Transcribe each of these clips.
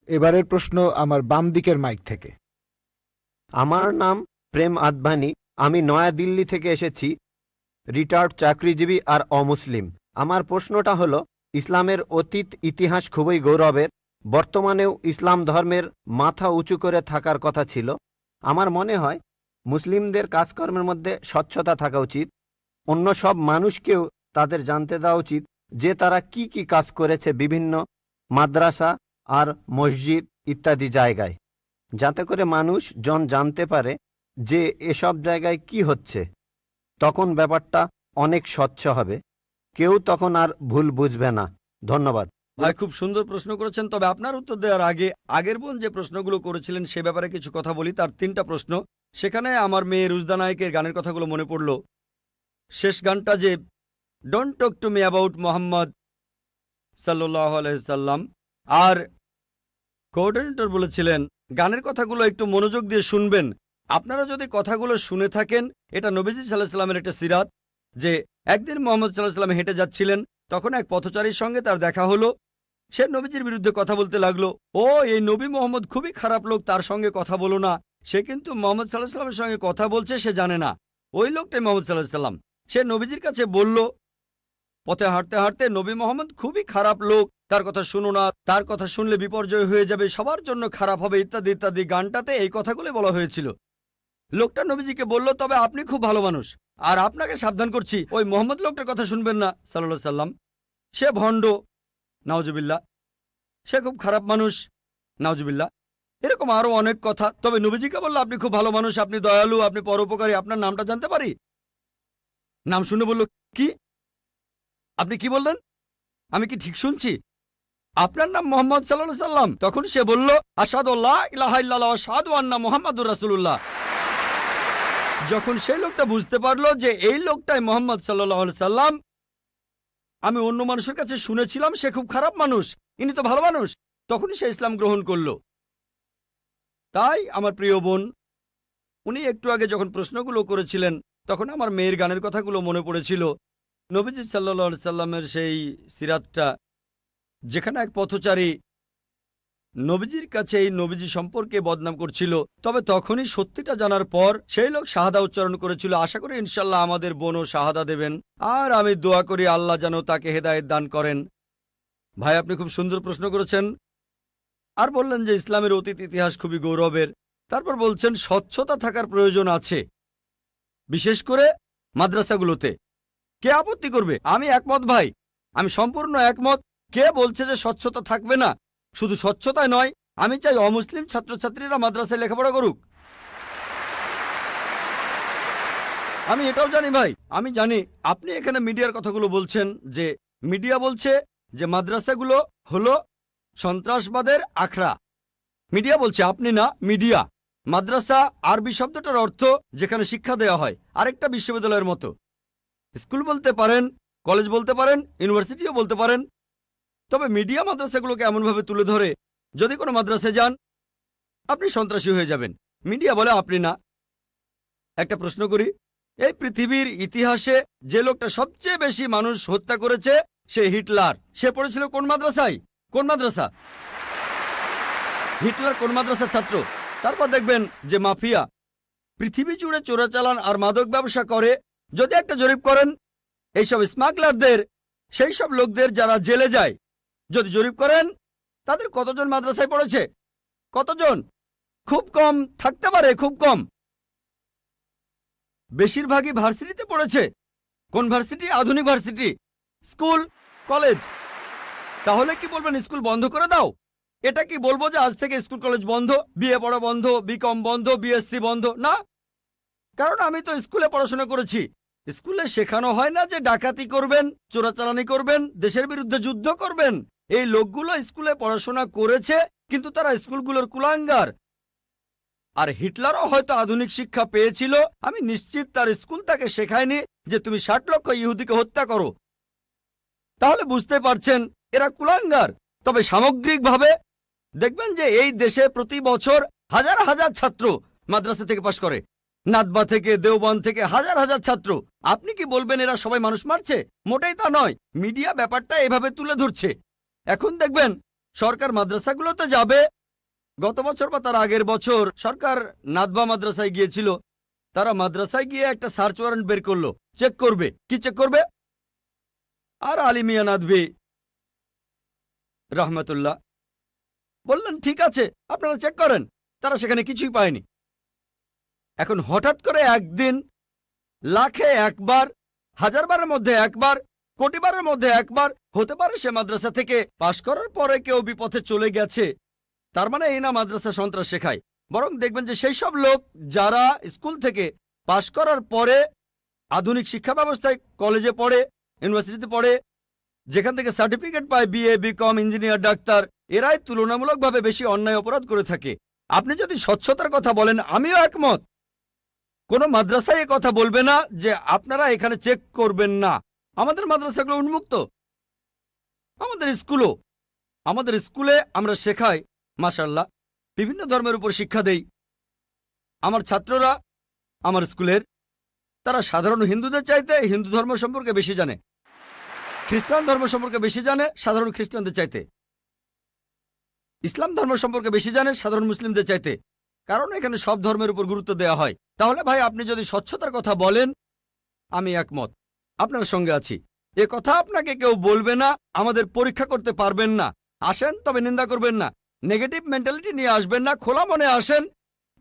এবারের প্রশ্ন আমার বাম দিকের মাইক থেকে। আমার নাম প্রেম আদভানি, আমি নয়াদিল্লি থেকে এসেছি, রিটায়ার্ড চাকরিজীবী আর অমুসলিম। আমার প্রশ্নটা হলো, ইসলামের অতীত ইতিহাস খুবই গৌরবের, বর্তমানেও ইসলাম ধর্মের মাথা উঁচু করে থাকার কথা ছিল। আমার মনে হয় মুসলিমদের কাজকর্মের মধ্যে স্বচ্ছতা থাকা উচিত। অন্য সব মানুষকেও তাদের জানতে দেওয়া উচিত যে তারা কি কি কাজ করেছে বিভিন্ন মাদ্রাসা আর মসজিদ ইত্যাদি জায়গায়, যাতে করে মানুষজন জানতে পারে যে এসব জায়গায় কি হচ্ছে। তখন ব্যাপারটা অনেক স্বচ্ছ হবে, কেউ তখন আর ভুল বুঝবে না। ধন্যবাদ ভাই, খুব সুন্দর প্রশ্ন করেছেন। তবে আপনার উত্তর দেওয়ার আগে আগের বোন যে প্রশ্নগুলো করেছিলেন সে ব্যাপারে কিছু কথা বলি। তার 3টা প্রশ্ন, সেখানে আমার মেয়ে রুজদা নায়কের গানের কথাগুলো মনে পড়ল। শেষ গানটা যে don't talk to me about Mohammad সাল্লাল্লাহু আলাইহি সাল্লাম, আর কোঅর্ডিনেটর বলেছিলেন গানের কথাগুলো একটু মনোযোগ দিয়ে শুনবেন। আপনারা যদি কথাগুলো শুনে থাকেন, এটা নবীজি সাল্লাল্লাহু আলাইহি সাল্লামের একটা সিরাত যে একদিন মোহাম্মদ সাল্লাল্লাহু আলাইহি সাল্লাম হেঁটে যাচ্ছিলেন, তখন এক পথচারীর সঙ্গে তার দেখা হলো। সে নবীজির বিরুদ্ধে কথা বলতে লাগলো, ও এই নবী মোহাম্মদ খুবই খারাপ লোক, তার সঙ্গে কথা বলো না। সে কিন্তু মোহাম্মদ সাল্লাল্লাহু আলাইহি সাল্লামের সঙ্গে কথা বলছে, সে জানে না। ওই লোকটাই মোহাম্মদ সাল্লাল্লাহু আলাইহি সাল্লাম। সে নবীজির কাছে বলল, পথে হাঁটতে হাঁটতে, নবী মোহাম্মদ খুবই খারাপ লোক, তার কথা শুনো না, তার কথা শুনলে বিপর্যয় হয়ে যাবে, সবার জন্য খারাপ হবে, ইত্যাদি ইত্যাদি। গানটাতে এই কথাগুলো বলা হয়েছিল। লোকটা নবীজিকে বলল, তবে আপনি খুব ভালো মানুষ, আর আপনাকে সাবধান করছি ওই মোহাম্মদ লোকটার কথা শুনবেন না সাল্লাল্লাহু আলাইহি সাল্লাম। সে ভণ্ড, নাউজুবিল্লাহ, সে খুব খারাপ মানুষ, নাউজুবিল্লাহ। এরকম আরো অনেক কথা। তবে নবীজিকে বলল, আপনি খুব ভালো মানুষ, আপনি দয়ালু, আপনি পরোপকারী, আপনার নামটা জানতে পারি? নাম শুনে বলল, কি? আপনি কি বললেন? আমি কি ঠিক শুনছি? আপনার নাম মোহাম্মদ সাল্লাল্লাহু আলাইহি সাল্লাম? তখন সে বলল, আশহাদু আল্লা ইলাহা ইল্লাল্লাহ ওয়া আশহাদু আন্না মুহাম্মাদুর রাসূলুল্লাহ। যখন সেই লোকটা বুঝতে পারলো যে এই লোকটাই মোহাম্মদ সাল্লাল্লাহু আলাইহি সাল্লাম, আমি অন্য মানুষের কাছে শুনেছিলাম সে খুব খারাপ মানুষ, ইনি তো ভালো মানুষ, তখনই সে ইসলাম গ্রহণ করলো। তাই আমার প্রিয় বোন, উনি একটু আগে যখন প্রশ্নগুলো করেছিলেন, তখন আমার মেয়ের গানের কথাগুলো মনে পড়েছিল। নবীজি সাল্লাল্লাহু আলাইহি সাল্লামের সেই সিরাতটা, যেখানে এক পথচারী নবীজির কাছে এই নবীজি সম্পর্কে বদনাম করছিল, তবে তখনই সত্যিটা জানার পর সেই লোক শাহাদা উচ্চারণ করেছিল। আশা করি ইনশাল্লাহ আমাদের বোনও শাহাদা দেবেন, আর আমি দোয়া করি আল্লাহ যেন তাকে হেদায়েত দান করেন। ভাই, আপনি খুব সুন্দর প্রশ্ন করেছেন। আর বললেন যে ইসলামের অতীত ইতিহাস খুবই গৌরবের। তারপর বলছেন স্বচ্ছতা থাকার প্রয়োজন আছে, বিশেষ করে মাদ্রাসাগুলোতে। কে আপত্তি করবে? আমি একমত ভাই, আমি সম্পূর্ণ একমত। কে বলছে যে স্বচ্ছতা থাকবে না? শুধু স্বচ্ছতাই নয়, আমি চাই অমুসলিম ছাত্রছাত্রীরা মাদ্রাসায় লেখাপড়া করুক। আমি এটাও জানি ভাই, আমি জানি আপনি এখানে মিডিয়ার কথাগুলো বলছেন, যে মিডিয়া বলছে যে মাদ্রাসাগুলো হলো সন্ত্রাসবাদের আখড়া। মিডিয়া বলছে, আপনি না, মিডিয়া। মাদ্রাসা আরবি শব্দটার অর্থ যেখানে শিক্ষা দেওয়া হয়, আরেকটা বিশ্ববিদ্যালয়ের মতো। স্কুল বলতে পারেন, কলেজ বলতে পারেন, ইউনিভার্সিটিও বলতে পারেন। তবে মিডিয়া মাদ্রাসাগুলোকে এমনভাবে তুলে ধরে, যদি কোনো মাদ্রাসায় যান আপনি সন্ত্রাসী হয়ে যাবেন। মিডিয়া বলে আপনি না। একটা প্রশ্ন করি, এই পৃথিবীর ইতিহাসে যে লোকটা সবচেয়ে বেশি মানুষ হত্যা করেছে সে হিটলার। সে পড়েছিল কোন মাদ্রাসায়? কোন মাদ্রাসা? হিটলার কোন মাদ্রাসার ছাত্র? তারপর দেখবেন যে মাফিয়া পৃথিবী জুড়ে চোরাচালান আর মাদক ব্যবসা করে। যদি একটা জরিপ করেন এইসব স্মাগলারদের, সেই সব লোকদের যারা জেলে যায়, যদি জরিপ করেন তাদের কতজন মাদ্রাসায় পড়েছে? কতজন? খুব কম থাকতে পারে, খুব কম। বেশিরভাগই ভার্সিটিতে পড়েছে। কোন ভার্সিটি? আধুনিক ভার্সিটি, স্কুল, কলেজ। তাহলে কি বলবেন স্কুল বন্ধ করে দাও? এটা কি বলবো যে আজ থেকে স্কুল কলেজ বন্ধ, বিএ পড়া বন্ধ, বিকম বন্ধ, বিএসসি বন্ধ? না, কারণ আমি তো স্কুলে পড়াশোনা করেছি। স্কুলে শেখানো হয় না যে ডাকাতি করবেন, চোরাচালানি করবেন, দেশের বিরুদ্ধে যুদ্ধ করবেন। এই লোকগুলো স্কুলে পড়াশোনা করেছে, কিন্তু তারা স্কুলগুলোর কুলাঙ্গার। আর হিটলারও হয়তো আধুনিক শিক্ষা পেয়েছিল, আমি নিশ্চিত তার স্কুল তাকে শেখায়নি যে তুমি 60 লক্ষ ইহুদিকে হত্যা করো। তাহলে বুঝতে পারছেন এরা কুলাঙ্গার। তবে সামগ্রিকভাবে দেখবেন যে এই দেশে প্রতি বছর হাজার হাজার ছাত্র মাদ্রাসা থেকে পাশ করে, নাদবা থেকে, দেওবন্দ থেকে হাজার হাজার ছাত্র। আপনি কি বলবেন এরা সবাই মানুষ মারছে? মোটেই তা নয়। মিডিয়া ব্যাপারটা এভাবে তুলে ধরছে। এখন দেখবেন সরকার মাদ্রাসাগুলোতে যাবে, গত বছর বা তার আগের বছর সরকার নাদবা মাদ্রাসায় গিয়েছিল। তারা মাদ্রাসায় গিয়ে একটা সার্চ ওয়ারেন্ট বের করলো, চেক করবে। কি চেক করবে? আর আলী মিয়া নাদভি রহমতুল্লাহ বললেন ঠিক আছে, আপনারা চেক করেন। তারা সেখানে কিছুই পায়নি। এখন হঠাৎ করে একদিন লাখে একবার, হাজারবারের মধ্যে একবার, কোটিবারের মধ্যে একবার হতে পারে সে মাদ্রাসা থেকে পাশ করার পরে কেউ বিপথে চলে গেছে। তার মানে এই না মাদ্রাসা সন্ত্রাস শেখায়। বরং দেখবেন যে সেই সব লোক যারা স্কুল থেকে পাশ করার পরে আধুনিক শিক্ষা ব্যবস্থায় কলেজে পড়ে, ইউনিভার্সিটিতে পড়ে, যেখান থেকে সার্টিফিকেট পায় বিএ, বিকম, ইঞ্জিনিয়ার, ডাক্তার, এরাই তুলনামূলকভাবে বেশি অন্যায় অপরাধ করে থাকে। আপনি যদি স্বচ্ছতার কথা বলেন, আমিও একমত। কোন মাদ্রাসায় এ কথা বলবে না যে আপনারা এখানে চেক করবেন না। আমাদের মাদ্রাসাগুলো উন্মুক্ত, আমাদের স্কুলে আমরা শেখাই মাশাআল্লাহ, বিভিন্ন ধর্মের উপর শিক্ষা দেই। আমার ছাত্ররা আমার স্কুলের, তারা সাধারণ হিন্দুদের চাইতে হিন্দু ধর্ম সম্পর্কে বেশি জানে, খ্রিস্টান ধর্ম সম্পর্কে বেশি জানে সাধারণ খ্রিস্টানদের চাইতে, ইসলাম ধর্ম সম্পর্কে বেশি জানে সাধারণ মুসলিমদের চাইতে। কারণ এখানে সব ধর্মের উপর গুরুত্ব দেওয়া হয়। তাহলে ভাই আপনি যদি স্বচ্ছতার কথা বলেন, আমি একমত, আপনার সঙ্গে আছি। এ কথা আপনাকে কেউ বলবে না, আমাদের পরীক্ষা করতে পারবেন না। আসেন, তবে নিন্দা করবেন না, নেগেটিভ মেন্টালিটি নিয়ে আসবেন না, খোলা মনে আসেন।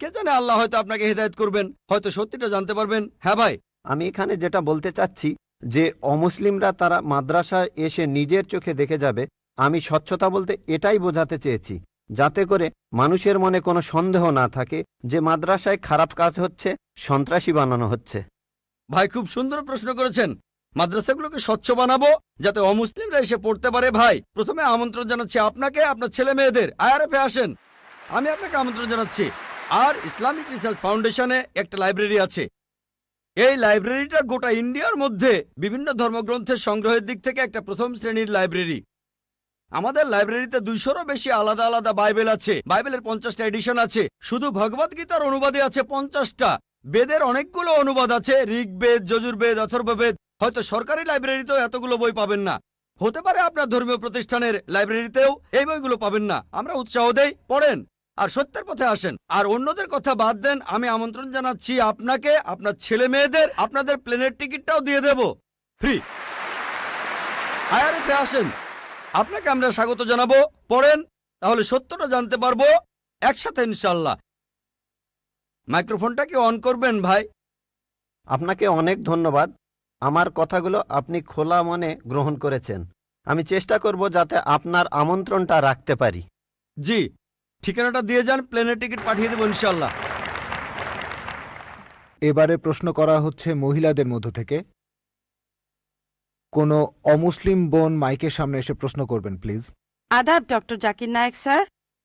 কে জানে আল্লাহ হয়তো আপনাকে হেদায়েত করবেন, হয়তো সত্যিটা জানতে পারবেন। হ্যাঁ ভাই, আমি এখানে যেটা বলতে চাচ্ছি যে অমুসলিমরা তারা মাদ্রাসায় এসে নিজের চোখে দেখে যাবে। আমি স্বচ্ছতা বলতে এটাই বোঝাতে চেয়েছি, যাতে করে মানুষের মনে কোনো সন্দেহ না থাকে যে মাদ্রাসায় খারাপ কাজ হচ্ছে, সন্ত্রাসী বানানো হচ্ছে। ভাই খুব সুন্দর প্রশ্ন করেছেন। মাদ্রাসাগুলোকে স্বচ্ছ বানাবো যাতে অমুসলিমরা এসে পড়তে পারে। ভাই প্রথমে আমন্ত্রণ জানাচ্ছি আপনাকে, আপনার ছেলে মেয়েদের আইআরএফে আসেন, আমি আপনাকে আমন্ত্রণ জানাচ্ছি। আর ইসলামিক রিসার্চ ফাউন্ডেশনে একটা লাইব্রেরি আছে। এই লাইব্রেরিটা গোটা ইন্ডিয়ার মধ্যে বিভিন্ন ধর্মগ্রন্থের সংগ্রহের দিক থেকে একটা প্রথম শ্রেণীর লাইব্রেরি। আমাদের লাইব্রেরিতে 200-রও বেশি আলাদা আলাদা বাইবেল আছে। বাইবেলের 50টা এডিশন আছে। শুধু ভগবদ গীতার অনুবাদে আছে 50টা। বেদের অনেকগুলো অনুবাদ আছে, ঋগ্বেদ, যজুর্বেদ, অথর্ববেদ। হয়তো সরকারি লাইব্রেরিতেও এতগুলো বই পাবেন না, হতে পারে আপনার ধর্মীয় প্রতিষ্ঠানের লাইব্রেরিতেও এই বইগুলো পাবেন না। আমরা উৎসাহ দেই, পড়েন আর সত্যের পথে আসেন। আর অন্যদের কথা বাদ দেন, আমি আমন্ত্রণ জানাচ্ছি আপনাকে, আপনার ছেলে মেয়েদের, আপনাদের প্লেনের টিকিটটাও দিয়ে দেব ফ্রি। আইআরএফে আসেন, আপনাকে আমরা স্বাগত জানাবো। পড়েন, তাহলে সত্যটা জানতে পারবো একসাথে ইনশাল্লাহ। মাইক্রোফোনটাকে অন করবেন ভাই। আপনাকে অনেক ধন্যবাদ। আমার কথাগুলো আপনি খোলা মনে গ্রহণ করেছেন। আমি চেষ্টা করব যাতে আপনার আমন্ত্রণটা রাখতে পারি। জি, ঠিকানাটা দিয়ে যান, প্লেনের টিকিট পাঠিয়ে দেবো ইনশাল্লাহ। এবারে প্রশ্ন করা হচ্ছে মহিলাদের মধ্য থেকে। কোনো অমুসলিম বোন মাইকের সামনে এসে প্রশ্ন করবেন প্লিজ। আদাব ডক্টর জাকির নায়েক স্যার,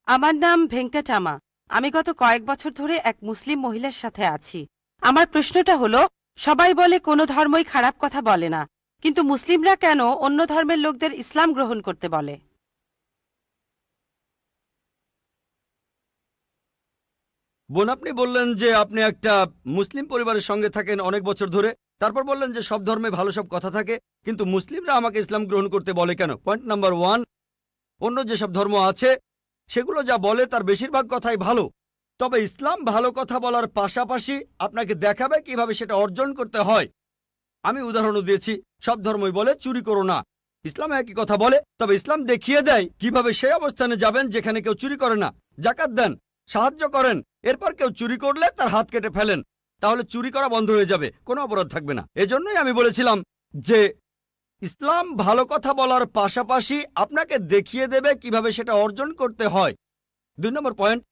আমার নাম ভেঙ্কটামা। আমি গত কয়েক বছর ধরে এক মুসলিম মহিলার সাথে আছি। আমার প্রশ্নটা হলো, সবাই বলে কোনো ধর্মই খারাপ কথা বলে না, কিন্তু মুসলিমরা কেন অন্য ধর্মের লোকদের ইসলাম গ্রহণ করতে বলে? বোন, আপনি বললেন যে আপনি একটা মুসলিম পরিবারের সঙ্গে থাকেন অনেক বছর ধরে। তারপর বললেন যে সব ধর্মে ভালো সব কথা থাকে, কিন্তু মুসলিমরা আমাকে ইসলাম গ্রহণ করতে বলে কেন? পয়েন্ট নাম্বার 1, অন্য যেসব ধর্ম আছে সেগুলো যা বলে তার বেশিরভাগ কথাই ভালো, তবে ইসলাম ভালো কথা বলার পাশাপাশি আপনাকে দেখাবে কিভাবে সেটা অর্জন করতে হয়। আমি উদাহরণও দিয়েছি, সব ধর্মই বলে চুরি করো না, ইসলাম একই কথা বলে, তবে ইসলাম দেখিয়ে দেয় কিভাবে সেই অবস্থানে যাবেন যেখানে কেউ চুরি করে না। জাকাত দেন, সাহায্য করেন, এরপর কেউ চুরি করলে তার হাত কেটে ফেলেন, তাহলে চুরি করা বন্ধ হয়ে যাবে, কোনো অপরাধ থাকবে না। এজন্যই আমি বলেছিলাম যে ইসলাম ভালো কথা বলার পাশাপাশি আপনাকে দেখিয়ে দেবে কিভাবে সেটা অর্জন করতে হয়। 2 নম্বর পয়েন্ট,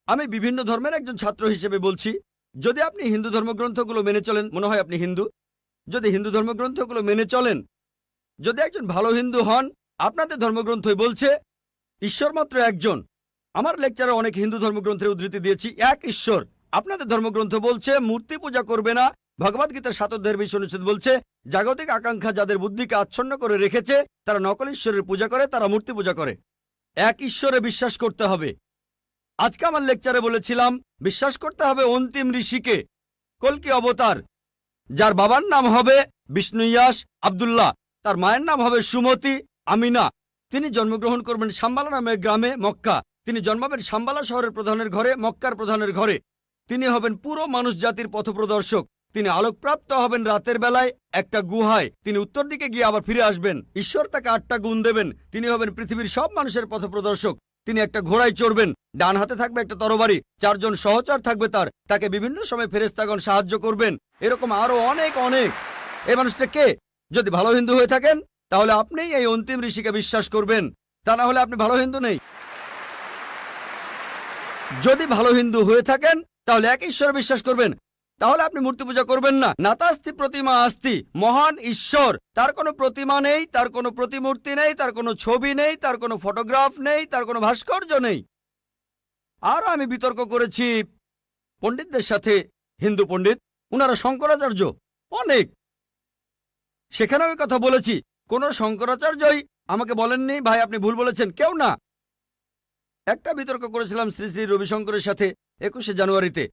আমি বিভিন্ন ধর্মের একজন ছাত্র হিসেবে বলছি, যদি আপনি হিন্দু ধর্মগ্রন্থগুলো মেনে চলেন, মনে হয় আপনি হিন্দু, যদি হিন্দু ধর্মগ্রন্থগুলো মেনে চলেন, যদি একজন ভালো হিন্দু হন, আপনাদের ধর্মগ্রন্থই বলছে ঈশ্বর মাত্র একজন। আমার লেকচারে অনেক হিন্দু ধর্মগ্রন্থের উদ্ধৃতি দিয়েছি, এক ঈশ্বর। আপনাদের ধর্মগ্রন্থ বলছে মূর্তি পূজা করবে না। ভগবদ গীতার 7 অধ্যায়ের 20 অনুচ্ছেদ বলছে জাগতিক আকাঙ্ক্ষা যাদের বুদ্ধিকে আচ্ছন্ন করে রেখেছে তারা নকল ঈশ্বরের পূজা করে, তারা মূর্তি পূজা করে। এক ঈশ্বরে বিশ্বাস করতে হবে। আজকে আমার লেকচারে বলেছিলাম বিশ্বাস করতে হবে অন্তিম ঋষিকে, কল্কি অবতার, যার বাবার নাম হবে বিষ্ণুইয়াস আব্দুল্লাহ, তার মায়ের নাম হবে সুমতি আমিনা। তিনি জন্মগ্রহণ করবেন শাম্বালা নামের গ্রামে, মক্কা। তিনি জন্মাবেন শাম্বালা শহরের প্রধানের ঘরে, মক্কার প্রধানের ঘরে। তিনি হবেন পুরো মানুষ জাতির পথপ্রদর্শক। তিনি আলোকপ্রাপ্ত হবেন রাতের বেলায় একটা গুহায়। তিনি উত্তর দিকে গিয়ে আবার ফিরে আসবেন। ঈশ্বর তাকে 8টা গুণ দেবেন। তিনি হবেন পৃথিবীর সব মানুষের পথপ্রদর্শক। তিনি একটা ঘোড়ায় চড়বেন, ডান হাতে থাকবে একটা তরবারি, 4 জন সহচর থাকবে তাকে বিভিন্ন সময় ফেরেশতাগণ সাহায্য করবেন। এরকম আরো অনেক অনেক। এই মানুষটা কে? যদি ভালো হিন্দু হয়ে থাকেন তাহলে আপনিই এই অন্তিম ঋষিকে বিশ্বাস করবেন, তা না হলে আপনি ভালো হিন্দু নেই। যদি ভালো হিন্দু হয়ে থাকেন তাহলে এক ঈশ্বর বিশ্বাস করবেন, তাহলে আপনি মূর্তি পূজা করবেন না। নাতাস্তি প্রতিমা আস্তি, মহান ঈশ্বর, তার কোনো প্রতিমা নেই, তার কোনো প্রতিমূর্তি নেই, তার কোনো ছবি নেই, তার কোনো ফটোগ্রাফ নেই, তার কোনো ভাস্কর্য নেই। আর আমি বিতর্ক করেছি পণ্ডিতদের সাথে, হিন্দু পণ্ডিত, উনারা শঙ্করাচার্য অনেক, সেখানে আমি কথা বলেছি। কোন শঙ্করাচার্যই আমাকে বলেননি ভাই আপনি ভুল বলেছেন, কেউ না। একটা বিতর্ক করেছিলাম শ্রী শ্রী রবিশঙ্করের সাথে 21শে জানুয়ারিতে।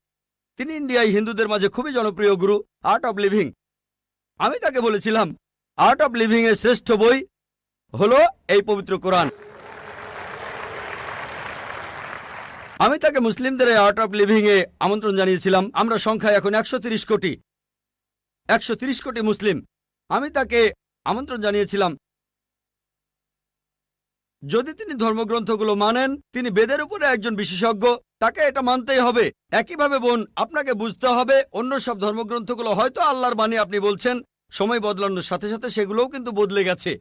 তিনি ইন্ডিয়ায় হিন্দুদের মাঝে খুবই জনপ্রিয় গুরু, আর্ট অব লিভিং। আমি তাকে বলেছিলাম আর্ট অব লিভিং এর শ্রেষ্ঠ বই হলো এই পবিত্র কোরআন। আমি তাকে মুসলিমদের এই আর্ট অব লিভিং এ আমন্ত্রণ জানিয়েছিলাম। আমরা সংখ্যায় এখন 130 কোটি, 130 কোটি মুসলিম। আমি তাকে আমন্ত্রণ জানিয়েছিলাম যদি তিনি ধর্মগ্রন্থগুলো মানেন, তিনি বেদের উপরে একজন বিশেষজ্ঞ, তাকে এটা মানতেই হবে। একইভাবে বোন, আপনাকে বুঝতে হবে অন্য সব ধর্মগ্রন্থগুলো হয়তো আল্লাহর বাণী আপনি বলছেন, সময় বদলানোর সাথে সাথে সেগুলোও কিন্তু বদলে গেছে।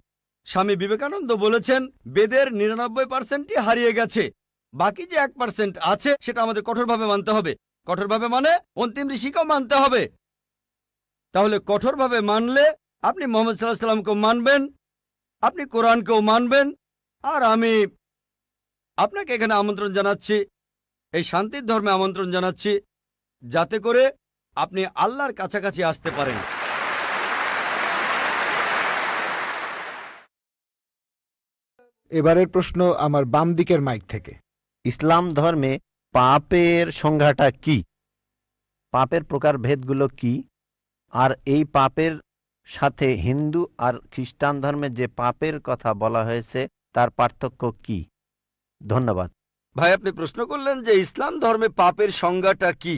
স্বামী বিবেকানন্দ বলেছেন বেদের 99%ই হারিয়ে গেছে, বাকি যে 1% আছে সেটা আমাদের কঠোরভাবে মানতে হবে। কঠোরভাবে মানে অন্তিম ঋষিকেও মানতে হবে। তাহলে কঠোরভাবে মানলে আপনি মুহাম্মদ সাল্লাল্লাহু আলাইহি সাল্লামকেও মানবেন, আপনি কোরআনকেও মানবেন। আর আমি আপনাকে এখানে আমন্ত্রণ জানাচ্ছি, এই শান্তির ধর্মে আমন্ত্রণ জানাচ্ছি, যাতে করে আপনি আল্লাহর কাছাকাছি আসতে পারেন। এবারের প্রশ্ন আমার বাম দিকের মাইক থেকে। ইসলাম ধর্মে পাপের সংজ্ঞাটা কি? পাপের প্রকারভেদগুলো কি? আর এই পাপের সাথে হিন্দু আর খ্রিস্টান ধর্মে যে পাপের কথা বলা হয়েছে তার পার্থক্য কি? ধন্যবাদ। ভাই আপনি প্রশ্ন করলেন যে ইসলাম ধর্মে পাপের সংজ্ঞাটা কি,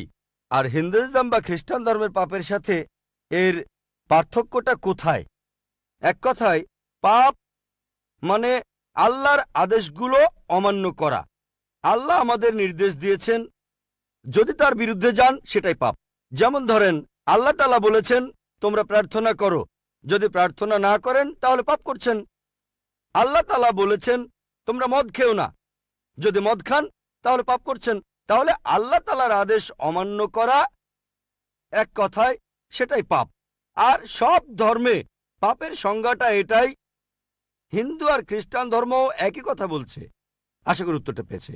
আর হিন্দুইজম বা খ্রিস্টান ধর্মের পাপের সাথে এর পার্থক্যটা কোথায়। এক কথায় পাপ মানে আল্লাহর আদেশগুলো অমান্য করা। আল্লাহ আমাদের নির্দেশ দিয়েছেন, যদি তার বিরুদ্ধে যান সেটাই পাপ। যেমন ধরেন আল্লাহ তাআলা বলেছেন তোমরা প্রার্থনা করো, যদি প্রার্থনা না করেন তাহলে পাপ করছেন। আল্লাহ তাআলা বলেছেন তোমরা মদ খেও না, যদি মদ খান তাহলে পাপ করছেন। তাহলে আল্লাহ তাআলার আদেশ অমান্য করা এক কথায় সেটাই পাপ। আর সব ধর্মে পাপের সংজ্ঞাটা এটাই। হিন্দু আর খ্রিস্টান ধর্ম একই কথা বলছে। আশা করি উত্তরটা পেয়েছে।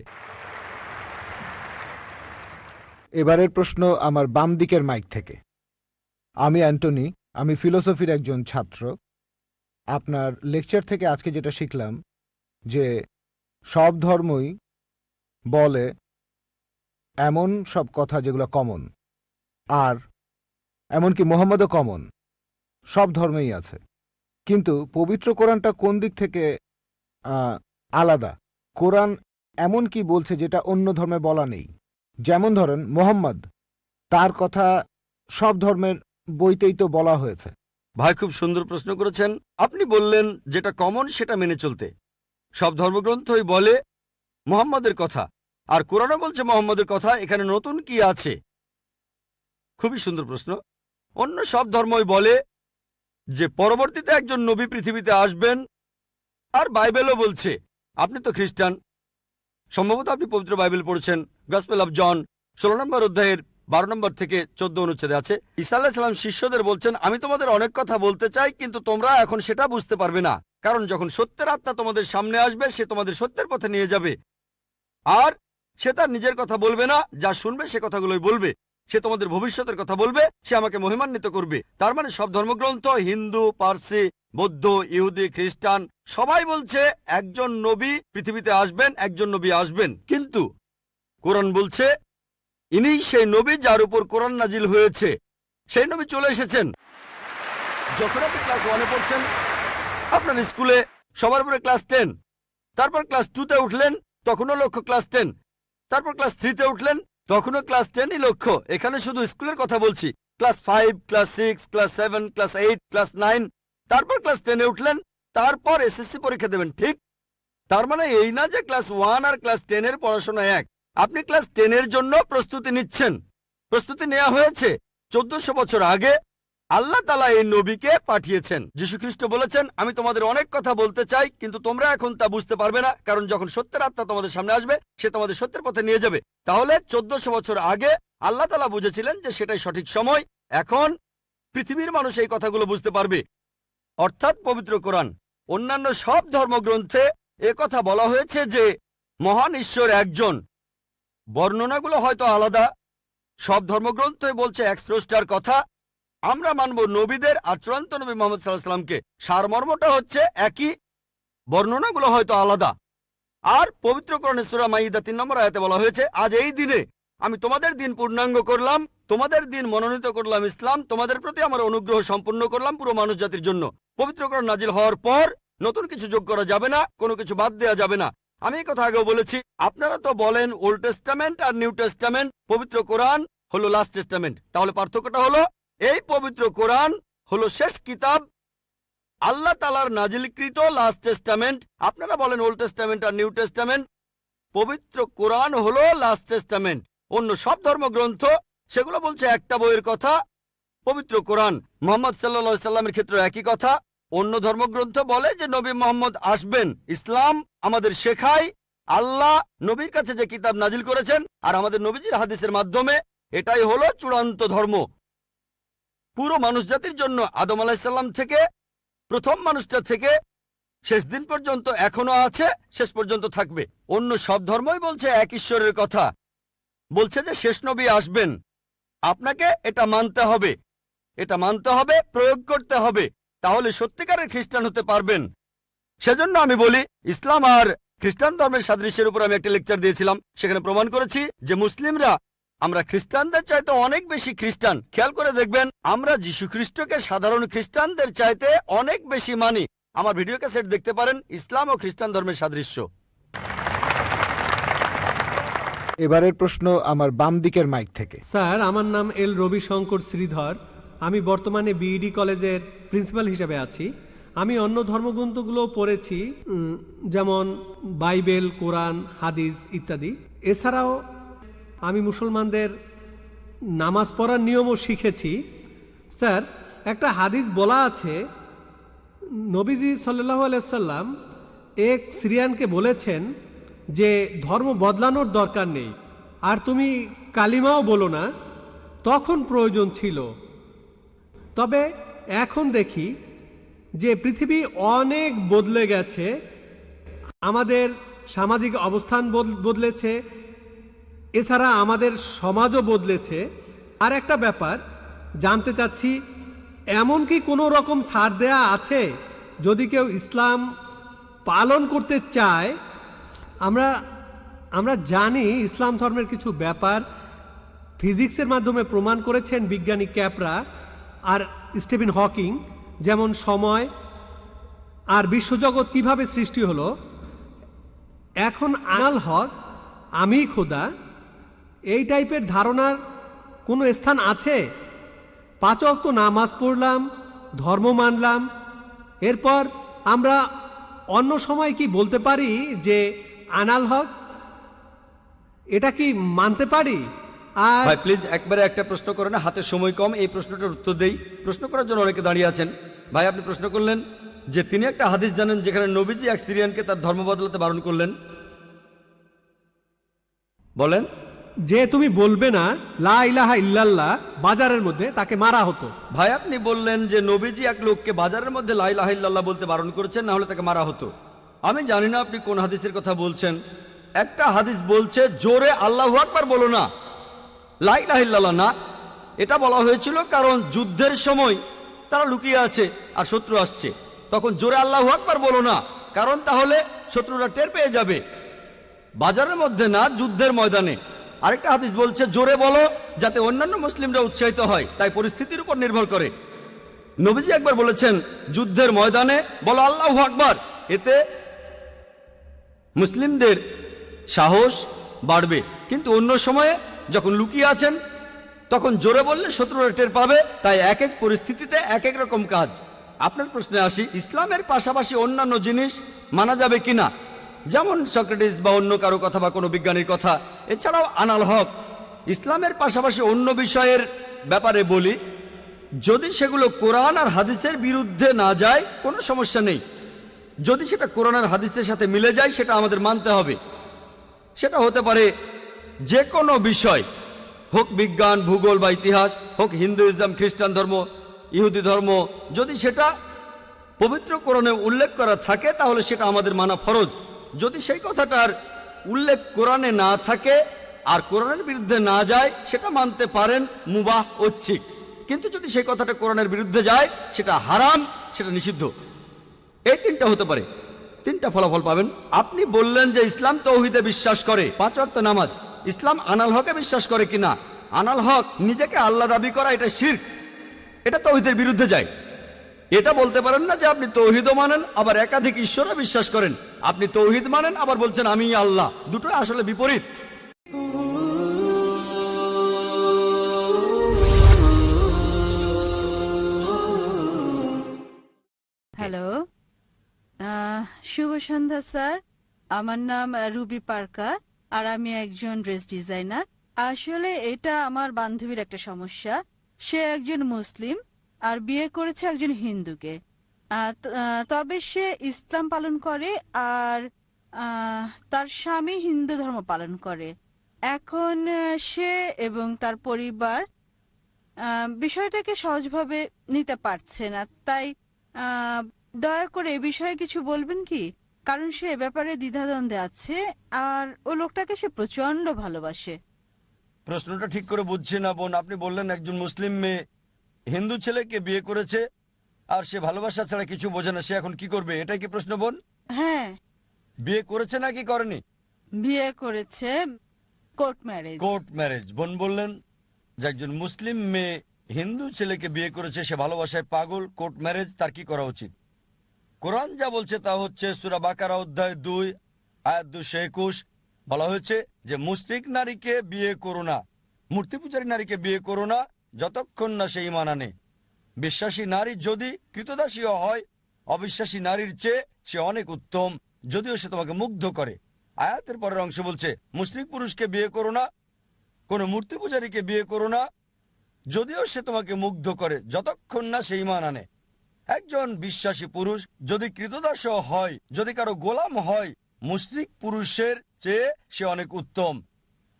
এবারের প্রশ্ন আমার বাম দিকের মাইক থেকে। আমি অ্যান্টনি, আমি ফিলোসফির একজন ছাত্র। আপনার লেকচার থেকে আজকে যেটা শিখলাম যে সব ধর্মই বলে এমন সব কথা যেগুলো কমন, আর এমনকি মোহাম্মদও কমন, সব ধর্মেই আছে। কিন্তু পবিত্র কোরআনটা কোন দিক থেকে আলাদা? কোরআন এমন কি বলছে যেটা অন্য ধর্মে বলা নেই? যেমন ধরেন মোহাম্মদ, তার কথা সব ধর্মের বইতেই তো বলা হয়েছে। ভাই খুব সুন্দর প্রশ্ন করেছেন। আপনি বললেন যেটা কমন সেটা মেনে চলতে। সব ধর্মগ্রন্থই বলে মুহাম্মদের কথা, আর কোরআনও বলছে মুহাম্মদের কথা। এখানে নতুন কি আছে? খুবই সুন্দর প্রশ্ন। অন্য সব ধর্মই বলে যে পরবর্তীতে একজন নবী পৃথিবীতে আসবেন, আর বাইবেলও বলছে। আপনি তো খ্রিস্টান, সম্ভবত আপনি পবিত্র বাইবেল পড়েছেন। গসপেল অফ জন 16 নম্বর অধ্যায়ের 12 নম্বর থেকে 14 অনুচ্ছেদে আছে, ঈসা আলাইহিস সালাম শিষ্যদের বলছেন আমি তোমাদের অনেক কথা বলতে চাই, কিন্তু তোমরা এখন সেটা বুঝতে পারবে না, কারণ যখন সত্যের আত্মা তোমাদের সামনে আসবে সে তোমাদের সত্যের পথে নিয়ে যাবে। আর সে তার নিজের কথা বলবে না, যা শুনবে সে কথাগুলোই বলবে। সে তোমাদের ভবিষ্যতের কথা বলবে, সে আমাকে মহিমান্বিত করবে। তার মানে সব ধর্মগ্রন্থ, হিন্দু, পার্সি, বৌদ্ধ, ইহুদি, খ্রিস্টান সবাই বলছে একজন নবী পৃথিবীতে আসবেন, একজন নবী আসবেন। কিন্তু কোরআন বলছে ইনিই সেই নবী যার উপর কোরআন নাজিল হয়েছে। সেই নবী চলে এসেছেন। যখন আপনি ক্লাস 1-এ পড়ছেন, আপনার স্কুলে সবার উপরে ক্লাস 10, তারপর ক্লাস 2-তে উঠলেন, তখনও লক্ষ্য ক্লাস 10। তারপর ক্লাস 3-তে উঠলেন, তখনও ক্লাস 10ই লক্ষ্য। এখানে শুধু স্কুলের কথা বলছি। Class 5, class 6, class 7, class 8, class 9, তারপর ক্লাস 10-এ উঠলেন, তারপর এসএসসি পরীক্ষা দেবেন, ঠিক? তার মানে এই না যে ক্লাস 1 আর ক্লাস 10 এর পড়াশোনা এক। আপনি ক্লাস 10 এর জন্য প্রস্তুতি নিচ্ছেন। প্রস্তুতি নেওয়া হয়েছে 1400 বছর আগে। আল্লাহ তাআলা এই নবীকে পাঠিয়েছেন। যীশু খ্রিস্ট বলেছেন, আমি তোমাদের অনেক কথা বলতে চাই, কিন্তু তোমরা এখন তা বুঝতে পারবে না, কারণ যখন সত্যের আত্মা তোমাদের সামনে আসবে সে তোমাদের সত্যের পথে নিয়ে যাবে। তাহলে 1400 বছর আগে আল্লাহ তাআলা বুঝেছিলেন যে সেটাই সঠিক সময়। এখন পৃথিবীর মানুষ এই কথাগুলো বুঝতে পারবে, অর্থাৎ পবিত্র কোরআন। অন্যান্য সব ধর্মগ্রন্থে কথা বলা হয়েছে যে মহান ঈশ্বর একজন। বর্ণনাগুলো হয়তো আলাদা। সব ধর্মগ্রন্থই বলছে এক স্রষ্টার কথা। আমরা মানব নবীদের আর চূড়ান্ত নবী মুহাম্মদ সাল্লাল্লাহু আলাইহি ওয়াসাল্লামকে। সারমর্মটা হচ্ছে একই, বর্ণনাগুলো হয়তো আলাদা। আর পবিত্র কোরআনে সূরা মাইদা 3 নম্বর আয়াতে বলা হয়েছে, আজ এই দিনে আমি তোমাদের দিন পূর্ণাঙ্গ করলাম, তোমাদের দিন মনোনীত করলাম ইসলাম, তোমাদের প্রতি আমার অনুগ্রহ সম্পূর্ণ করলাম পুরো মানুষ জাতির জন্য। পবিত্র কোরআন নাজিল হওয়ার পর নতুন কিছু যোগ করা যাবে না, কোনো কিছু বাদ দেওয়া যাবে না। আমি এই কথা আগেও বলেছি। আপনারা তো বলেন ওল্ড টেস্টামেন্ট আর নিউ টেস্টামেন্ট, পবিত্র কোরআন হলো লাস্ট টেস্টামেন্ট। তাহলে পার্থক্যটা হলো এই পবিত্র কোরআন হলো শেষ কিতাব, আল্লাহ তাআলার নাজিলকৃত লাস্ট টেস্টামেন্ট। আপনারা বলেন ওল্ড টেস্টামেন্ট আর নিউ টেস্টামেন্ট। পবিত্র কোরআন হলো লাস্ট টেস্টামেন্ট। অন্য সব ধর্মগ্রন্থ সেগুলো বলছে একটা বইয়ের কথা, পবিত্র কোরআন। মুহাম্মদ সাল্লাল্লাহু আলাইহি সাল্লামের ক্ষেত্রে একই কথা। অন্য ধর্মগ্রন্থ বলে যে নবী মুহাম্মদ আসবেন। ইসলাম আমাদের শেখায় আল্লাহ নবীর কাছে যে কিতাব নাজিল করেছেন আর আমাদের নবীজির হাদিসের মাধ্যমে, এটাই হলো চূড়ান্ত ধর্ম পুরো মানুষ জাতির জন্য। আদম আলাইহিস সালাম থেকে প্রথম মানুষটা থেকে শেষ দিন পর্যন্ত এখনো আছে, শেষ পর্যন্ত থাকবে। অন্য সব ধর্মই বলছে এক ঈশ্বরের কথা, বলছে যে শেষ নবী আসবেন। আপনাকে এটা মানতে হবে, এটা মানতে হবে, প্রয়োগ করতে হবে, তাহলে সত্যিকারের খ্রিস্টান হতে পারবেন। সেজন্য আমি বলি, ইসলাম আর খ্রিস্টান ধর্মের সাদৃশ্যের উপর আমি একটা লেকচার দিয়েছিলাম। সেখানে প্রমাণ করেছি যে মুসলিমরা আমরা খ্রিস্টানদের চাইতে অনেক বেশি খ্রিস্টান। খেয়াল করে দেখবেন, আমরা যীশু খ্রিস্টকে সাধারণ খ্রিস্টানদের চাইতে অনেক বেশি মানি। আমার ভিডিও ক্যাসেট দেখতে পারেন, ইসলাম ও খ্রিস্টান ধর্মের সাদৃশ্য। এবারের প্রশ্ন আমার বাম দিকের মাইক থেকে। স্যার, আমার নাম এল রবিশঙ্কর শ্রীধর। আমি বর্তমানে বিইডি কলেজের প্রিন্সিপাল হিসেবে আছি। আমি অন্য ধর্মগ্রন্থগুলো পড়েছি, যেমন বাইবেল, কোরআন, হাদিস ইত্যাদি। এছাড়াও আমি মুসলমানদের নামাজ পড়ার নিয়মও শিখেছি। স্যার, একটা হাদিস বলা আছে, নবীজি সাল্লাল্লাহু আলাইহি সাল্লাম এক সিরিয়ানকে বলেছেন যে ধর্ম বদলানোর দরকার নেই, আর তুমি কালিমাও বলো না, তখন প্রয়োজন ছিল। তবে এখন দেখি যে পৃথিবী অনেক বদলে গেছে, আমাদের সামাজিক অবস্থান বদলেছে, এছাড়া আমাদের সমাজও বদলেছে। আর একটা ব্যাপার জানতে চাচ্ছি, এমন কি কোনো রকম ছাড় দেয়া আছে যদি কেউ ইসলাম পালন করতে চায়? আমরা জানি ইসলাম ধর্মের কিছু ব্যাপার ফিজিক্সের মাধ্যমে প্রমাণ করেছেন বিজ্ঞানী ক্যাপরা আর স্টিফেন হকিং, যেমন সময় আর বিশ্বজগৎ কিভাবে সৃষ্টি হলো। এখন আনাল হক, আমি খোদা, এই টাইপের ধারণার কোনো স্থান আছে? 5 ওয়াক্ত নামাজ পড়লাম, ধর্ম মানলাম, এরপর আমরা অন্য সময় কি বলতে পারি যে আনাল হক? এটা কি মানতে পারি? আর ভাই প্লিজ একবারে একটা প্রশ্ন করেন, হাতে সময় কম, এই প্রশ্নটার উত্তর দেই। প্রশ্ন করার জন্য অনেকে দাঁড়িয়ে আছেন। ভাই আপনি প্রশ্ন করলেন যে তিনি একটা হাদিস জানেন যেখানে নবীজি এক সিরিয়ানকে তার ধর্ম বদলাতে বারণ করলেন। বলেন। যে তুমি বলবে না লা ইলাহা ইল্লাল্লাহ বাজারের মধ্যে, তাকে মারা হতো। ভাই আপনি বললেন যে নবীজি এক লোককে বাজারের মধ্যে লা ইলাহা ইল্লাল্লাহ বলতে বারণ করেছেন, না হলে তাকে মারা হতো। আমি জানি না আপনি কোন হাদিসের কথা বলছেন। একটা হাদিস বলছে জোরে আল্লাহু আকবার বলো না, লা ইলাহা ইল্লাল্লাহ না। এটা বলা হয়েছিল কারণ যুদ্ধের সময় তারা লুকিয়ে আছে আর শত্রু আসছে, তখন জোরে আল্লাহু আকবার বলো না, কারণ তাহলে শত্রুরা টের পেয়ে যাবে। বাজারের মধ্যে না, যুদ্ধের ময়দানে। আরেকটা হাদিস বলছে জোরে বলো যাতে অন্যান্য মুসলিমরা উৎসাহিত হয়, তাই পরিস্থিতির উপর নির্ভর করে। নবীজি একবার বলেছেন যুদ্ধের ময়দানে বলো আল্লাহু আকবার, এতে মুসলিমদের সাহস বাড়বে। কিন্তু অন্য সময়ে যখন লুকিয়ে আছেন তখন জোরে বললে শত্রুরা টের পাবে। তাই এক এক পরিস্থিতিতে এক এক রকম কাজ। আপনার প্রশ্নে আসি, ইসলামের পাশাপাশি অন্যান্য জিনিস মানা যাবে কিনা, যেমন সক্রেটিস বা অন্য কারো কথা বা কোনো বিজ্ঞানীর কথা। এছাড়াও আনাল হক, ইসলামের পাশাপাশি অন্য বিষয়ের ব্যাপারে বলি, যদি সেগুলো কোরআন আর হাদিসের বিরুদ্ধে না যায় কোনো সমস্যা নেই। যদি সেটা কোরআন আর হাদিসের সাথে মিলে যায় সেটা আমাদের মানতে হবে। সেটা হতে পারে যে কোনো বিষয়, হোক বিজ্ঞান, ভূগোল বা ইতিহাস, হোক হিন্দু, ইসলাম, খ্রিস্টান ধর্ম, ইহুদি ধর্ম। যদি সেটা পবিত্র কোরআনে উল্লেখ করা থাকে তাহলে সেটা আমাদের মানা ফরজ। যদি সেই কথাটার উল্লেখ কোরআনে না থাকে আর কোরআনের বিরুদ্ধে না যায় সেটা মানতে পারেন মুবাহ, ঐচ্ছিক। কিন্তু যদি সেই কথাটা কোরআনের বিরুদ্ধে যায় সেটা হারাম, সেটা নিষিদ্ধ। এই তিনটা হতে পারে, তিনটা ফলাফল পাবেন। আপনি বললেন যে ইসলাম তৌহিদে বিশ্বাস করে, 5 ওয়াক্ত নামাজ। ইসলাম আনাল হকে বিশ্বাস করে কিনা? আনাল হক নিজেকে আল্লাহ দাবি করা, এটা শিরক, এটা তৌহিদের বিরুদ্ধে যায়। এটা বলতে পারেন না যে আপনি তৌহিদও মানেন আবার একাধিক ঈশ্বরও বিশ্বাস করেন। আপনি তৌহিদ মানেন আবার বলছেন আমি আল্লাহ, দুটোই আসলে বিপরীত। হ্যালো, শুভ সন্ধ্যা স্যার। আমার নাম রুবি পার্কার আর আমি একজন ড্রেস ডিজাইনার। আসলে এটা আমার বান্ধবীর একটা সমস্যা। সে একজন মুসলিম আর বিয়ে করেছে একজন হিন্দুকে। তবে সে ইসলাম পালন করে আর তার স্বামী হিন্দু ধর্ম পালন করে। এখন সে এবং তার পরিবার বিষয়টাকে সহজভাবে নিতে পারছে না। তাই দয়া করে এ বিষয়ে কিছু বলবেন কি? কারণ সে এ ব্যাপারে দ্বিধাদ্বন্দ্বে আছে আর ও লোকটাকে সে প্রচন্ড ভালোবাসে। প্রশ্নটা ঠিক করে বুঝছি না বোন। আপনি বললেন একজন মুসলিম মেয়ে হিন্দু ছেলেকে বিয়ে করেছে আর সে ভালোবাসা ছাড়া কিছু বোঝে না, সে এখন কি করবে, এটাই কি প্রশ্ন বোন? হ্যাঁ, বিয়ে করেছে নাকি করেনি? বিয়ে করেছে, কোর্ট ম্যারেজ। Court marriage. বোন বললেন যে একজন মুসলিম মেয়ে হিন্দু ছেলেকে বিয়ে করেছে, সে ভালোবাসায় পাগল, কোর্ট ম্যারেজ, তার কি করা উচিত? কোরআন যা বলছে তা হচ্ছে সূরা বাকারা অধ্যায় 2 আয়াত 221। বলা হয়েছে যে মুশরিক নারীকে বিয়ে করো না, মূর্তি পূজারী নারীকে বিয়ে করো না যতক্ষণ না সে ঈমান আনে। বিশ্বাসী নারী যদি কৃতদাসীও হয়, অবিশ্বাসী নারীর চেয়ে সে অনেক উত্তম, যদিও সে তোমাকে মুগ্ধ করে। আয়াতের পরের অংশ বলছে মুশরিক পুরুষকে বিয়ে করো না, কোনো মূর্তি পূজারীকে বিয়ে করো না, যদিও সে তোমাকে মুগ্ধ করে, যতক্ষণ না সে ঈমান আনে। একজন বিশ্বাসী পুরুষ যদি কৃতদাসও হয়, যদি কারো গোলাম হয়, মুশরিক পুরুষের চেয়ে সে অনেক উত্তম।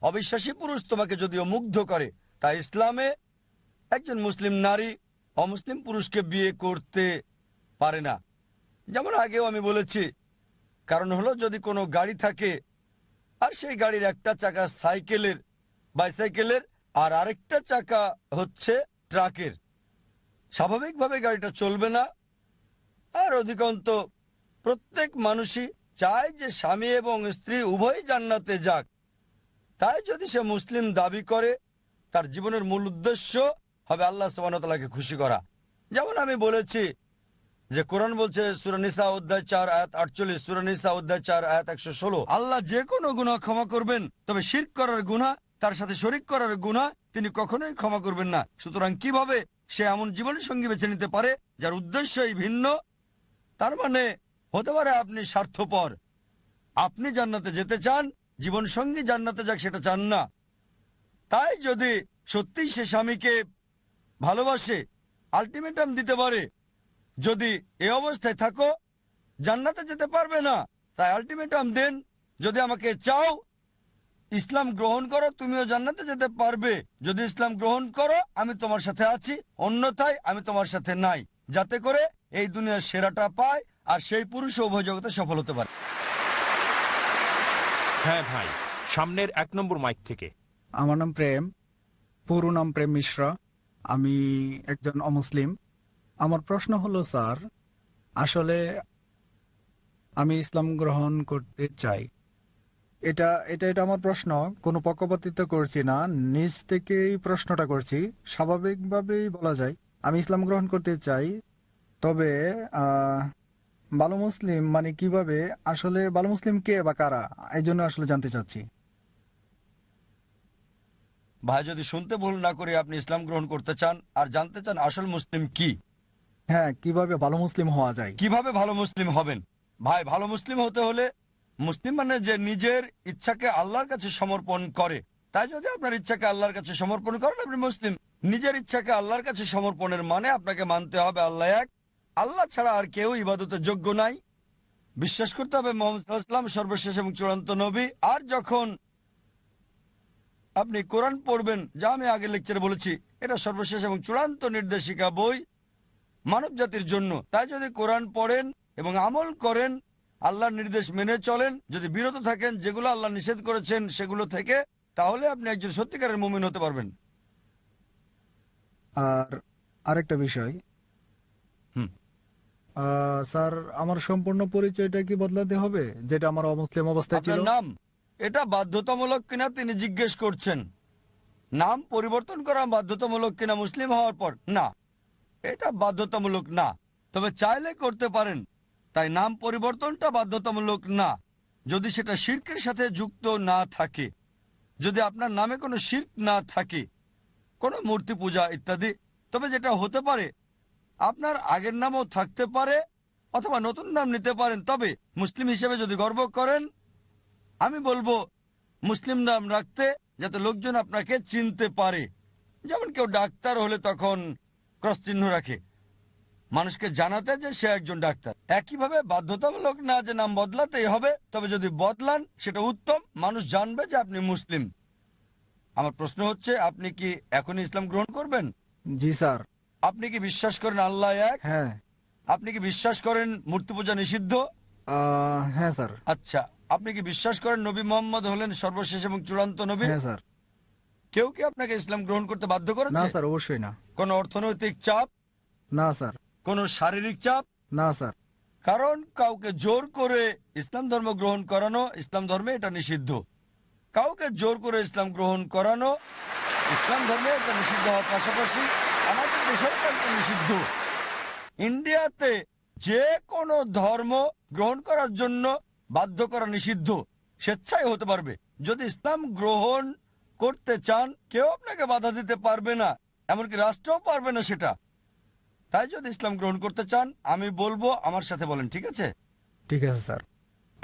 অবিশ্বাসী পুরুষ তোমাকে যদিও মুগ্ধ করে, তাই ইসলামে একজন মুসলিম নারী অমুসলিম পুরুষকে বিয়ে করতে পারে না। যেমন আগেও আমি বলেছি, কারণ হলো যদি কোনো গাড়ি থাকে আর সেই গাড়ির একটা চাকা সাইকেলের, বাইসাইকেলের, আর আরেকটা চাকা হচ্ছে ট্রাকের, স্বাভাবিকভাবে গাড়িটা চলবে না। আর অধিকন্ত প্রত্যেক মানুষই চায় যে স্বামী এবং স্ত্রী উভয়ই জান্নাতে যাক। তাই যদি সে মুসলিম দাবি করে, তার জীবনের মূল উদ্দেশ্য হবে আল্লাহ সুবহানাহু ওয়া তাআলাকে খুশি করা। যেমন আমি বলেছি যে কোরআন বলছে সূরা নিসা অধ্যায় 4 আয়াত 48, সূরা নিসা অধ্যায় 4 আয়াত 116, আল্লাহ যে কোনো গুনাহ ক্ষমা করবেন, তবে শিরক করার গুনাহ, তার সাথে শরীক করার গুনাহ তিনি কখনোই ক্ষমা করবেন না। সুতরাং কিভাবে সে এমন জীবনসঙ্গী বেছে নিতে পারে যার উদ্দেশ্যই ভিন্ন? তার মানে হতে পারে আপনি স্বার্থপর, আপনি জান্নাতে যেতে চান, জীবনসঙ্গী জান্নাতে যাক সেটা চান না। তাই যদি সত্যিই সে স্বামীকে ভালোবাসে, আলটিমেটাম দিতে পারে, যদি এই অবস্থায় থাকো জান্নাতে যেতে পারবে না, তাই আলটিমেটাম দেন, যদি আমাকে চাও ইসলাম গ্রহণ করো তুমিও জান্নাতে যেতে পারবে, যদি ইসলাম গ্রহণ করো আমি তোমার সাথে আছি, অন্যথায় আমি তোমার সাথে নাই, যাতে করে এই দুনিয়ার সেরাটা পায় আর সেই পুরুষ উভয় জগতে সফল হতে পারে। হ্যাঁ ভাই, সামনের 1 নম্বর মাইক থেকে। আমার নাম প্রেম, পুরো নাম প্রেম মিশ্রা। আমি একজন অমুসলিম। আমার প্রশ্ন হলো স্যার, আসলে আমি ইসলাম গ্রহণ করতে চাই। এটা এটা এটা আমার প্রশ্ন, কোনো পক্ষপাতিত্ব করছি না, নিজ থেকেই প্রশ্নটা করছি, স্বাভাবিকভাবেই বলা যায় আমি ইসলাম গ্রহণ করতে চাই। তবে ভালো মুসলিম মানে কিভাবে, আসলে ভালো মুসলিম কে বা কারা, এই জন্য আসলে জানতে চাচ্ছি। ভাই যদি শুনতে ভুল না করে আপনি ইসলাম গ্রহণ করতে চান আর জানতে চান আসল মুসলিম কি, হ্যাঁ, কিভাবে ভালো মুসলিম হওয়া যায়। কিভাবে ভালো মুসলিম হবেন। ভাই ভালো মুসলিম হতে হলে, মুসলিম মানে যে নিজের ইচ্ছাকে আল্লাহর কাছে সমর্পণ করে। তাই যদি আপনার ইচ্ছাকে আল্লাহর কাছে সমর্পণ করেন আপনি মুসলিম। নিজের ইচ্ছাকে আল্লাহর কাছে সমর্পণের মানে আপনাকে মানতে হবে আল্লাহ এক, আল্লাহ ছাড়া আর কেউ ইবাদতের যোগ্য নাই। বিশ্বাস করতে হবে মুহাম্মদ সাল্লাল্লাহু আলাইহি ওয়াসাল্লাম সর্বশেষ এবং চূড়ান্ত নবী। আর যখন আপনি কোরআন পড়বেন, যা আমি আগে লেকচারে বলেছি, এটা সর্বশেষ এবং চূড়ান্ত নির্দেশিকা বই মানব জাতির জন্য। তাই যদি কোরআন পড়েন এবং আমল করেন, আল্লাহর নির্দেশ মেনে চলেন, যদি বিরত থাকেন যেগুলো আল্লাহ নিষেধ করেছেন সেগুলো থেকে, তাহলে আপনি একজন সত্যিকারের মুমিন হতে পারবেন। আর আরেকটা বিষয়, হুম। স্যার আমার সম্পূর্ণ পরিচয়টা কি বদলাতে হবে, যেটা আমার অমুসলিম অবস্থায় ছিল? আপনার নাম, এটা বাধ্যতামূলক কিনা তিনি জিজ্ঞেস করছেন। নাম পরিবর্তন করা বাধ্যতামূলক কিনা মুসলিম হওয়ার পর? না, এটা বাধ্যতামূলক না, তবে চাইলে করতে পারেন। তাই নাম পরিবর্তনটা বাধ্যতামূলক না, যদি সেটা শিরকের সাথে যুক্ত না থাকে। যদি আপনার নামে কোনো শিরক না থাকে, কোনো মূর্তি পূজা ইত্যাদি, তবে যেটা হতে পারে আপনার আগের নামও থাকতে পারে অথবা নতুন নাম নিতে পারেন। তবে মুসলিম হিসেবে যদি গর্ব করেন, আমি বলবো মুসলিম নাম রাখতে, যাতে লোকজন আপনাকে চিনতে পারে। যেমন কেউ ডাক্তার হলে তখন ক্রস চিহ্ন রাখে, মানুষকে জানাতে যে সে একজন ডাক্তার। একইভাবে বাধ্যতামূলক না যে নাম বদলাতেই হবে, তবে যদি বদলান সেটা উত্তম, মানুষ জানবে যে আপনি মুসলিম। আমার প্রশ্ন হচ্ছে, আপনি কি এখনই ইসলাম গ্রহণ করবেন? জি স্যার। আপনি কি বিশ্বাস করেন আল্লাহ এক? হ্যাঁ। আপনি কি বিশ্বাস করেন মূর্তি পূজা নিষিদ্ধ? হ্যাঁ স্যার। আচ্ছা, আপনি কি বিশ্বাস করেন নবী মোহাম্মদ হলেন সর্বশেষ এবং চূড়ান্ত নবী? হ্যাঁ স্যার। কেউ কি আপনাকে ইসলাম গ্রহণ করতে বাধ্য না করেছে? স্যার, অবশ্যই না। কোন অর্থনৈতিক চাপ? না স্যার। কোন শারীরিক চাপ? না স্যার। কারণ কাউকে জোর করে ইসলাম ধর্ম গ্রহণ করানো ইসলাম ধর্মে এটা নিষিদ্ধ। কাউকে জোর করে ইসলাম গ্রহণ করানো ইসলাম ধর্মে এটা নিষিদ্ধ হওয়ার পাশাপাশি আমাদের দেশের এটা নিষিদ্ধ। ইন্ডিয়াতে যে কোনো ধর্ম গ্রহণ করার জন্য বাধ্য করা নিষিদ্ধ, স্বেচ্ছায় হতে পারবে। যদি ইসলাম গ্রহণ করতে চান কেউ আপনাকে বাধা দিতে পারবে না, এমনকি রাষ্ট্রও পারবে না সেটা। তাই যদি ইসলাম গ্রহণ করতে চান আমি বলবো আমার সাথে বলেন, ঠিক আছে? ঠিক আছে স্যার।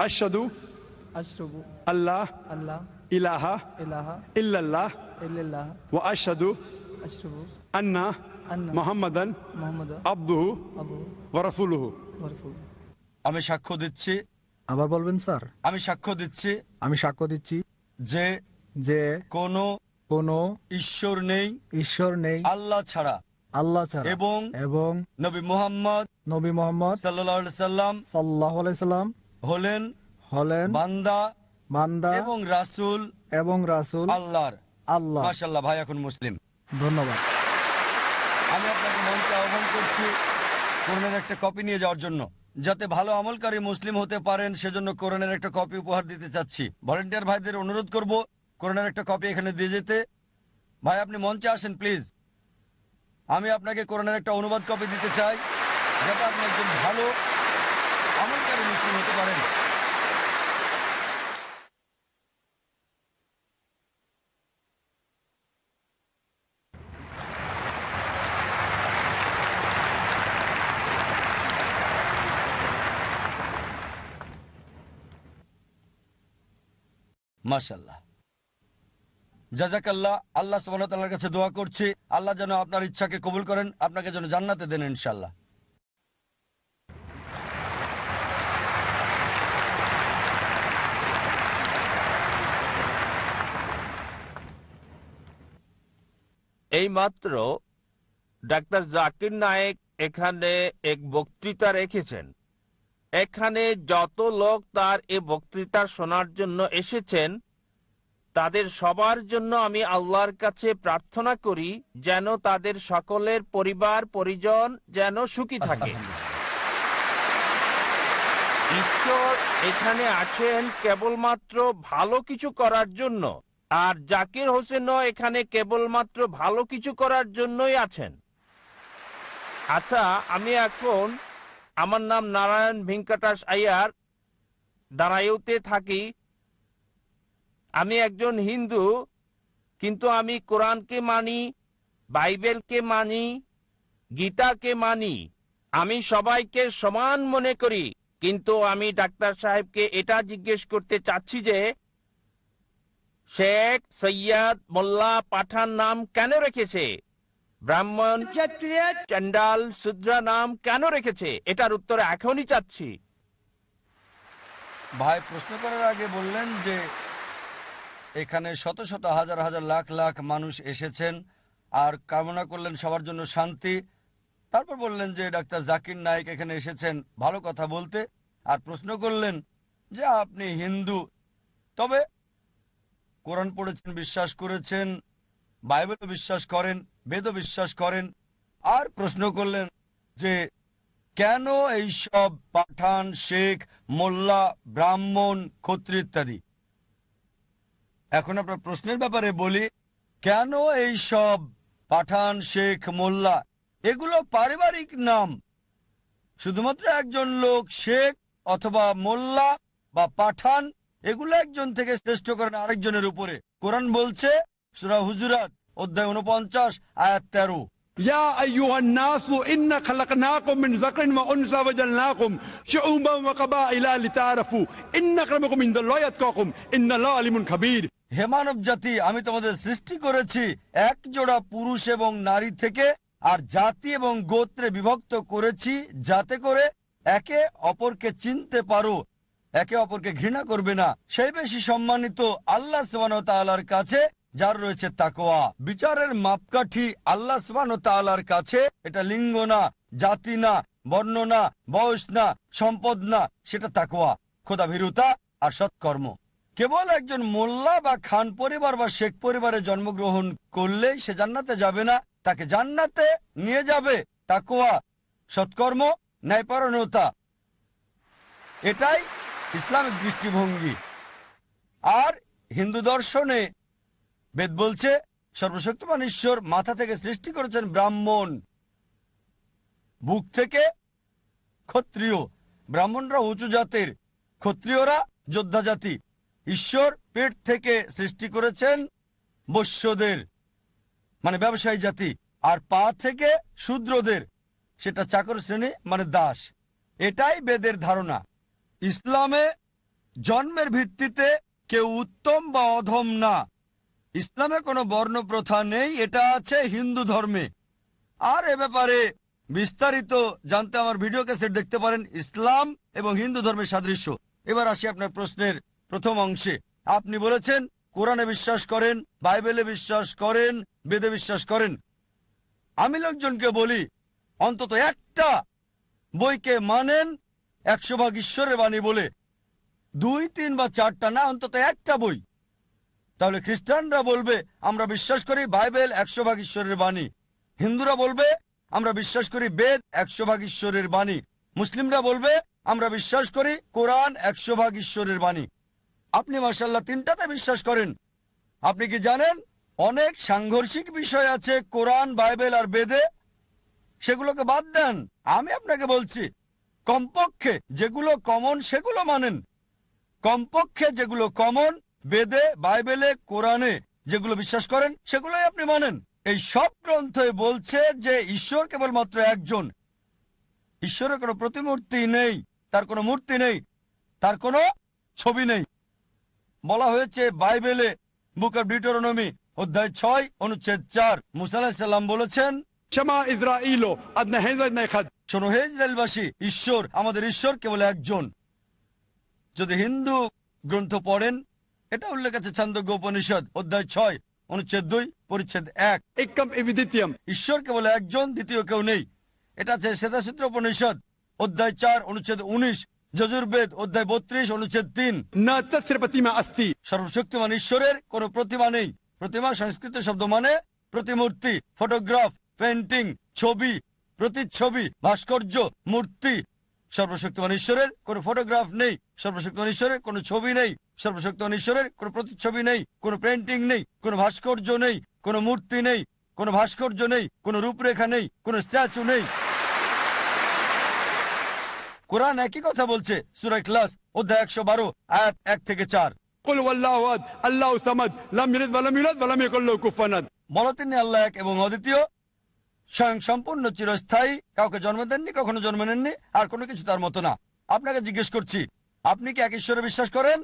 আশহাদু আশরাবু আল্লাহ আল্লাহ ইলাহা ইলাহা ইল্লাল্লাহ ইল্লাল্লাহ ওয়া আশহাদু আশরাবু আন্না আন্না মুহাম্মাদান মুহাম্মাদ আবদুহু আবু ওয়া রাসূলুহু। ওয়া রাসূলুহু। আমি সাক্ষ্য দিচ্ছি, আবার বলবেন স্যার। আমি সাক্ষ্য দিচ্ছি আমি সাক্ষ্য দিচ্ছি যে যে কোনো কোনো ঈশ্বর নেই ঈশ্বর নেই আল্লাহ ছাড়া, আল্লাহ ছাড়া, এবং এবং নবী মুহাম্মদ নবী মোহাম্মদ সাল্লাল্লাহু আলাইহি সাল্লাম সাল্লাল্লাহু আলাইহি সাল্লাম হলেন হলেন বান্দা বান্দা এবং রাসূল এবং রাসূল আল্লাহর। আল্লাহ। মাশাআল্লাহ, ভাই এখন মুসলিম। ধন্যবাদ। আমি আপনাকে মঞ্চে আহ্বান করছি কোরআনের একটা কপি নিয়ে যাওয়ার জন্য, যাতে ভালো আমলকারী মুসলিম হতে পারেন। সেজন্য কোরআনের একটা কপি উপহার দিতে চাচ্ছি। ভলান্টিয়ার ভাইদের অনুরোধ করব কোরআনের একটা কপি এখানে দিয়ে যেতে। ভাই আপনি মঞ্চে আসেন প্লিজ। আমি আপনাকে কোরআনের একটা অনুবাদ কপি দিতে চাই, যাতে আপনি একজন ভালো আমলকারী মুসলিম হতে পারেন। মাশাআল্লাহ, জাযাকাল্লাহ। আল্লাহ সুবহানাহু ওয়া তাআলার কাছে দোয়া করছি আল্লাহ যেন আপনার ইচ্ছাকে কবুল করেন, আপনাকে যেন জান্নাতে দেন ইনশাআল্লাহ। এইমাত্র ডাক্তার জাকির নায়েক এখানে এক বক্তৃতা রেখেছেন। এখানে যত লোক তার এই বক্তৃতা শোনার জন্য এসেছেন তাদের সবার জন্য আমি আল্লাহর কাছে প্রার্থনা করি যেন তাদের সকলের পরিবার পরিজন যেন সুখী থাকে। ঈশ্বর এখানে আছেন কেবলমাত্র ভালো কিছু করার জন্য, আর জাকির হোসেনও এখানে কেবলমাত্র ভালো কিছু করার জন্যই আছেন। আচ্ছা, আমি এখন আমার নাম নারায়ণ ভেঙ্কটাস আয়ার, দাঁড়াইতে থাকি। আমি একজন হিন্দু, কিন্তু আমি কোরআনকে মানি, বাইবেলকে মানি, গীতাকে মানি। আমি সবাইকে সমান মনে করি, কিন্তু আমি ডাক্তার সাহেবকে এটা জিজ্ঞেস করতে চাচ্ছি যে শেখ, সৈয়দ, মোল্লা, পাঠান নাম কেন রেখেছে? ব্রাহ্মণ, চন্ডাল, শূদ্রা নাম কেন রেখেছে? এটার উত্তর এখনই চাচ্ছি। ভাই প্রশ্ন করার আগে বললেন যে এখানে শত শত হাজার হাজার লাখ লাখ মানুষ এসেছেন আর কামনা করলেন সবার জন্য শান্তি। তারপর বললেন যে ডাক্তার জাকির নায়েক এখানে এসেছেন ভালো কথা বলতে, আর প্রশ্ন করলেন যে আপনি হিন্দু, তবে কোরআন পড়েছেন, বিশ্বাস করেছেন, বাইবেলও বিশ্বাস করেন, বেদও বিশ্বাস করেন, আর প্রশ্ন করলেন যে কেন এই সব পাঠান, শেখ, মোল্লা, ব্রাহ্মণ, ক্ষত্রিয় ইত্যাদি। এখন আপনার প্রশ্নের ব্যাপারে বলি, কেন এই সব পাঠান, শেখ, মোল্লা এগুলো পারিবারিক নাম। শুধুমাত্র একজন লোক শেখ অথবা মোল্লা বা পাঠান এগুলো একজন থেকে শ্রেষ্ঠ করেন আরেকজনের উপরে। কোরআন বলছে সূরা হুজুরাত অধ্যায় 49 আয়াত 13, يا أيها الناس إنا خلقناكم من ذكر وأنثى وجعلناكم شعوبا وقبائل لتعارفوا إن أكرمكم عند الله أتقاكم إن الله عليم خبير। হে মানব জাতি, আমি তোমাদের সৃষ্টি করেছি এক জোড়া পুরুষ এবং নারী থেকে, আর জাতি এবং গোত্রে বিভক্ত করেছি যাতে করে একে অপরকে চিনতে পারো, একে অপরকে ঘৃণা করবে না। সেই বেশি সম্মানিত আল্লাহ সুবহানাহু ওয়া তাআলার কাছে যার রয়েছে তাকওয়া। বিচারের মাপকাঠি আল্লাহ সুবহানাহু ওয়া তাআলার কাছে। এটা লিঙ্গ না, জাতি না, বর্ণ না, বয়স না, সম্পদ না, সেটা তাকওয়া, খোদাভীরুতা আর সৎকর্ম। কেবল একজন মোল্লা বা খান পরিবার বা শেখ পরিবারে জন্মগ্রহণ করলেই সে জান্নাতে যাবে না। তাকে জান্নাতে নিয়ে যাবে তাকওয়া, সৎকর্ম, ন্যায়পরায়ণতা। এটাই ইসলামিক দৃষ্টিভঙ্গি। আর হিন্দু দর্শনে বেদ বলছে সর্বশক্তিমান ঈশ্বর মাথা থেকে সৃষ্টি করেছেন ব্রাহ্মণ, বুক থেকে ক্ষত্রিয়। ব্রাহ্মণরা উঁচু জাতের, ক্ষত্রিয়রা যোদ্ধা জাতি। ঈশ্বর পেট থেকে সৃষ্টি করেছেন বৈশ্যদের, মানে ব্যবসায়ী জাতি, আর পা থেকে শূদ্রদের, সেটা চাকর শ্রেণী মানে দাস। এটাই বেদের ধারণা। ইসলামে জন্মের ভিত্তিতে কেউ উত্তম বা অধম না। ইসলামে কোনো বর্ণ প্রথা নেই, এটা আছে হিন্দু ধর্মে। আর এ ব্যাপারে বিস্তারিত জানতে আমার ভিডিও ক্যাসেট দেখতে পারেন, ইসলাম এবং হিন্দু ধর্মের সাদৃশ্য। এবার আসি আপনার প্রশ্নের প্রথম অংশে। আপনি বলেছেন কোরআনে বিশ্বাস করেন, বাইবেলে বিশ্বাস করেন, বেদে বিশ্বাস করেন। আমি লোকজনকে বলি অন্তত একটা বইকে মানেন 100% ঈশ্বরের বাণী বলে, 2, 3 বা 4টা না, অন্তত একটা বই। তাহলে খ্রিস্টানরা বলবে আমরা বিশ্বাস করি বাইবেল 100% ঈশ্বরের বাণী, হিন্দুরা বলবে আমরা বিশ্বাস করি বেদ 100% ঈশ্বরের বাণী, মুসলিমরা বলবে আমরা বিশ্বাস করি কোরআন 100% ঈশ্বরের বাণী। আপনি মাশাআল্লাহ 3টাতে বিশ্বাস করেন। আপনি কি জানেন অনেক সাংঘর্ষিক বিষয় আছে কোরআন, বাইবেল আর বেদে? সেগুলোকে বাদ দেন। আমি আপনাকে বলছি কমপক্ষে যেগুলো কমন সেগুলো মানেন। কমপক্ষে যেগুলো কমন বেদে, বাইবেলে, কোরআনে যেগুলো বিশ্বাস করেন সেগুলোই আপনি মানেন। এই সব গ্রন্থে বলছে যে ঈশ্বর কেবলমাত্র একজন। ঈশ্বরের কোনো প্রতিমূর্তি নেই, তার কোনো মূর্তি নেই, তার কোনো ছবি নেই। বলা হয়েছে বাইবেলে বুক অফ ডিউটেরোনমি অধ্যায় 6 অনুচ্ছেদ 4, মুসা আলাইহিস সালাম বলেছেন, شما إسرائيل أدنى هنزل نيخد শোনো হে ইসরায়েলবাসী, ঈশ্বর, আমাদের ঈশ্বর কেবল একজন। যদি হিন্দু গ্রন্থ পড়েন, এটা উল্লেখ আছে ছান্দোগ্য উপনিষদ অধ্যায় 6 অনুচ্ছেদ 2 পরিচ্ছেদ 1, إكم إبديتيم ঈশ্বর কেবল একজন, দ্বিতীয় কেউ নেই। এটা আছে শ্বেতাসূত্র উপনিষদ অধ্যায় 4 অনুচ্ছেদ 19, যজুর্বেদ অধ্যায় 32 অনুচ্ছেদ 3। نا تسر प्रतिमा أستي সর্বশক্তিমান ঈশ্বরের কোনো প্রতিমা নেই। প্রতিমা সংস্কৃত শব্দ মানে প্রতিমূর্তি, ফটোগ্রাফ, পেন্টিং, ছবি, প্রতিচ্ছবি, ভাস্কর্য, মূর্তি। সর্বশক্তিমান ঈশ্বরের কোনো ফটোগ্রাফ নেই, সর্বশক্তিমান ঈশ্বরের কোনো ছবি নেই, সর্বশক্তিমান ঈশ্বরের কোনো প্রতিচ্ছবি নেই, কোনো পেন্টিং নেই, কোনো ভাস্কর্য নেই, কোনো মূর্তি নেই, কোনো ভাস্কর্য নেই, কোনো রূপরেখা নেই, কোনো স্ট্যাচু নেই। কোরআন একই কথা বলছে, সূরা ইখলাস অধ্যায় 112 আয়াত 1 থেকে 4। قل هو الله احد الله الصمد لم يلد ولم يولد ولم يكن له كفوا احد। বলো তিনি আল্লাহ এক এবং অদ্বিতীয়, স্বয়ং সম্পূর্ণ, চিরস্থায়ী, কাউকে জন্ম দেননি, কখনো জন্ম নেননি, আর কোনো কিছু তার মতো না। আপনাকে জিজ্ঞেস করছি, আপনি কি এক ঈশ্বরে বিশ্বাস করেন?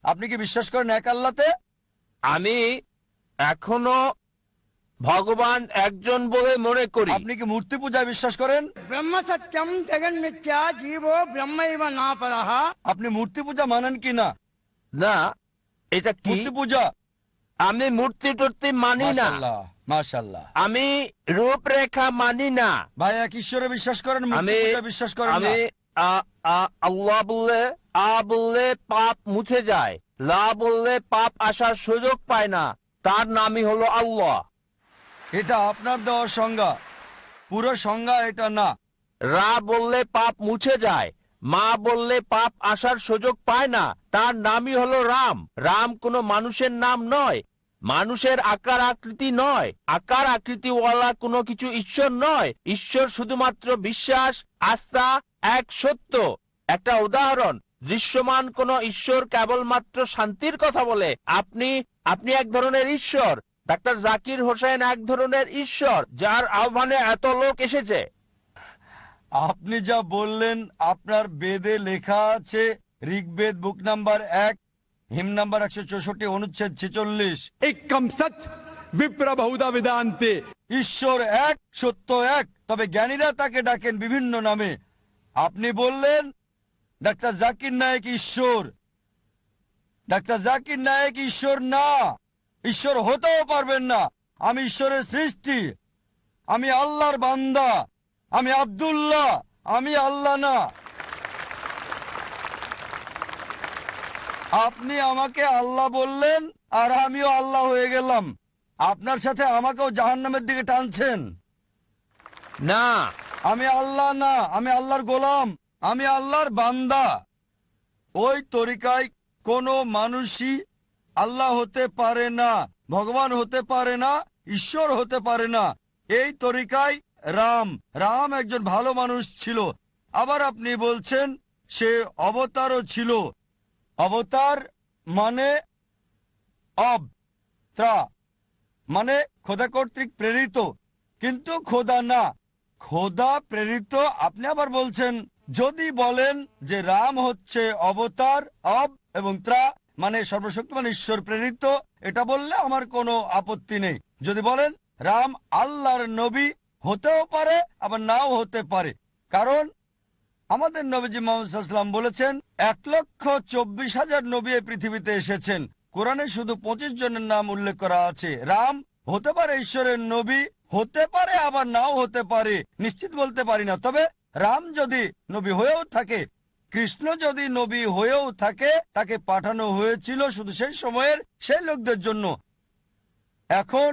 আপনি কি বিশ্বাস করেন এক আল্লাহতে? আমি এখনো ভগবান একজন বলে মনে করি। আপনি কি মূর্তি পূজায় বিশ্বাস করেন? ব্রহ্ম সত্যম জগন মিথ্যা জীবো ব্রহ্মৈব না পরঃ। আপনি মূর্তি পূজা মানেন কি না? না, এটা কি মূর্তি পূজা? আমি মূর্তি টুর্তি মানি না। মাশাআল্লাহ, মাশাআল্লাহ। আমি রূপরেখা মানি না। ভাই এক ঈশ্বরে বিশ্বাস করেন, মূর্তি আমি পূজা বিশ্বাস করেন না? আমি আল্লাহ বললে বললে পাপ মুছে যায়, লা বললে পাপ আসার সুযোগ পায় না, তার নামই হলো আল্লাহ। এটা আপনার দেওয়া সংজ্ঞা, পুরো সংজ্ঞা এটা না। রা বললে পাপ মুছে যায়, মা বললে পাপ আসার সুযোগ পায় না, তার নামই হলো রাম। রাম কোনো মানুষের নাম নয়, মানুষের আকার আকৃতি নয়, আকার আকৃতিওয়ালা কোনো কিছু ঈশ্বর নয়। ঈশ্বর শুধুমাত্র বিশ্বাস, আস্থা, এক সত্য। একটা উদাহরণ, দৃশ্যমান কোন ঈশ্বর কেবলমাত্র শান্তির কথা বলে। আপনি এক ধরনের ঈশ্বর, ডাক্তার জাকির হোসেন এক ধরনের ঈশ্বর, যার আহ্বানে এত লোক এসেছে। আপনি যা বললেন আপনার বেদে লেখা আছে, ঋগ্বেদ বুক নাম্বার 1 হিম নাম্বার 164 অনুচ্ছেদ 46, एकम सत विप्र बहुधा वेदांते। ঈশ্বর এক, সত্য এক, তবে জ্ঞানীরা তাকে ডাকেন বিভিন্ন নামে। আপনি বললেন ডাক্তার জাকির নায়েক ঈশ্বর। ডাক্তার জাকির নায়েক ঈশ্বর না, ঈশ্বর হতেও পারবেন না। আমি ঈশ্বরের সৃষ্টি, আমি আল্লাহর বান্দা, আমি আব্দুল্লাহ, আমি আল্লাহ না। আপনি আমাকে আল্লাহ বললেন আর আমিও আল্লাহ হয়ে গেলাম। আপনার সাথে আমাকেও জাহান্নামের দিকে টানছেন। না, আমি আল্লাহ না, আমি আল্লাহর গোলাম, আমি আল্লাহর বান্দা। ওই তরিকায় কোনো মানুষই আল্লাহ হতে পারে না, ভগবান হতে পারে না, ঈশ্বর হতে পারে না। এই তরিকায় রাম একজন ভালো মানুষ ছিল। আবার আপনি বলছেন সে অবতারও ছিল। অবতার মানে মানে খোদা কর্তৃক প্রেরিত, কিন্তু খোদা না, খোদা প্রেরিত। আপনি আবার বলছেন, যদি বলেন যে রাম হচ্ছে অবতার, এবং ত্রা মানে সর্বশক্তিমান ঈশ্বর প্রেরিত, এটা বললে আমার কোনো আপত্তি নেই। যদি বলেন রাম আল্লাহর নবী, হতেও পারে আবার নাও হতে পারে, কারণ আমাদের নবীজি মুহাম্মদ সাল্লাল্লাহু আলাইহি ওয়াসাল্লাম বলেছেন 1,24,000 নবী এই পৃথিবীতে এসেছেন, কোরআনে শুধু 25 জনের নাম উল্লেখ করা আছে। রাম হতে পারে ঈশ্বরের নবী, হতে পারে আবার নাও হতে পারে, নিশ্চিত বলতে পারি না। তবে রাম যদি নবী হয়েও থাকে, কৃষ্ণ যদি নবী হয়েও থাকে, তাকে পাঠানো হয়েছিল শুধু সেই সময়ের সেই লোকদের জন্য। এখন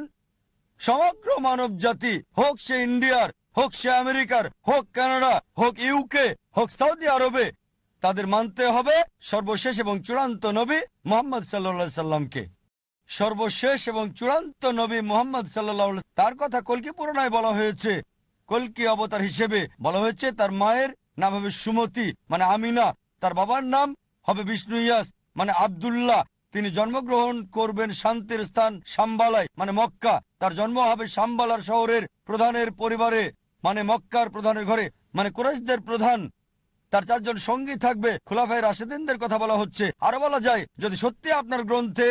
সমগ্র মানব জাতি, হোক সে ইন্ডিয়ার, হোক সে আমেরিকার, হোক কানাডা, হোক ইউকে, হোক সৌদি আরবে, তাদের মানতে হবে সর্বশেষ এবং চূড়ান্ত নবী মুহাম্মদ সাল্লাল্লাহু আলাইহি সাল্লামকে। সর্বশেষ এবং চূড়ান্ত নবী মুহাম্মদ সাল্লাল্লাহু আলাইহি, তার কথা কল্কি পুরাণায় বলা হয়েছে। কল্কি অবতার হিসেবে বলা হয়েছে তার মায়ের নাম হবে সুমতি মানে আমিনা, তার বাবার নাম হবে বিষ্ণু ইয়াস মানে আব্দুল্লাহ। তিনি জন্মগ্রহণ করবেন শান্তির স্থান শাম্বালায় মানে মক্কা। তার জন্ম হবে শাম্বালার শহরের প্রধানের পরিবারে মানে মক্কার প্রধানের ঘরে মানে কুরাইশদের প্রধান। তার 4 জন সঙ্গী থাকবে, খুলাফায়ে রাশেদিনদের কথা বলা হচ্ছে। আরো বলা যায়, যদি সত্যি আপনার গ্রন্থে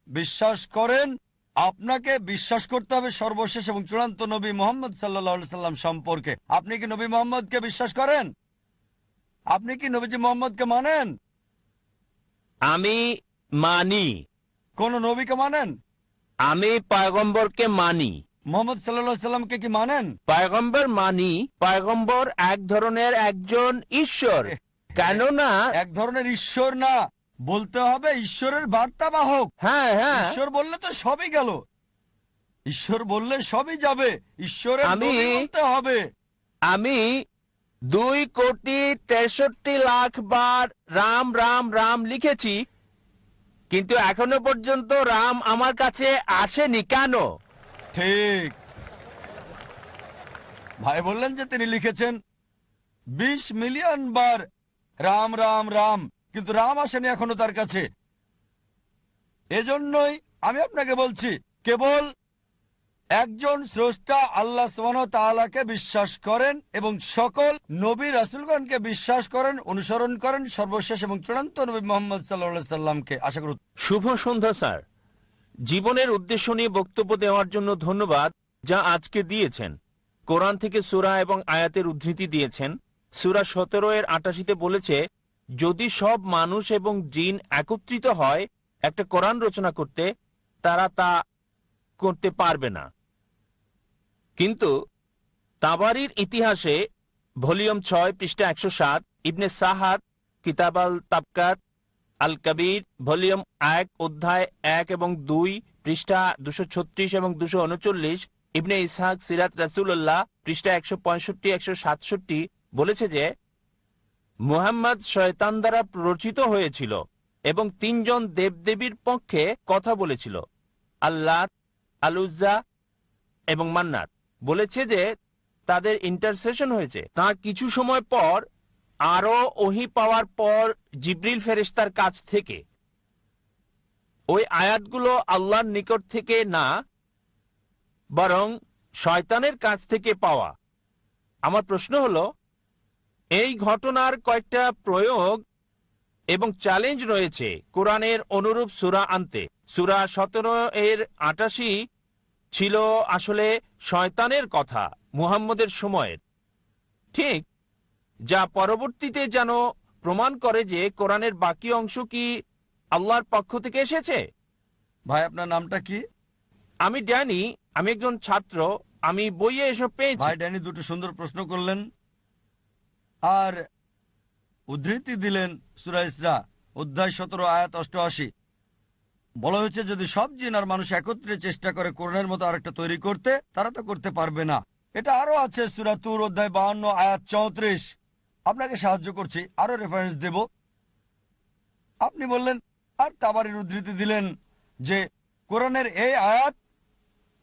বিশ্বাস করেন, আপনাকে বিশ্বাস করতে হবে সর্বশেষ এবং চূড়ান্ত নবী মুহাম্মদ সাল্লাল্লাহু আলাইহি সাল্লাম সম্পর্কে। আপনি কি নবী মুহাম্মদকে বিশ্বাস করেন? আপনি কি নবীজি মুহাম্মদকে মানেন? আমি মানি। কোন নবীকে মানেন? আমি পয়গম্বরকে মানি। মুহাম্মদ সাল্লাল্লাহু আলাইহি সাল্লামকে কি মানেন? পয়গম্বর মানি। পয়গম্বর এক ধরনের একজন ঈশ্বর, কেননা এক ধরনের ঈশ্বর না, বলতে হবে ঈশ্বরের বার্তাবাহক। হ্যাঁ হ্যাঁ, ঈশ্বর বললে তো সবই গেল, ঈশ্বর বললে সবই যাবে, ঈশ্বরের নবী বলতে হবে। আমি 2,63,00,000 বার রাম রাম রাম লিখেছি, কিন্তু এখনো পর্যন্ত রাম আমার কাছে আসেনি। কেন? ঠিক, ভাই বললেন যে তিনি লিখেছেন 20 মিলিয়ন বার রাম রাম রাম, কিন্তু রাম আসেনি এখনো তার কাছে। এজন্যই আমি আপনাকে বলছি, কেবল একজন স্রষ্টা আল্লাহ সুবহানাহু ওয়া তাআলাকে বিশ্বাস করেন এবং সকল নবী রাসূলগণকে বিশ্বাস করেন, অনুসরণ করেন, সর্বশেষ এবং চূড়ান্ত নবী মুহাম্মদ সাল্লাল্লাহু আলাইহি সাল্লামকে। আশা করি। শুভ সন্ধ্যা স্যার। জীবনের উদ্দেশ্য নিয়ে বক্তব্য দেওয়ার জন্য ধন্যবাদ যা আজকে দিয়েছেন। কোরআন থেকে সূরা এবং আয়াতের উদ্ধৃতি দিয়েছেন। সূরা 17-88 বলেছে, যদি সব মানুষ এবং জিন একত্রিত হয় একটা কোরআন রচনা করতে, তারা তা করতে পারবে না। কিন্তু তাবারির ইতিহাসে ভলিউম 6 পৃষ্ঠা 107, ইবনে সাহাদ কিতাব আল তাবকাত আল কবির ভলিউম 1 অধ্যায় 1 এবং 2 পৃষ্ঠা 236 এবং 239, ইবনে ইসহাক সিরাত রাসূলুল্লাহ পৃষ্ঠা 165-167 বলেছে যে মুহাম্মদ শয়তান দ্বারা প্ররোচিত হয়েছিল এবং 3 জন দেবদেবীর পক্ষে কথা বলেছিল, আল্লাত, আল উজ্জা এবং মান্নাত। বলেছে যে তাদের ইন্টারসেশন হয়েছে। তা কিছু সময় পর আরো ওহী পাওয়ার পর জিবরিল ফেরেশতার কাছ থেকে ওই আয়াতগুলো আল্লাহর নিকট থেকে না, বরং শয়তানের কাছ থেকে পাওয়া। আমার প্রশ্ন হলো, এই ঘটনার কয়েকটা প্রয়োগ এবং চ্যালেঞ্জ রয়েছে কোরআনের অনুরূপ সূরা আনতে। সূরা 17-88 ছিল আসলে শয়তানের কথা মুহাম্মদের সময়ের, ঠিক, যা পরবর্তীতে যেন প্রমাণ করে যে কোরআনের বাকি অংশ কি আল্লাহর পক্ষ থেকে এসেছে। ভাই, আপনার নামটা কি? আমি ড্যানি, আমি একজন ছাত্র, আমি বইয়ে এসব পেয়েছি। ভাই ড্যানি দুটো সুন্দর প্রশ্ন করলেন আর উদ্ধৃতি দিলেন সূরা ইসরা অধ্যায় 17 আয়াত 88। বলা হয়েছে, যদি সব জিন আর মানুষ একত্রে চেষ্টা করে কোরআনের মতো আরেকটা তৈরি করতে, তারা তো করতে পারবে না। এটা আরো আছে সূরা তুর অধ্যায় 52 আয়াত 34। আপনাকে সাহায্য করছি, আরো রেফারেন্স দেব। আপনি বললেন আর তাবারির উদ্ধৃতি দিলেন যে কোরআনের এই আয়াত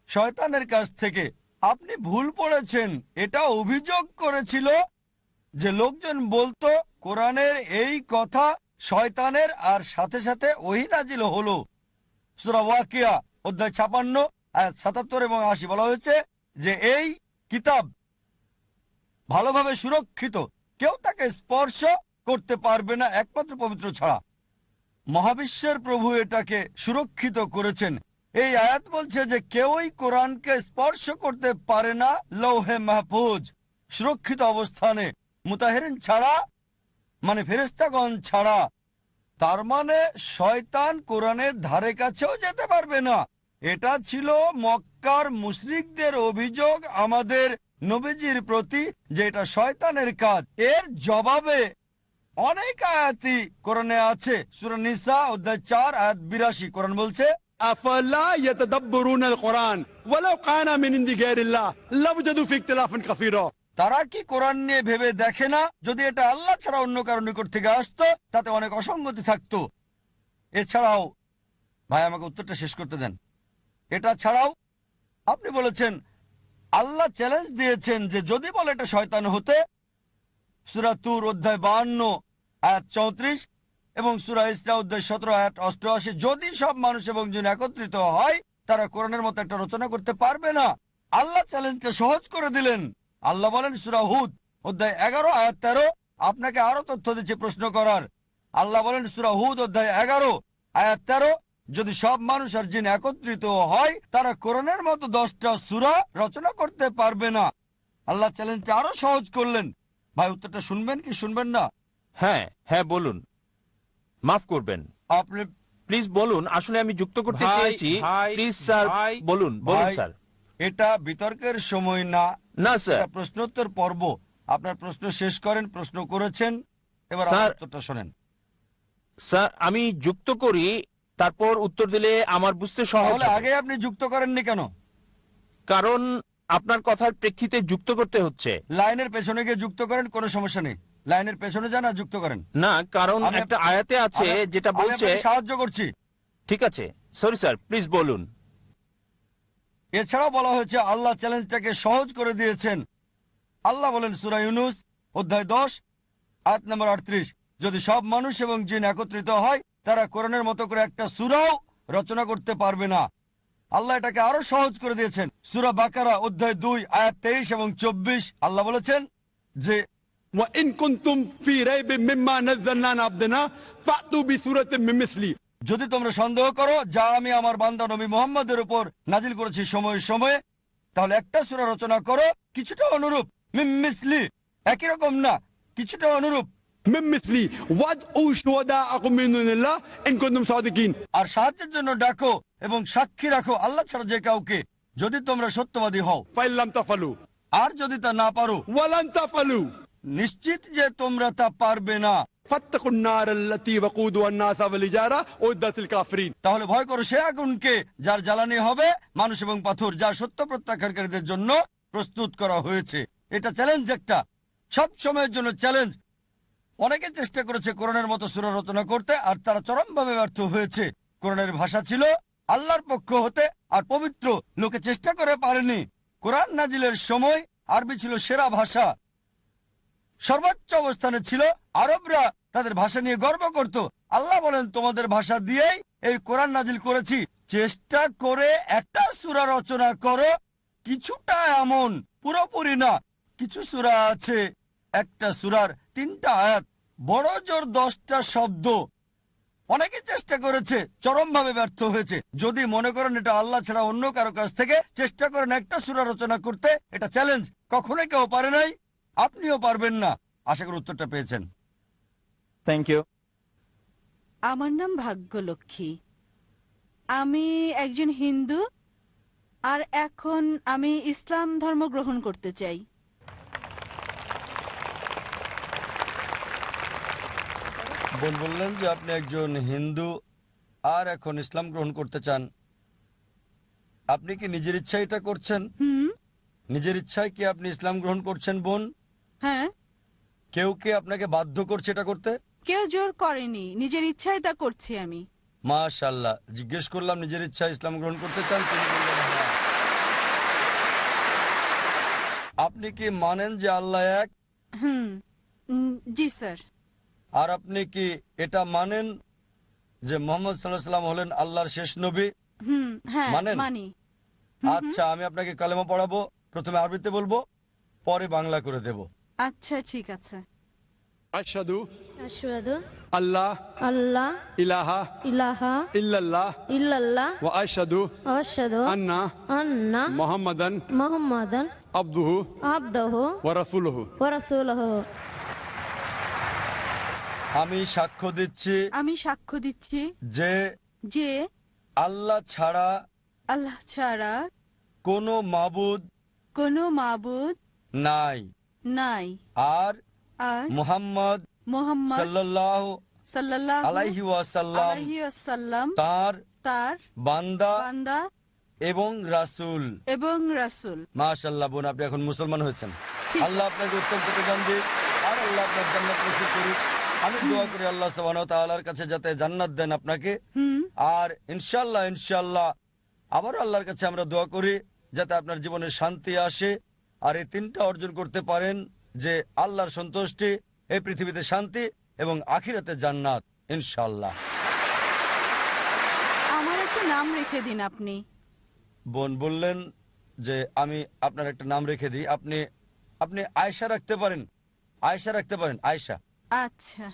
শয়তানের কাছ থেকে। আপনি ভুল পড়েছেন। এটা অভিযোগ করেছিল যে লোকজন বলতো কোরআনের এই কথা শয়তানের, আর সাথে সাথে ওহী নাজিল হলো। সূরা ওয়াকিয়া অধ্যায় 56 আয়াত 77 এবং 80 বলা হয়েছে যে এই কিতাব ভালোভাবে সুরক্ষিত, কেউ তাকে স্পর্শ করতে পারবে না একমাত্র পবিত্র ছাড়া। মহাবিশ্বের প্রভু এটাকে সুরক্ষিত করেছেন। এই আয়াত বলছে যে কেউই কোরআনকে স্পর্শ করতে পারে না লৌহে মাহফুজ, সুরক্ষিত অবস্থানে, মুতাহিরিন ছাড়া, মানে ফেরেশতাগণ ছাড়া। তার মানে শয়তান কোরআনের ধারে কাছেও যেতে পারবে না। এটা ছিল মক্কার মুশরিকদের অভিযোগ আমাদের নবীজির প্রতি যে এটা শয়তানের কাজ। এর জবাবে অনেক আয়াতই কোরআনে আছে। সূরা নিসা অধ্যায় 4 আয়াত 82 কোরআন বলছে, أفلا يتدبرون القرآن ولو كان من عند غير الله لوجدوا فيه اختلافا كثيرا। তারা কি কোরআন নিয়ে ভেবে দেখে না, যদি এটা আল্লাহ ছাড়া অন্য কারো নিকট থেকে আসতো তাতে অনেক অসঙ্গতি থাকতো। এছাড়াও, ভাই আমাকে উত্তরটা শেষ করতে দেন। এটা ছাড়াও আপনি বলেছেন আল্লাহ চ্যালেঞ্জ দিয়েছেন যে যদি বলে এটা শয়তান হতে, সূরা তুর অধ্যায় 52 আয়াত 34 এবং সূরা ইসরা অধ্যায় 17 আয়াত 88, যদি সব মানুষ এবং জিন একত্রিত হয় তারা কোরআনের মতো একটা রচনা করতে পারবে না। আল্লাহ চ্যালেঞ্জটা সহজ করে দিলেন। আল্লাহ বলেন সূরা হুদ অধ্যায় 11 আয়াত 13, আপনাকে আরো তথ্য দিচ্ছে প্রশ্ন করার। আল্লাহ বলেন সূরা হুদ অধ্যায় 11 আয়াত 13, যদি সব মানুষ আর জিন একত্রিত হয় তারা কোরআনের মতো 10টা সূরা রচনা করতে পারবে না। আল্লাহ চ্যালেঞ্জটা আরো সহজ করলেন। ভাই উত্তরটা শুনবেন কি শুনবেন না? হ্যাঁ হ্যাঁ বলুন, মাফ করবেন, আপনি প্লিজ বলুন। আসলে আমি যুক্ত করতে ভাই, চেয়েছি। ভাই, প্লিজ স্যার ভাই, বলুন, বলুন ভাই, স্যার। এটা বিতর্কের সময় না, না স্যার। এটা প্রশ্নোত্তর পর্ব। আপনার প্রশ্ন শেষ করেন, প্রশ্ন করেছেন, এবার স্যার, আমার উত্তরটা শোনেন। স্যার আমি যুক্ত করি, তারপর উত্তর দিলে আমার বুঝতে সহজ তাহলে হবে। আগে আপনি যুক্ত করেননি কেন? কারণ আপনার কথার প্রেক্ষিতে যুক্ত করতে হচ্ছে। লাইনের পেছনে গিয়ে যুক্ত করেন, কোনো সমস্যা নেই। লাইনের পেছনে যান আর যুক্ত করেন। না, কারণ আমি একটা আয়াতে আছে যেটা আমি বলছে। আপনাকে সাহায্য করছি। ঠিক আছে, সরি স্যার, প্লিজ বলুন। এছাড়াও বলা হয়েছে আল্লাহ চ্যালেঞ্জটাকে সহজ করে দিয়েছেন। আল্লাহ বলেন সূরা ইউনূস অধ্যায় 10 আয়াত নম্বর 38। যদি সব মানুষ এবং জিন একত্রিত হয় তারা কোরআনের মতো করে একটা সূরাও রচনা করতে পারবে না। আল্লাহ এটাকে আরো সহজ করে দিয়েছেন। সূরা বাকারা অধ্যায় 2 আয়াত 23 এবং 24 আল্লাহ বলেছেন যে وإن كنتم في ريب مما نزلنا على عبدنا فأتوا بسورة من مثله। যদি তোমরা সন্দেহ করো যা আমি আমার বান্দা নবী মুহাম্মদের উপর নাজিল করেছি সময়ে সময়ে, তাহলে একটা সূরা রচনা করো কিছুটা অনুরূপ। মিন মিসলি, একই রকম না, কিছুটা অনুরূপ। من مثلي وادعوا شهداءكم من دون الله إن كنتم صادقين। আর সাহায্যের জন্য ডাকো এবং সাক্ষী রাখো আল্লাহ ছাড়া যে কাউকে, যদি তোমরা সত্যবাদী হও। فإن لم تفعلوا আর যদি তা না পারো, ولن تفعلوا নিশ্চিত যে তোমরা তা পারবে না, فاتقوا النار التي وقودها الناس والحجارة أعدت للكافرين। তাহলে ভয় করো সে আগুনকে যার জ্বালানি হবে মানুষ এবং পাথর, যা সত্য প্রত্যাখ্যানকারীদের জন্য প্রস্তুত করা হয়েছে। এটা চ্যালেঞ্জ, একটা সব সময়ের জন্য চ্যালেঞ্জ। অনেকে চেষ্টা করেছে কোরআনের মতো সূরা রচনা করতে, আর তারা চরমভাবে ব্যর্থ হয়েছে। কোরআনের ভাষা ছিল আল্লাহর পক্ষ হতে আর পবিত্র, লোকে চেষ্টা করে পারেনি। কোরআন নাজিলের সময় আরবি ছিল সেরা ভাষা, সর্বোচ্চ অবস্থানে ছিল। আরবরা তাদের ভাষা নিয়ে গর্ব করত। আল্লাহ বলেন তোমাদের ভাষা দিয়েই এই কোরআন নাজিল করেছি, চেষ্টা করে একটা সূরা রচনা করো। কিছুটা এমন, পুরোপুরি না। কিছু সূরা আছে একটা সূরার 3টা আয়াত, বড় জোর 10টা শব্দ। অনেকে চেষ্টা করেছে, চরমভাবে ব্যর্থ হয়েছে। যদি মনে করেন এটা আল্লাহ ছাড়া অন্য কারো কাছ থেকে চেষ্টা করেন একটা সূরা রচনা করতে, এটা চ্যালেঞ্জ। কখনোই কেউ পারে নাই, আপনিও পারবেন না। আশা করি উত্তরটা পেয়েছেন। Thank you. আমার নাম ভাগ্যলক্ষ্মী। আমি একজন হিন্দু, আর এখন আমি ইসলাম ধর্ম গ্রহণ করতে চাই। বোন বললেন যে আপনি একজন হিন্দু আর এখন ইসলাম গ্রহণ করতে চান। আপনি কি নিজের ইচ্ছায় এটা করছেন? নিজের ইচ্ছায় কি আপনি ইসলাম গ্রহণ করছেন বোন? হ্যাঁ। কেউ কি আপনাকে বাধ্য করছে এটা করতে? কেউ জোর করেনি, নিজের ইচ্ছায় তা করছি আমি। মাশাআল্লাহ। জিজ্ঞেস করলাম নিজের ইচ্ছায় ইসলাম গ্রহণ করতে চান, তিনি বললেন হ্যাঁ। আপনি কি মানেন যে আল্লাহ এক? জি স্যার। আর আপনি কি এটা মানেন যে মুহাম্মদ সাল্লাল্লাহু আলাইহি ওয়াসাল্লাম হলেন আল্লাহর শেষ নবী? হ্যাঁ মানেন? মানি। আচ্ছা, আমি আপনাকে কালেমা পড়াবো। প্রথমে আরবিতে বলবো, পরে বাংলা করে দেব। আচ্ছা ঠিক আছে। আশহাদু আশহাদু আল্লাহ আল্লাহ ইলাহা ইলাহা ইল্লাল্লাহ ইল্লাল্লাহ ওয়া আশহাদু আশহাদু আন্না আন্না মুহাম্মাদান মুহাম্মাদান আবদুহু আবদুহু ওয়া রাসূলুহু ওয়া রাসূলুহু। আমি সাক্ষ্য দিচ্ছি, আমি সাক্ষ্য দিচ্ছি যে যে আল্লাহ ছাড়া আল্লাহ ছাড়া কোনো মাবুদ নাই, নাই, আর মুহাম্মদ সাল্লাল্লাহু আলাইহি ওয়াসাল্লাম তার বান্দা এবং রাসূল। মাশাআল্লাহ বোন, আপনি এখন মুসলমান হয়েছেন। আল্লাহ আপনাকে উত্তম প্রতিদান দিক, আর আল্লাহ আপনার জান্নাত নসিব করুক। আমি দোয়া করি আল্লাহ সুবহানাহু ওয়া তাআলার কাছে যাতে জান্নাত দেন আপনাকে। আর ইনশাআল্লাহ আবারও আল্লাহর কাছে আমরা দোয়া করি যাতে আপনার জীবনে শান্তি আসে, আর এই 3টা অর্জন করতে পারেন, যে আল্লাহর সন্তুষ্টি, এই পৃথিবীতে শান্তি এবং আখিরাতে জান্নাত ইনশাআল্লাহ। আমার একটা নাম রেখে দিন আপনি। বোন বললেন যে আমি আপনার একটা নাম রেখে দিই। আপনি আয়েশা রাখতে পারেন, আয়েশা। আচ্ছা,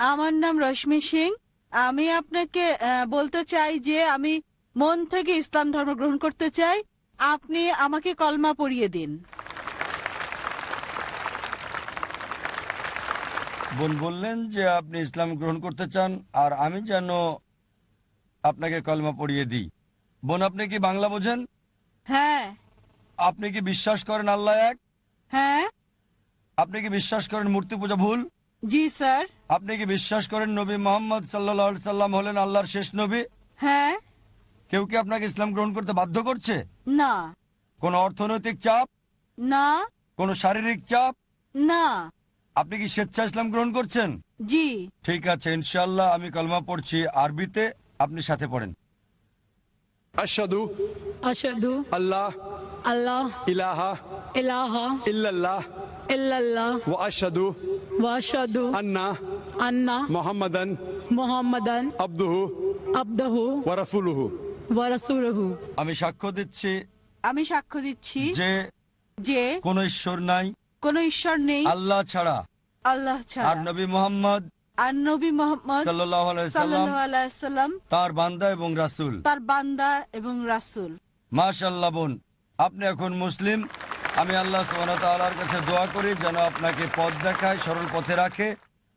আমার নাম রশ্মি সিং। আমি আপনাকে বলতে চাই যে আমি মন থেকে ইসলাম ধর্ম গ্রহণ করতে চাই। আপনি আমাকে কলমা পড়িয়ে দিন। বোন বললেন যে আপনি ইসলাম গ্রহণ করতে চান, আর আমি যেন আপনাকে কলমা পড়িয়ে দিই। বোন, আপনি কি বাংলা বোঝেন? হ্যাঁ। আপনি কি বিশ্বাস করেন আল্লাহ এক? হ্যাঁ। আপনি কি বিশ্বাস করেন মূর্তি পূজা ভুল? জি স্যার। আপনি কি বিশ্বাস করেন নবী মুহাম্মদ সাল্লাল্লাহু আলাইহি সাল্লাম হলেন আল্লাহর শেষ নবী? হ্যাঁ। কেউ কি আপনাকে ইসলাম গ্রহণ করতে বাধ্য করছে? না। কোনো অর্থনৈতিক চাপ? না। কোনো শারীরিক চাপ? না। আপনি কি স্বেচ্ছা ইসলাম গ্রহণ করছেন? জি। ঠিক আছে, ইনশাআল্লাহ আমি কলমা পড়ছি আরবিতে, আপনি সাথে পড়েন। আশহাদু আশহাদু আল্লাহ আল্লাহ ইলাহা ইলাহা ইল্লাল্লাহ ইল্লাল্লাহ ওয়া আশহাদু ওয়া আশহাদু আন্না আন্না মুহাম্মাদান মুহাম্মাদান আবদুহু আবদুহু ওয়া রাসূলুহু। ওয়া রাসূলুহু। আমি সাক্ষ্য দিচ্ছি আমি সাক্ষ্য দিচ্ছি যে যে কোনো ঈশ্বর নাই কোনো ঈশ্বর নেই আল্লাহ ছাড়া, আল্লাহ ছাড়া, আর নবী মুহাম্মদ আর নবী মুহাম্মদ সাল্লাল্লাহু আলাইহি সাল্লাম সাল্লাল্লাহু আলাইহি সাল্লাম তার বান্দা এবং রাসূল। তার বান্দা এবং রাসূল। মাশাআল্লাহ বোন, আপনি এখন মুসলিম। আমি আল্লাহ সুবহানাহু ওয়া তাআলার কাছে দোয়া করি যেন আপনাকে পথ দেখায়, সরল পথে রাখে।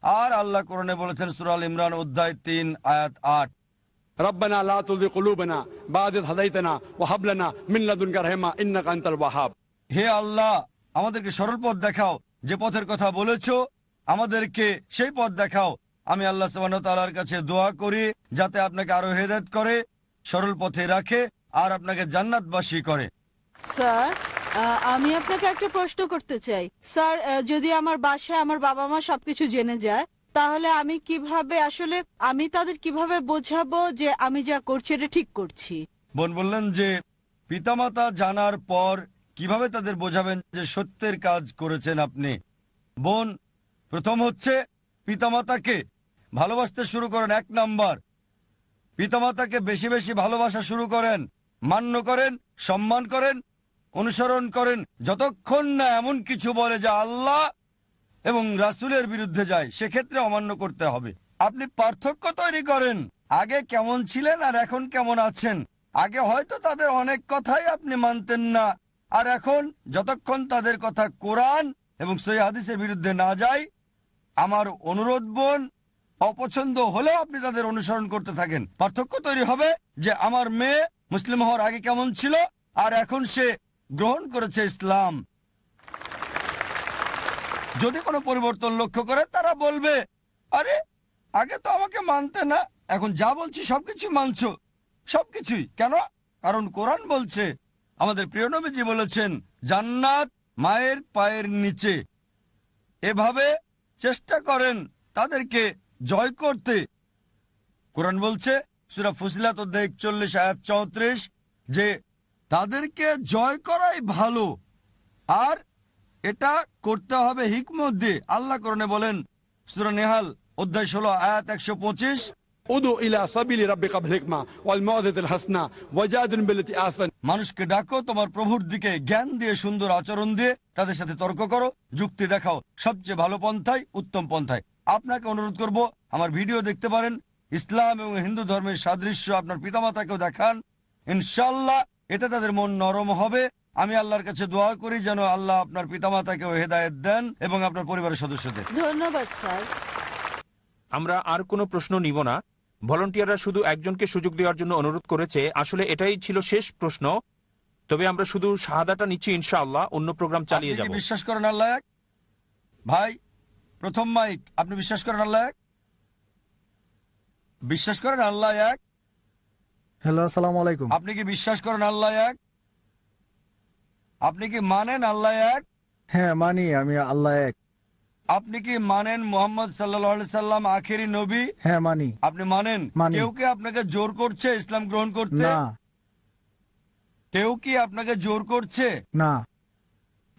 আর আল্লাহ কোরআনে বলেছেন সূরা আল ইমরান অধ্যায় 3 আয়াত 8, ربنا لا تزغ قلوبنا بعد إذ هديتنا وهب لنا من لدنك رحمة إنك أنت الوهاب। হে আল্লাহ, আমাদেরকে সরল পথ দেখাও, যে পথের কথা বলেছো আমাদেরকে সেই পথ দেখাও। আমি আল্লাহ সুবহানাহু ওয়া তাআলার কাছে দোয়া করি যাতে আপনাকে আরো হেদায়েত করে, সরল পথে রাখে আর আপনাকে জান্নাতবাসী করে। স্যার, আমি আপনাকে একটা প্রশ্ন করতে চাই। স্যার, যদি আমার বাসায় আমার বাবা মা সবকিছু জেনে যায়, তাহলে আমি কিভাবে আমি তাদের কিভাবে বোঝাবো যে আমি যা করছি এটা ঠিক করছি? বোন বললেন যে পিতামাতা জানার পর কিভাবে তাদের বোঝাবেন যে সত্যের কাজ করেছেন আপনি। বোন, প্রথম হচ্ছে পিতামাতাকে ভালোবাসতে শুরু করেন। 1 নাম্বার, পিতামাতাকে বেশি বেশি ভালোবাসা শুরু করেন, মান্য করেন, সম্মান করেন, অনুসরণ করেন, যতক্ষণ না এমন কিছু বলে যা আল্লাহ এবং রাসূলের বিরুদ্ধে যায়, সেক্ষেত্রে অমান্য করতে হবে। আপনি পার্থক্য তৈরি করেন, আগে কেমন ছিলেন আর এখন কেমন আছেন। আগে হয়তো তাদের অনেক কথাই আপনি মানতেন না, আর এখন যতক্ষণ তাদের কথা কোরআন এবং সহিহ হাদিসের বিরুদ্ধে না যায়, আমার অনুরোধ বোন, অপছন্দ হলেও আপনি তাদের অনুসরণ করতে থাকেন। পার্থক্য তৈরি হবে যে আমার মেয়ে মুসলিম হওয়ার আগে কেমন ছিল আর এখন সে গ্রহণ করেছে ইসলাম। যদি কোনো পরিবর্তন লক্ষ্য করে, তারা বলবে, আরে আগে তো আমাকে মানতে না, এখন যা বলছি সবকিছু মানছো। সবকিছুই কেন? কারণ কোরআন বলছে, আমাদের প্রিয় নবীজি বলেছেন, জান্নাত মায়ের পায়ের নিচে। এভাবে চেষ্টা করেন তাদেরকে জয় করতে। কোরআন বলছে সূরা ফুসিলাত অধ্যায় 41 আয়াত 34 যে তাদেরকে জয় করাই ভালো, আর এটা করতে হবে হিকমত দিয়ে। আল্লাহ কোরআনে বলেন সূরা নেহাল অধ্যায় 16 আয়াত 125, উদু ইলা সাবিলি রাব্বিকা বিল হিকমা ওয়াল মাউযাতিল হাসনা ওয়াজাদিল বিল্লাতি আহসান। মানুষকে ডাকো তোমার প্রভুর দিকে, জ্ঞান দিয়ে, সুন্দর আচরণ দিয়ে তাদের সাথে তর্ক করো, যুক্তি দেখাও সবচেয়ে ভালো পন্থায়, উত্তম পন্থায়। আপনাকে অনুরোধ করব, আমার ভিডিও দেখতে পারেন, ইসলাম এবং হিন্দু ধর্মের সাদৃশ্য আপনার পিতামাতাকেও দেখান। ইনশাআল্লাহ এতে তাদের মন নরম হবে। আমি আল্লাহর কাছে দোয়া করি যেন আল্লাহ আপনার পিতামাতাকেও হেদায়েত দেন এবং আপনার পরিবারের সদস্যদের। ধন্যবাদ স্যার। আমরা আর কোনো প্রশ্ন নিব না। ভলান্টিয়াররা শুধু একজনকে সুযোগ দেওয়ার জন্য অনুরোধ করেছে। আসলে এটাই ছিল শেষ প্রশ্ন, তবে আমরা শুধু শাহাদাটা নিচ্ছি, ইনশাআল্লাহ অন্য প্রোগ্রাম চালিয়ে যাব। বিশ্বাস করেন আল্লাহ এক? ভাই, প্রথম মাইক, আপনি বিশ্বাস করেন আল্লাহ এক? বিশ্বাস করেন আল্লাহ এক? হ্যালো, আসসালামু আলাইকুম। আপনি কি বিশ্বাস করেন আল্লাহ এক? আপনি কি মানেন আল্লাহ এক? হ্যাঁ মানি, আমি আল্লাহ এক। আপনি কি মানেন মুহাম্মদ সাল্লাল্লাহু আলাইহি সাল্লাম আখেরি নবী? হ্যাঁ মানি। আপনি মানেন? কেউ কি আপনাকে জোর করছে ইসলাম গ্রহণ করতে? না। কেউ কি আপনাকে জোর করছে? না।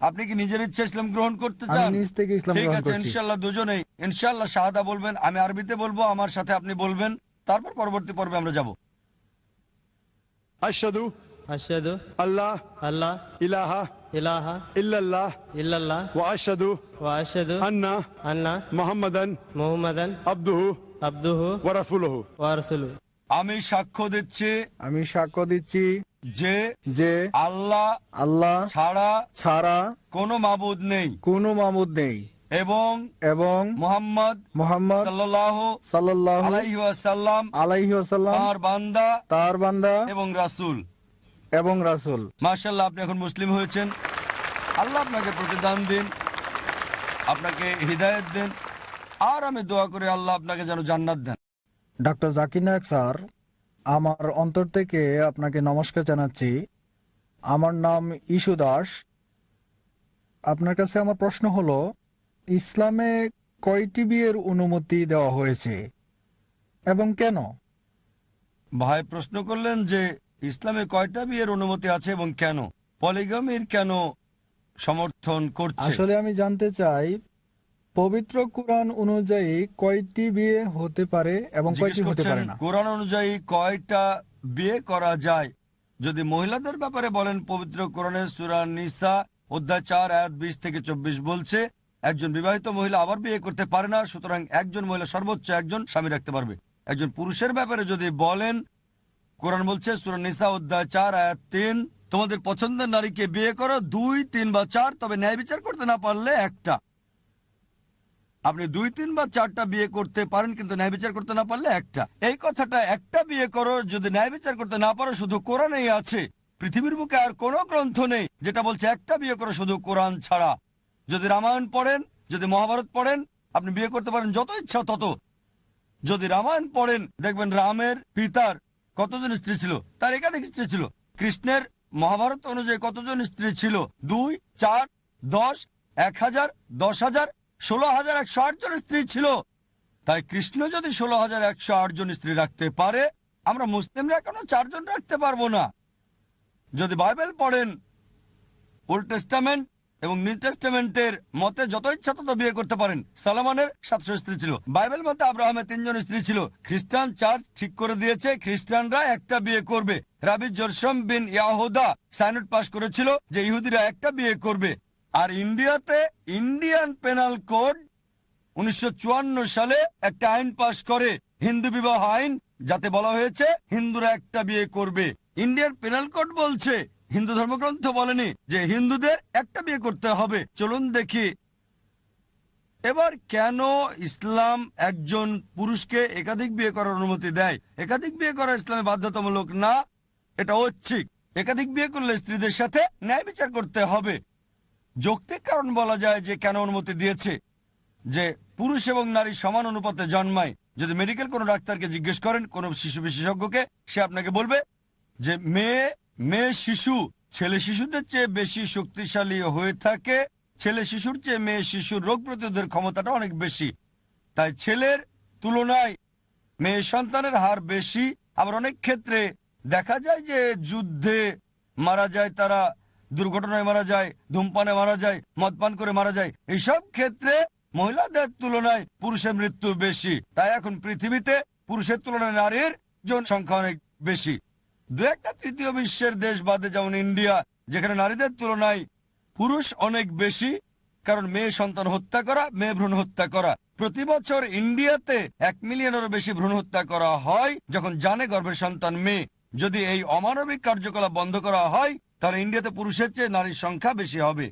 আপনি কি নিজের ইচ্ছা ইসলাম গ্রহণ করতে চান? আমি নিজ থেকে ইসলাম ঠিক গ্রহণ আছে, করছি। ইনশাআল্লাহ দুজনেই ইনশাআল্লাহ শাহাদা বলবেন। আমি আরবিতে বলবো, আমার সাথে আপনি বলবেন, তারপর পরবর্তী পর্বে আমরা যাব। আশহাদু আশহাদু আল্লাহ আল্লাহ ইলাহা ইলাহা ইল্লাল্লাহ ইল্লাল্লাহ ওয়া আশহাদু ওয়া আশহাদু আন্না আন্না মুহাম্মাদান মুহাম্মাদান আবদুহু আবদুহু ওয়া রাসূলুহু। ওয়া রাসূলুহু। আমি সাক্ষ্য দিচ্ছি যে আল্লাহ ছাড়া কোনো মাবুদ নেই এবং মুহাম্মদ সাল্লাল্লাহু আলাইহি ওয়াসাল্লাম তার বান্দা এবং রাসূল। মাশাআল্লাহ, আপনি এখন মুসলিম হয়েছেন। আল্লাহ আপনাকে প্রতিদান দিন, আপনাকে হিদায়াত দেন, আর আমি দোয়া করি আল্লাহ আপনাকে যেন জান্নাত দেন। ডক্টর জাকির নায়েক স্যার, আমার অন্তর থেকে আপনাকে নমস্কার জানাচ্ছি। আমার নাম ইশু দাস। আপনার কাছে আমার প্রশ্ন হলো, ইসলামে কয়টি বিয়ের অনুমতি দেওয়া হয়েছে এবং কেন? ভাই প্রশ্ন করলেন যে ইসলামে কয়টা বিয়ের অনুমতি আছে এবং কেন, পলিগামির কেন সমর্থন করছে। আসলে আমি জানতে চাই পবিত্র কোরআন অনুযায়ী কয়টি বিয়ে হতে পারে এবং জিজ্ঞেস কয়টি হতে করছেন পারে না? কোরআন অনুযায়ী কয়টা বিয়ে করা যায়। যদি মহিলাদের ব্যাপারে বলেন, পবিত্র কোরআনের সূরা নিসা অধ্যায় 4 আয়াত 20 থেকে 24 বলছে একজন বিবাহিত মহিলা আবার বিয়ে করতে পারে না, সুতরাং একজন মহিলা সর্বোচ্চ একজন স্বামী রাখতে পারবে। একজন পুরুষের ব্যাপারে যদি বলেন, কোরআন বলছে সূরা নিসা অধ্যায় 4 আয়াত 3, তোমাদের পছন্দের নারীকে বিয়ে করো 2, 3 বা 4, তবে ন্যায় বিচার করতে না পারলে একটা। আপনি 2, 3 বা 4টা বিয়ে করতে পারেন, কিন্তু ন্যায় বিচার করতে না পারলে একটা। এই কথাটা একটা বিয়ে করো যদি ন্যায় বিচার করতে না পারো শুধু কোরআনেই আছে। পৃথিবীর বুকে আর কোনো গ্রন্থ নেই যেটা বলছে একটা বিয়ে করো শুধু কোরআন ছাড়া। যদি রামায়ণ পড়েন, যদি মহাভারত পড়েন, আপনি বিয়ে করতে পারেন যত ইচ্ছা তত। যদি রামায়ণ পড়েন দেখবেন রামের পিতার কতজন স্ত্রী ছিল, তার একাধিক স্ত্রী ছিল। কৃষ্ণের মহাভারত অনুযায়ী কতজন স্ত্রী ছিল? 2, 4, 10, 1000, 10,000, 16,108 জন স্ত্রী ছিল। তাই কৃষ্ণ যদি 16,108 জন স্ত্রী রাখতে পারে, আমরা মুসলিমরা কেন 4 জন রাখতে পারবো না? যদি বাইবেল পড়েন, ওল্ড টেস্টামেন্ট এবং নিউ টেস্টামেন্টের মতে যত ইচ্ছা তত বিয়ে করতে পারেন। সলোমনের 700 স্ত্রী ছিল। বাইবেল মতে আব্রাহামের 3 জন স্ত্রী ছিল। খ্রিস্টান চার্চ ঠিক করে দিয়েছে খ্রিস্টানরা একটা বিয়ে করবে। রাবি জরসম বিন ইয়াহুদা সাইনড পাস করেছিল যে ইহুদিরা একটা বিয়ে করবে। আর ইন্ডিয়াতে ইন্ডিয়ান পেনাল কোড 1954 সালে একটা আইন পাস করে, হিন্দু বিবাহ আইন, যাতে বলা হয়েছে হিন্দুরা একটা বিয়ে করবে। ইন্ডিয়ান পেনাল কোড বলছে, হিন্দু ধর্মগ্রন্থ বলেনি যে হিন্দুদের একটা বিয়ে করতে হবে। চলুন দেখি এবার কেন ইসলাম একজন পুরুষকে একাধিক বিয়ে করার অনুমতি দেয়। একাধিক বিয়ে করা ইসলামে বাধ্যতামূলক না, এটা ঐচ্ছিক। একাধিক বিয়ে করলে স্ত্রীদের সাথে ন্যায় বিচার করতে হবে। যৌক্তিক কারণ বলা যায় যে কেন অনুমতি দিয়েছে, যে পুরুষ এবং নারী সমান অনুপাতে জন্মায়। যদি মেডিকেল কোনো ডাক্তারকে জিজ্ঞেস করেন, কোনো শিশু বিশেষজ্ঞকে, সে আপনাকে বলবে যে মেয়ে শিশু ছেলে শিশুদের চেয়ে বেশি শক্তিশালী হয়ে থাকে। ছেলে শিশুর চেয়ে মেয়ে শিশুর রোগ প্রতিরোধের ক্ষমতাটা অনেক বেশি। তাই ছেলের তুলনায় মেয়ে সন্তানের হার বেশি। আবার অনেক ক্ষেত্রে দেখা যায় যে যুদ্ধে মারা যায়, তারা দুর্ঘটনায় মারা যায়, ধূমপানে মারা যায়, মদপান করে মারা যায়। এইসব ক্ষেত্রে মহিলাদের তুলনায় পুরুষের মৃত্যু বেশি। তাই এখন পৃথিবীতে পুরুষের তুলনায় নারীর জনসংখ্যা অনেক বেশি। 2-1টা তৃতীয় বিশ্বের দেশ বাদে, যেমন ইন্ডিয়া, যেখানে নারীদের তুলনায় পুরুষ অনেক বেশি, কারণ মেয়ে সন্তান হত্যা করা, মেয়ে ভ্রূণ হত্যা করা। প্রতি বছর ইন্ডিয়াতে 1 মিলিয়নেরও বেশি ভ্রূণ হত্যা করা হয় যখন জানে গর্ভের সন্তান মেয়ে। যদি এই অমানবিক কার্যকলাপ বন্ধ করা হয়, তাহলে ইন্ডিয়াতে পুরুষের চেয়ে নারীর সংখ্যা বেশি হবে।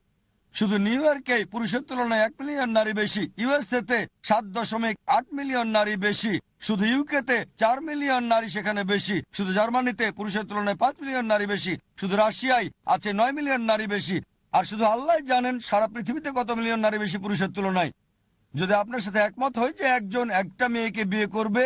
শুধু নিউ ইয়র্কে পুরুষের তুলনায় 1 মিলিয়ন নারী বেশি, ইউএসএতে 7.8 মিলিয়ন নারী বেশি, শুধু ইউকেতে 4 মিলিয়ন নারী সেখানে বেশি, শুধু জার্মানিতে পুরুষের তুলনায় 5 মিলিয়ন নারী বেশি, শুধু রাশিয়ায় আছে 9 মিলিয়ন নারী বেশি। আর শুধু আল্লাহ জানেন সারা পৃথিবীতে কত মিলিয়ন নারী বেশি পুরুষের তুলনায়। যদি আপনার সাথে একমত হয় যে একজন একটা মেয়েকে বিয়ে করবে,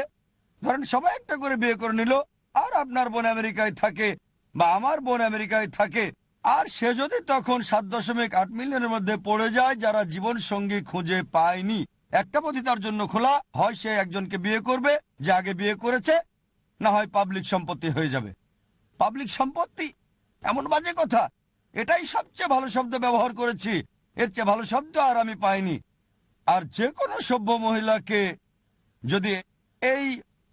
ধরেন সবাই একটা করে বিয়ে করে নিল, আর আপনার বোন আমেরিকায় থাকে বা আমার বোন আমেরিকায় থাকে, আর সে যদি তখন 7.8 মিলিয়নের মধ্যে পড়ে যায় যারা জীবন সঙ্গী খুঁজে পায়নি, একটা পথই তার জন্য খোলা, হয় সে একজনকে বিয়ে করবে যে আগে বিয়ে করেছে, না হয় পাবলিক সম্পত্তি হয়ে যাবে। পাবলিক সম্পত্তি এমন বাজে কথা, এটাই সবচেয়ে ভালো শব্দ ব্যবহার করেছি, এর চেয়ে ভালো শব্দ আর আমি পাইনি। আর যে কোনো সভ্য মহিলাকে যদি এই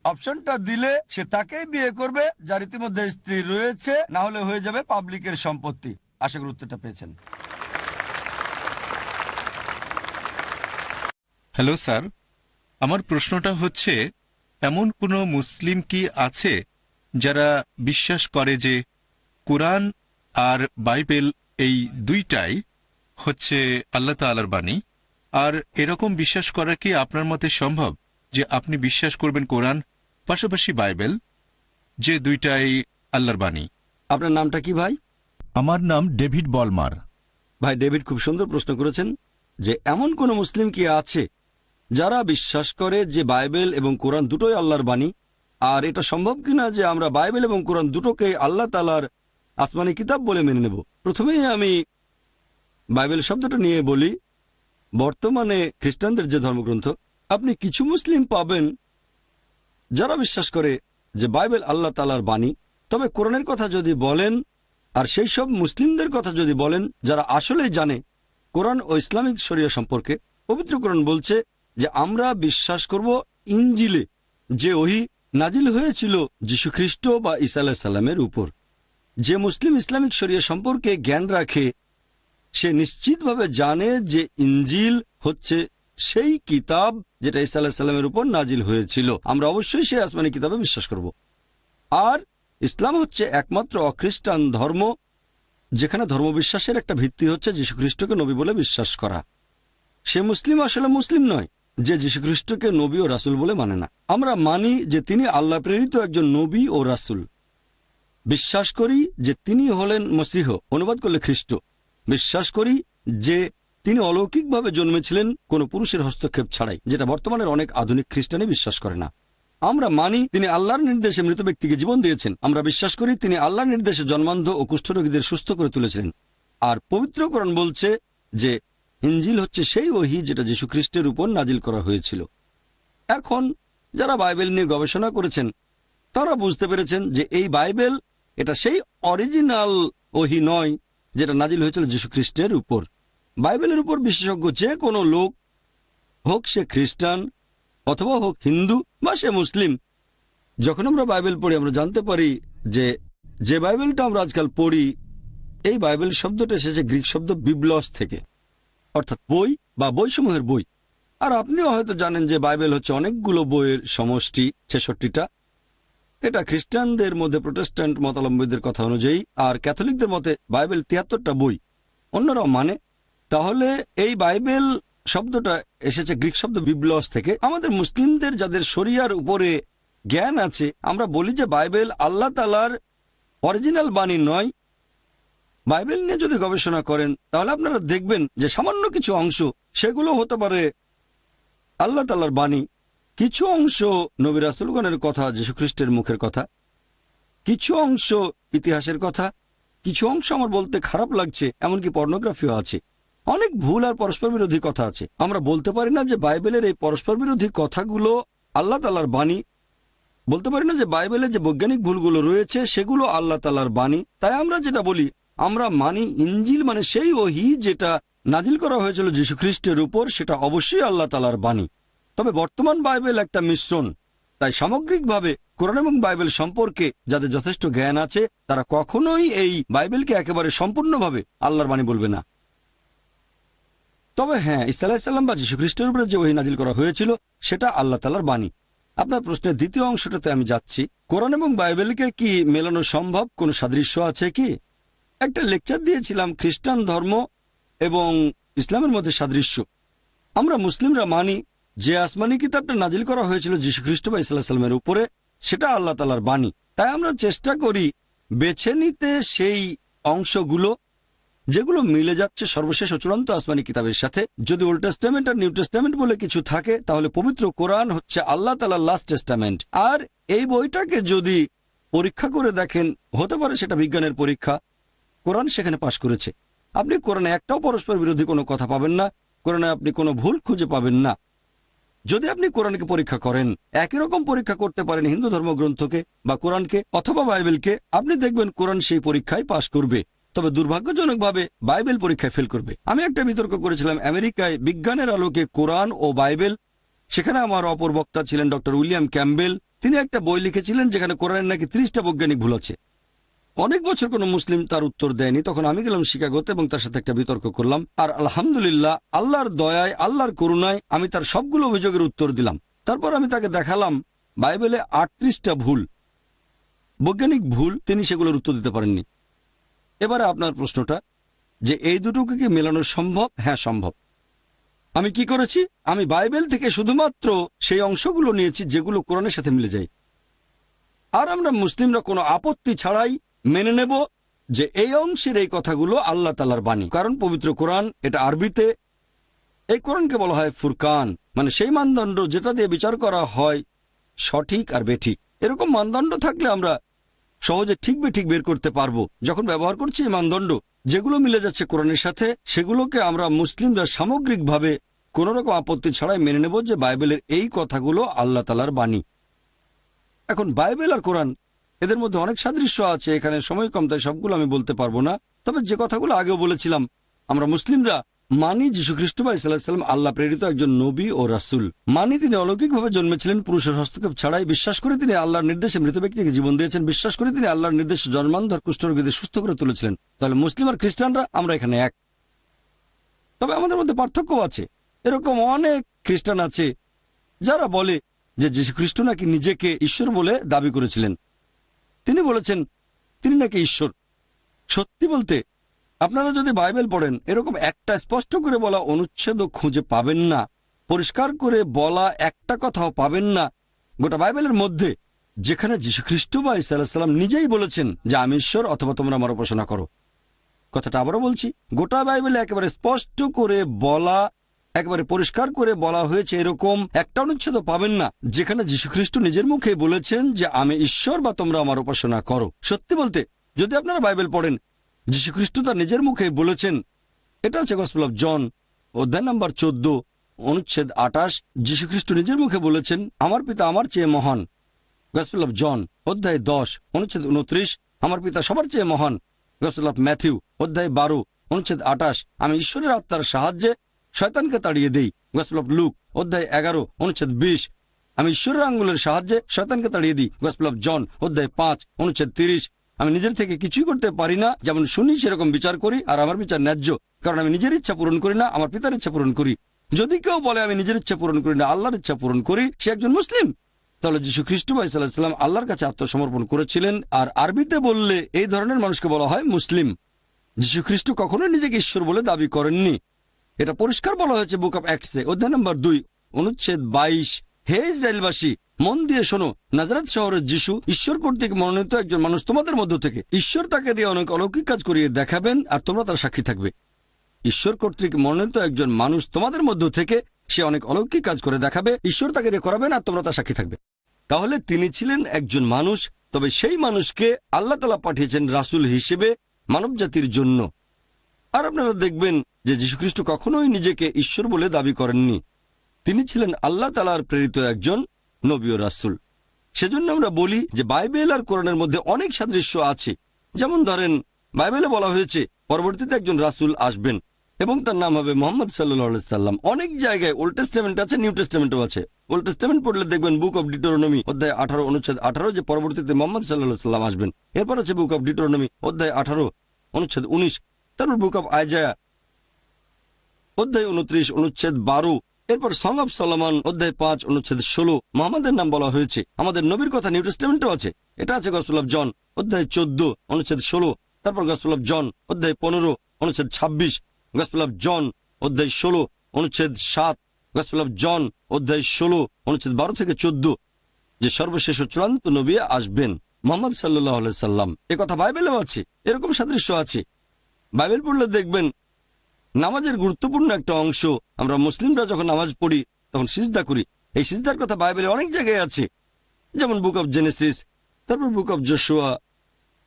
অপশনটা দিলে, সে তাকেই বিয়ে করবে যার ইতিমধ্যে স্ত্রী রয়েছে, না হলে হয়ে যাবে পাবলিকের সম্পত্তি। আশা করি উত্তরটা পেয়েছেন। হ্যালো স্যার, আমার প্রশ্নটা হচ্ছে, এমন কোনো মুসলিম কি আছে যারা বিশ্বাস করে যে কোরআন আর বাইবেল এই দুইটাই হচ্ছে আল্লাহ তাআলার বাণী? আর এরকম বিশ্বাস করা কি আপনার মতে সম্ভব যে আপনি বিশ্বাস করবেন কোরআন পাশাপাশি বাইবেল, যে দুইটাই আল্লাহর বাণী? আপনার নামটা কি ভাই? আমার নাম ডেভিড বলমার। ভাই ডেভিড, খুব সুন্দর প্রশ্ন করেছেন যে এমন কোন মুসলিম কি আছে যারা বিশ্বাস করে যে বাইবেল এবং কোরআন দুটোই আল্লাহর বাণী। আর এটা সম্ভব কিনা যে আমরা বাইবেল এবং কোরআন দুটোকে আল্লাহ তাআলার আসমানি কিতাব বলে মেনে নেব। প্রথমেই আমি বাইবেল শব্দটা নিয়ে বলি। বর্তমানে খ্রিস্টানদের যে ধর্মগ্রন্থ, আপনি কিছু মুসলিম পাবেন যারা বিশ্বাস করে যে বাইবেল আল্লাহ তাআলার বাণী। তবে কোরআনের কথা যদি বলেন, আর সেই সব মুসলিমদের কথা যদি বলেন যারা আসলেই জানে কোরআন ও ইসলামিক শরিয়া সম্পর্কে, পবিত্র কোরআন বলছে যে আমরা বিশ্বাস করব ইনজিলে, যে ওহী নাজিল হয়েছিল যীশুখ্রিস্ট বা ঈসা আলাইহিস সালামের উপর। যে মুসলিম ইসলামিক শরিয়া সম্পর্কে জ্ঞান রাখে সে নিশ্চিতভাবে জানে যে ইনজিল হচ্ছে সেই কিতাব যেটা ঈসা আলাইহিস সালামের উপর নাজিল হয়েছিল। আমরা অবশ্যই সেই আসমানি কিতাবে বিশ্বাস করব। আর ইসলাম হচ্ছে একমাত্র অখ্রিস্টান ধর্ম যেখানে ধর্মবিশ্বাসের একটা ভিত্তি হচ্ছে যীশুখ্রিস্টকে নবী বলে বিশ্বাস করা। সে মুসলিম আসলে মুসলিম নয় যে যীশুখ্রিস্টকে নবী ও রাসূল বলে মানে না। আমরা মানি যে তিনি আল্লাহ প্রেরিত একজন নবী ও রাসূল। বিশ্বাস করি যে তিনি হলেন মসীহ, অনুবাদ করলে খ্রিস্ট। বিশ্বাস করি যে তিনি অলৌকিকভাবে জন্মেছিলেন কোনো পুরুষের হস্তক্ষেপ ছাড়াই, যেটা বর্তমানের অনেক আধুনিক খ্রিস্টানই বিশ্বাস করে না। আমরা মানি তিনি আল্লাহর নির্দেশে মৃত ব্যক্তিকে জীবন দিয়েছেন। আমরা বিশ্বাস করি তিনি আল্লাহর নির্দেশে জন্মান্ধ ও কুষ্ঠরোগীদের সুস্থ করে তুলেছিলেন। আর পবিত্র কোরআন বলছে যে ইনজিল হচ্ছে সেই ওহী যেটা যীশুখ্রিস্টের উপর নাজিল করা হয়েছিল। এখন যারা বাইবেল নিয়ে গবেষণা করেছেন তারা বুঝতে পেরেছেন যে এই বাইবেল এটা সেই অরিজিনাল ওহী নয় যেটা নাজিল হয়েছিল যীশুখ্রিস্টের উপর। বাইবেলের উপর বিশেষজ্ঞ যে কোনো লোক, হোক সে খ্রিস্টান অথবা হোক হিন্দু বা সে মুসলিম, যখন আমরা বাইবেল পড়ি আমরা জানতে পারি যে বাইবেলটা আমরা আজকাল পড়ি, এই বাইবেল শব্দটা এসেছে গ্রিক শব্দ বিবলস থেকে, অর্থাৎ বই বা বইসমূহের বই। আর আপনিও হয়তো জানেন যে বাইবেল হচ্ছে অনেকগুলো বইয়ের সমষ্টি, 66টা। এটা খ্রিস্টানদের মধ্যে প্রোটেস্ট্যান্ট মতাবলম্বীদের কথা অনুযায়ী, আর ক্যাথলিকদের মতে বাইবেল 73টা বই অন্যরাও মানে। তাহলে এই বাইবেল শব্দটা এসেছে গ্রিক শব্দ বিবলস থেকে। আমাদের মুসলিমদের যাদের শরিয়ার উপরে জ্ঞান আছে আমরা বলি যে বাইবেল আল্লাহ তাআলার অরিজিনাল বাণী নয়। বাইবেল নিয়ে যদি গবেষণা করেন তাহলে আপনারা দেখবেন যে সামান্য কিছু অংশ সেগুলো হতে পারে আল্লাহ তাআলার বাণী, কিছু অংশ নবী রাসূলগণের কথা, যীশুখ্রিস্টের মুখের কথা, কিছু অংশ ইতিহাসের কথা, কিছু অংশ আমার বলতে খারাপ লাগছে এমনকি পর্নোগ্রাফিও আছে। অনেক ভুল আর পরস্পর বিরোধী কথা আছে। আমরা বলতে পারি না যে বাইবেলের এই পরস্পর বিরোধী কথাগুলো আল্লাহ তাআলার বাণী, বলতে পারি না যে বাইবেলে যে বৈজ্ঞানিক ভুলগুলো রয়েছে সেগুলো আল্লাহ তাআলার বাণী। তাই আমরা যেটা বলি, আমরা মানি ইনজিল মানে সেই ওহী যেটা নাজিল করা হয়েছিল যীশুখ্রিস্টের উপর, সেটা অবশ্যই আল্লাহ তাআলার বাণী। তবে বর্তমান বাইবেল একটা মিশ্রণ। তাই সামগ্রিকভাবে কোরআন এবং বাইবেল সম্পর্কে যাদের যথেষ্ট জ্ঞান আছে তারা কখনোই এই বাইবেলকে একেবারে সম্পূর্ণভাবে আল্লাহর বাণী বলবে না। তবে হ্যাঁ, ঈসা আলাইহিস সালাম বা যীশুখ্রিস্টের উপরে যে ওহী নাজিল করা হয়েছিল সেটা আল্লাহ তাআলার বাণী। আপনার প্রশ্নের দ্বিতীয় অংশটাতে আমি যাচ্ছি, কোরআন এবং বাইবেলকে কি মেলানো সম্ভব? কোনো সাদৃশ্য আছে কি? একটা লেকচার দিয়েছিলাম খ্রিস্টান ধর্ম এবং ইসলামের মধ্যে সাদৃশ্য। আমরা মুসলিমরা মানি যে আসমানি কিতাবটা নাজিল করা হয়েছিল যীশুখ্রিস্ট বা ঈসা আলাইহিস সালামের উপরে সেটা আল্লাহ তাআলার বাণী। তাই আমরা চেষ্টা করি বেছে নিতে সেই অংশগুলো যেগুলো মিলে যাচ্ছে সর্বশেষ ও চূড়ান্ত আসমানি কিতাবের সাথে। যদি ওল্ড টেস্টামেন্ট আর নিউ টেস্টামেন্ট বলে কিছু থাকে তাহলে পবিত্র কোরআন হচ্ছে আল্লাহ তাআলার লাস্ট টেস্টামেন্ট। আর এই বইটাকে যদি পরীক্ষা করে দেখেন, হতে পারে সেটা বিজ্ঞানের পরীক্ষা, কোরআন সেখানে পাশ করেছে। আপনি কোরআনে একটাও পরস্পর বিরোধী কোনো কথা পাবেন না, কোরআনে আপনি কোনো ভুল খুঁজে পাবেন না। যদি আপনি কোরআনকে পরীক্ষা করেন, একই রকম পরীক্ষা করতে পারেন হিন্দু ধর্মগ্রন্থকে বা কোরআনকে অথবা বাইবেলকে, আপনি দেখবেন কোরআন সেই পরীক্ষায় পাশ করবে। তবে দুর্ভাগ্যজনকভাবে বাইবেল পরীক্ষায় ফেল করবে। আমি একটা বিতর্ক করেছিলাম আমেরিকায় বিজ্ঞানের আলোকে কোরআন ও বাইবেল। সেখানে আমার অপর বক্তা ছিলেন ডক্টর উইলিয়াম ক্যাম্বেল। তিনি একটা বই লিখেছিলেন যেখানে কোরআনের নাকি 30টা বৈজ্ঞানিক ভুল আছে। অনেক বছর কোনো মুসলিম তার উত্তর দেয়নি। তখন আমি গেলাম শিকাগোতে এবং তার সাথে একটা বিতর্ক করলাম। আর আলহামদুলিল্লাহ, আল্লাহর দয়ায়, আল্লাহর করুণায় আমি তার সবগুলো অভিযোগের উত্তর দিলাম। তারপর আমি তাকে দেখালাম বাইবেলে 38টা ভুল, বৈজ্ঞানিক ভুল, তিনি সেগুলোর উত্তর দিতে পারেননি। এবারে আপনার প্রশ্নটা যে এই দুটোকে কি মেলানো সম্ভব? হ্যাঁ, সম্ভব। আমি কি করেছি? আমি বাইবেল থেকে শুধুমাত্র সেই অংশগুলো নিয়েছি যেগুলো কোরআনের সাথে মিলে যায়। আর আমরা মুসলিমরা কোনো আপত্তি ছাড়াই মেনে নেব যে এই অংশের এই কথাগুলো আল্লাহ তাআলার বাণী। কারণ পবিত্র কোরআন, এটা আরবিতে, এই কোরআনকে বলা হয় ফুরকান, মানে সেই মানদণ্ড যেটা দিয়ে বিচার করা হয় সঠিক আর বেঠিক। এরকম মানদণ্ড থাকলে আমরা সহজে ঠিক বেঠিক বের করতে পারবো। যখন ব্যবহার করছি এই মানদণ্ড যেগুলো মিলে যাচ্ছে কোরআনের সাথে, সেগুলোকে আমরা মুসলিমরা সামগ্রিকভাবে কোনো রকম আপত্তি ছাড়াই মেনে নেব যে বাইবেলের এই কথাগুলো আল্লাহ তাআলার বাণী। এখন বাইবেল আর কোরআন এদের মধ্যে অনেক সাদৃশ্য আছে, এখানে সময় কম তাই সবগুলো আমি বলতে পারবো না। তবে যে কথাগুলো আগেও বলেছিলাম, আমরা মুসলিমরা মানি যীশু খ্রিস্ট বা ইসা আলাইহিস সালাম আল্লাহ প্রেরিত একজন নবী ও রাসূল। মানি তিনি অলৌকিকভাবে জন্মেছিলেন পুরুষের হস্তক্ষেপ ছাড়াই। বিশ্বাস করে তিনি আল্লাহর নির্দেশে মৃত ব্যক্তিকে জীবন দিয়েছেন। বিশ্বাস করে তিনি আল্লাহর নির্দেশে জন্মান্ধ কুষ্ঠরোগীদের সুস্থ করে তুলেছিলেন। তাহলে মুসলিম আর খ্রিস্টানরা আমরা এখানে এক। তবে আমাদের মধ্যে পার্থক্য আছে। এরকম অনেক খ্রিস্টান আছে যারা বলে যে যীশু খ্রিস্ট নাকি নিজেকে ঈশ্বর বলে দাবি করেছিলেন। তিনি বলেছেন তিনি নাকি ঈশ্বর। সত্যি বলতে আপনারা যদি বাইবেল পড়েন, এরকম একটা স্পষ্ট করে বলা অনুচ্ছেদও খুঁজে পাবেন না, পরিষ্কার করে বলা একটা কথাও পাবেন না গোটা বাইবেলের মধ্যে যেখানে যীশু খ্রিস্ট বা ঈসা আলাইহিস সালাম নিজেই বলেছেন যে আমি ঈশ্বর অথবা তোমরা আমার উপাসনা করো। কথাটা আবারও বলছি, গোটা বাইবেলে একেবারে স্পষ্ট করে বলা, একেবারে পরিষ্কার করে বলা হয়েছে এরকম একটা অনুচ্ছেদ পাবেন না যেখানে যীশু খ্রিস্ট নিজের মুখে বলেছেন যে আমি ঈশ্বর বা তোমরা আমার উপাসনা করো। সত্যি বলতে যদি আপনারা বাইবেল পড়েন, যীশু খ্রিস্ট তার নিজের মুখে বলেছেন। এটা হচ্ছে গসপেল অফ জন অধ্যায় নম্বর 14 অনুচ্ছেদ 28। যীশু খ্রিস্ট নিজের মুখে বলেছেন আমার পিতা আমার চেয়ে মহান। গসপেল অফ জন অধ্যায় 10 অনুচ্ছেদ 29 আমার পিতা সবার চেয়ে মহান। গসপেল অফ ম্যাথিউ অধ্যায় 12 অনুচ্ছেদ 28 আমি ঈশ্বরের আত্মার সাহায্যে শয়তানকে তাড়িয়ে দেই। গসপেল অফ লুক অধ্যায় 11 অনুচ্ছেদ 20 আমি ঈশ্বরের আঙ্গুলের সাহায্যে শয়তানকে তাড়িয়ে দিই। গসপেল অফ জন অধ্যায় 5 অনুচ্ছেদ 30 আমি নিজের থেকে কিছুই করতে পারি না, যেমন শুনি সেরকম বিচার করি, আর আমার বিচার ন্যায্য, কারণ আমি নিজের ইচ্ছা পূরণ করি না, আমার পিতার ইচ্ছা পূরণ করি। যদি কেউ বলে আমি নিজের ইচ্ছা পূরণ করি না, আল্লাহর ইচ্ছা পূরণ করি, সে একজন মুসলিম। তাহলে যীশু খ্রিস্ট বা ঈসা আলাইহিস সালাম আল্লাহর কাছে আত্মসমর্পণ করেছিলেন। আর আরবিতে বললে এই ধরনের মানুষকে বলা হয় মুসলিম। যীশু খ্রিস্ট কখনোই নিজেকে ঈশ্বর বলে দাবি করেননি। এটা পরিষ্কার বলা হয়েছে বুক অফ অ্যাক্টসে অধ্যায় নম্বর 2 অনুচ্ছেদ 22 হে ইসরায়েলবাসী মন দিয়ে শোনো, নাজারেত শহরের যিশু ঈশ্বর কর্তৃক মনোনীত একজন মানুষ তোমাদের মধ্য থেকে। ঈশ্বর তাকে দিয়ে অনেক অলৌকিক কাজ করিয়ে দেখাবেন আর তোমরা তার সাক্ষী থাকবে। ঈশ্বর কর্তৃক মনোনীত একজন মানুষ তোমাদের মধ্য থেকে, সে অনেক অলৌকিক কাজ করে দেখাবে, ঈশ্বর তাকে দিয়ে করাবেন আর তোমরা তার সাক্ষী থাকবে। তাহলে তিনি ছিলেন একজন মানুষ, তবে সেই মানুষকে আল্লাহ তাআলা পাঠিয়েছেন রাসূল হিসেবে মানব জাতির জন্য। আর আপনারা দেখবেন যে যীশু খ্রিস্ট কখনোই নিজেকে ঈশ্বর বলে দাবি করেননি। তিনি ছিলেন আল্লাহ তাআলার প্রেরিত একজন নবী ও রাসূল। সেজন্য আমরা বলি যে বাইবেল আর কোরআনের মধ্যে অনেক সাদৃশ্য আছে। যেমন ধরেন বাইবেলে বলা হয়েছে পরবর্তীতে একজন রাসূল আসবেন এবং তার নাম হবে মুহাম্মদ সাল্লাল্লাহু আলাইহি সাল্লাম। অনেক জায়গায় ওল্ড টেস্টামেন্ট আছে, নিউ টেস্টামেন্টও আছে। ওল্ড টেস্টামেন্ট পড়লে দেখবেন বুক অফ ডিউটেরোনমি অধ্যায় 18 অনুচ্ছেদ 18 যে পরবর্তীতে মুহাম্মদ সাল্লাল্লাহু আলাইহি সাল্লাম আসবেন। এরপর আছে বুক অফ ডিউটেরোনমি অধ্যায় 18 অনুচ্ছেদ 19। তারপর বুক অফ আইজায়া অধ্যায় 29 অনুচ্ছেদ 12। এরপর সং অফ সলোমন অধ্যায় 5 অনুচ্ছেদ 16 মুহাম্মদের নাম বলা হয়েছে। আমাদের নবীর কথা নিউ টেস্টামেন্টও আছে। এটা আছে গসপেল অফ জন অধ্যায় 14 অনুচ্ছেদ 16। তারপর গসপেল অফ জন অধ্যায় 15 অনুচ্ছেদ 26। গসপেল অফ জন অধ্যায় 16 অনুচ্ছেদ 7। গসপেল অফ জন অধ্যায় 16 অনুচ্ছেদ 12 থেকে 14 যে সর্বশেষ ও চূড়ান্ত নবী আসবেন মুহাম্মদ সাল্লাল্লাহু আলাইহি সাল্লাম। এ কথা বাইবেলেও আছে। এরকম সাদৃশ্য আছে। বাইবেল পড়লে দেখবেন নামাজের গুরুত্বপূর্ণ একটা অংশ। আমরা মুসলিমরা যখন নামাজ পড়ি তখন সিজদা করি। এই সিজদার কথা বাইবেলে অনেক জায়গায় আছে, যেমন বুক অফ জেনেসিস, তারপর বুক অফ জোশুয়া,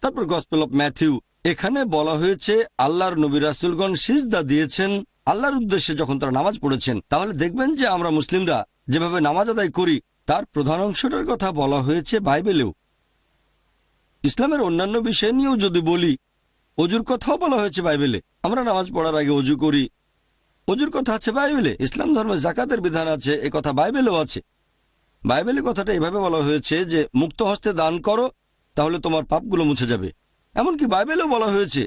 তারপর গসপেল অফ ম্যাথিউ। এখানে বলা হয়েছে আল্লাহর নবী রাসূলগণ সিজদা দিয়েছেন আল্লাহর উদ্দেশ্যে যখন তারা নামাজ পড়েছেন। তাহলে দেখবেন যে আমরা মুসলিমরা যেভাবে নামাজ আদায় করি তার প্রধান অংশটার কথা বলা হয়েছে বাইবেলেও। ইসলামের অন্যান্য বিষয় নিয়েও যদি বলি, অজুর কথাও বলা হয়েছে বাইবেলে। আমরা নামাজ পড়ার আগে অজু করি, অজুর কথা আছে বাইবেলে। ইসলাম ধর্মে যাকাতের বিধান আছে, এ কথা বাইবেলেও আছে। বাইবেলে কথাটা এভাবে বলা হয়েছে যে মুক্ত হস্তে দান করো, তাহলে তোমার পাপগুলো মুছে যাবে। এমনকি বাইবেলেও বলা হয়েছে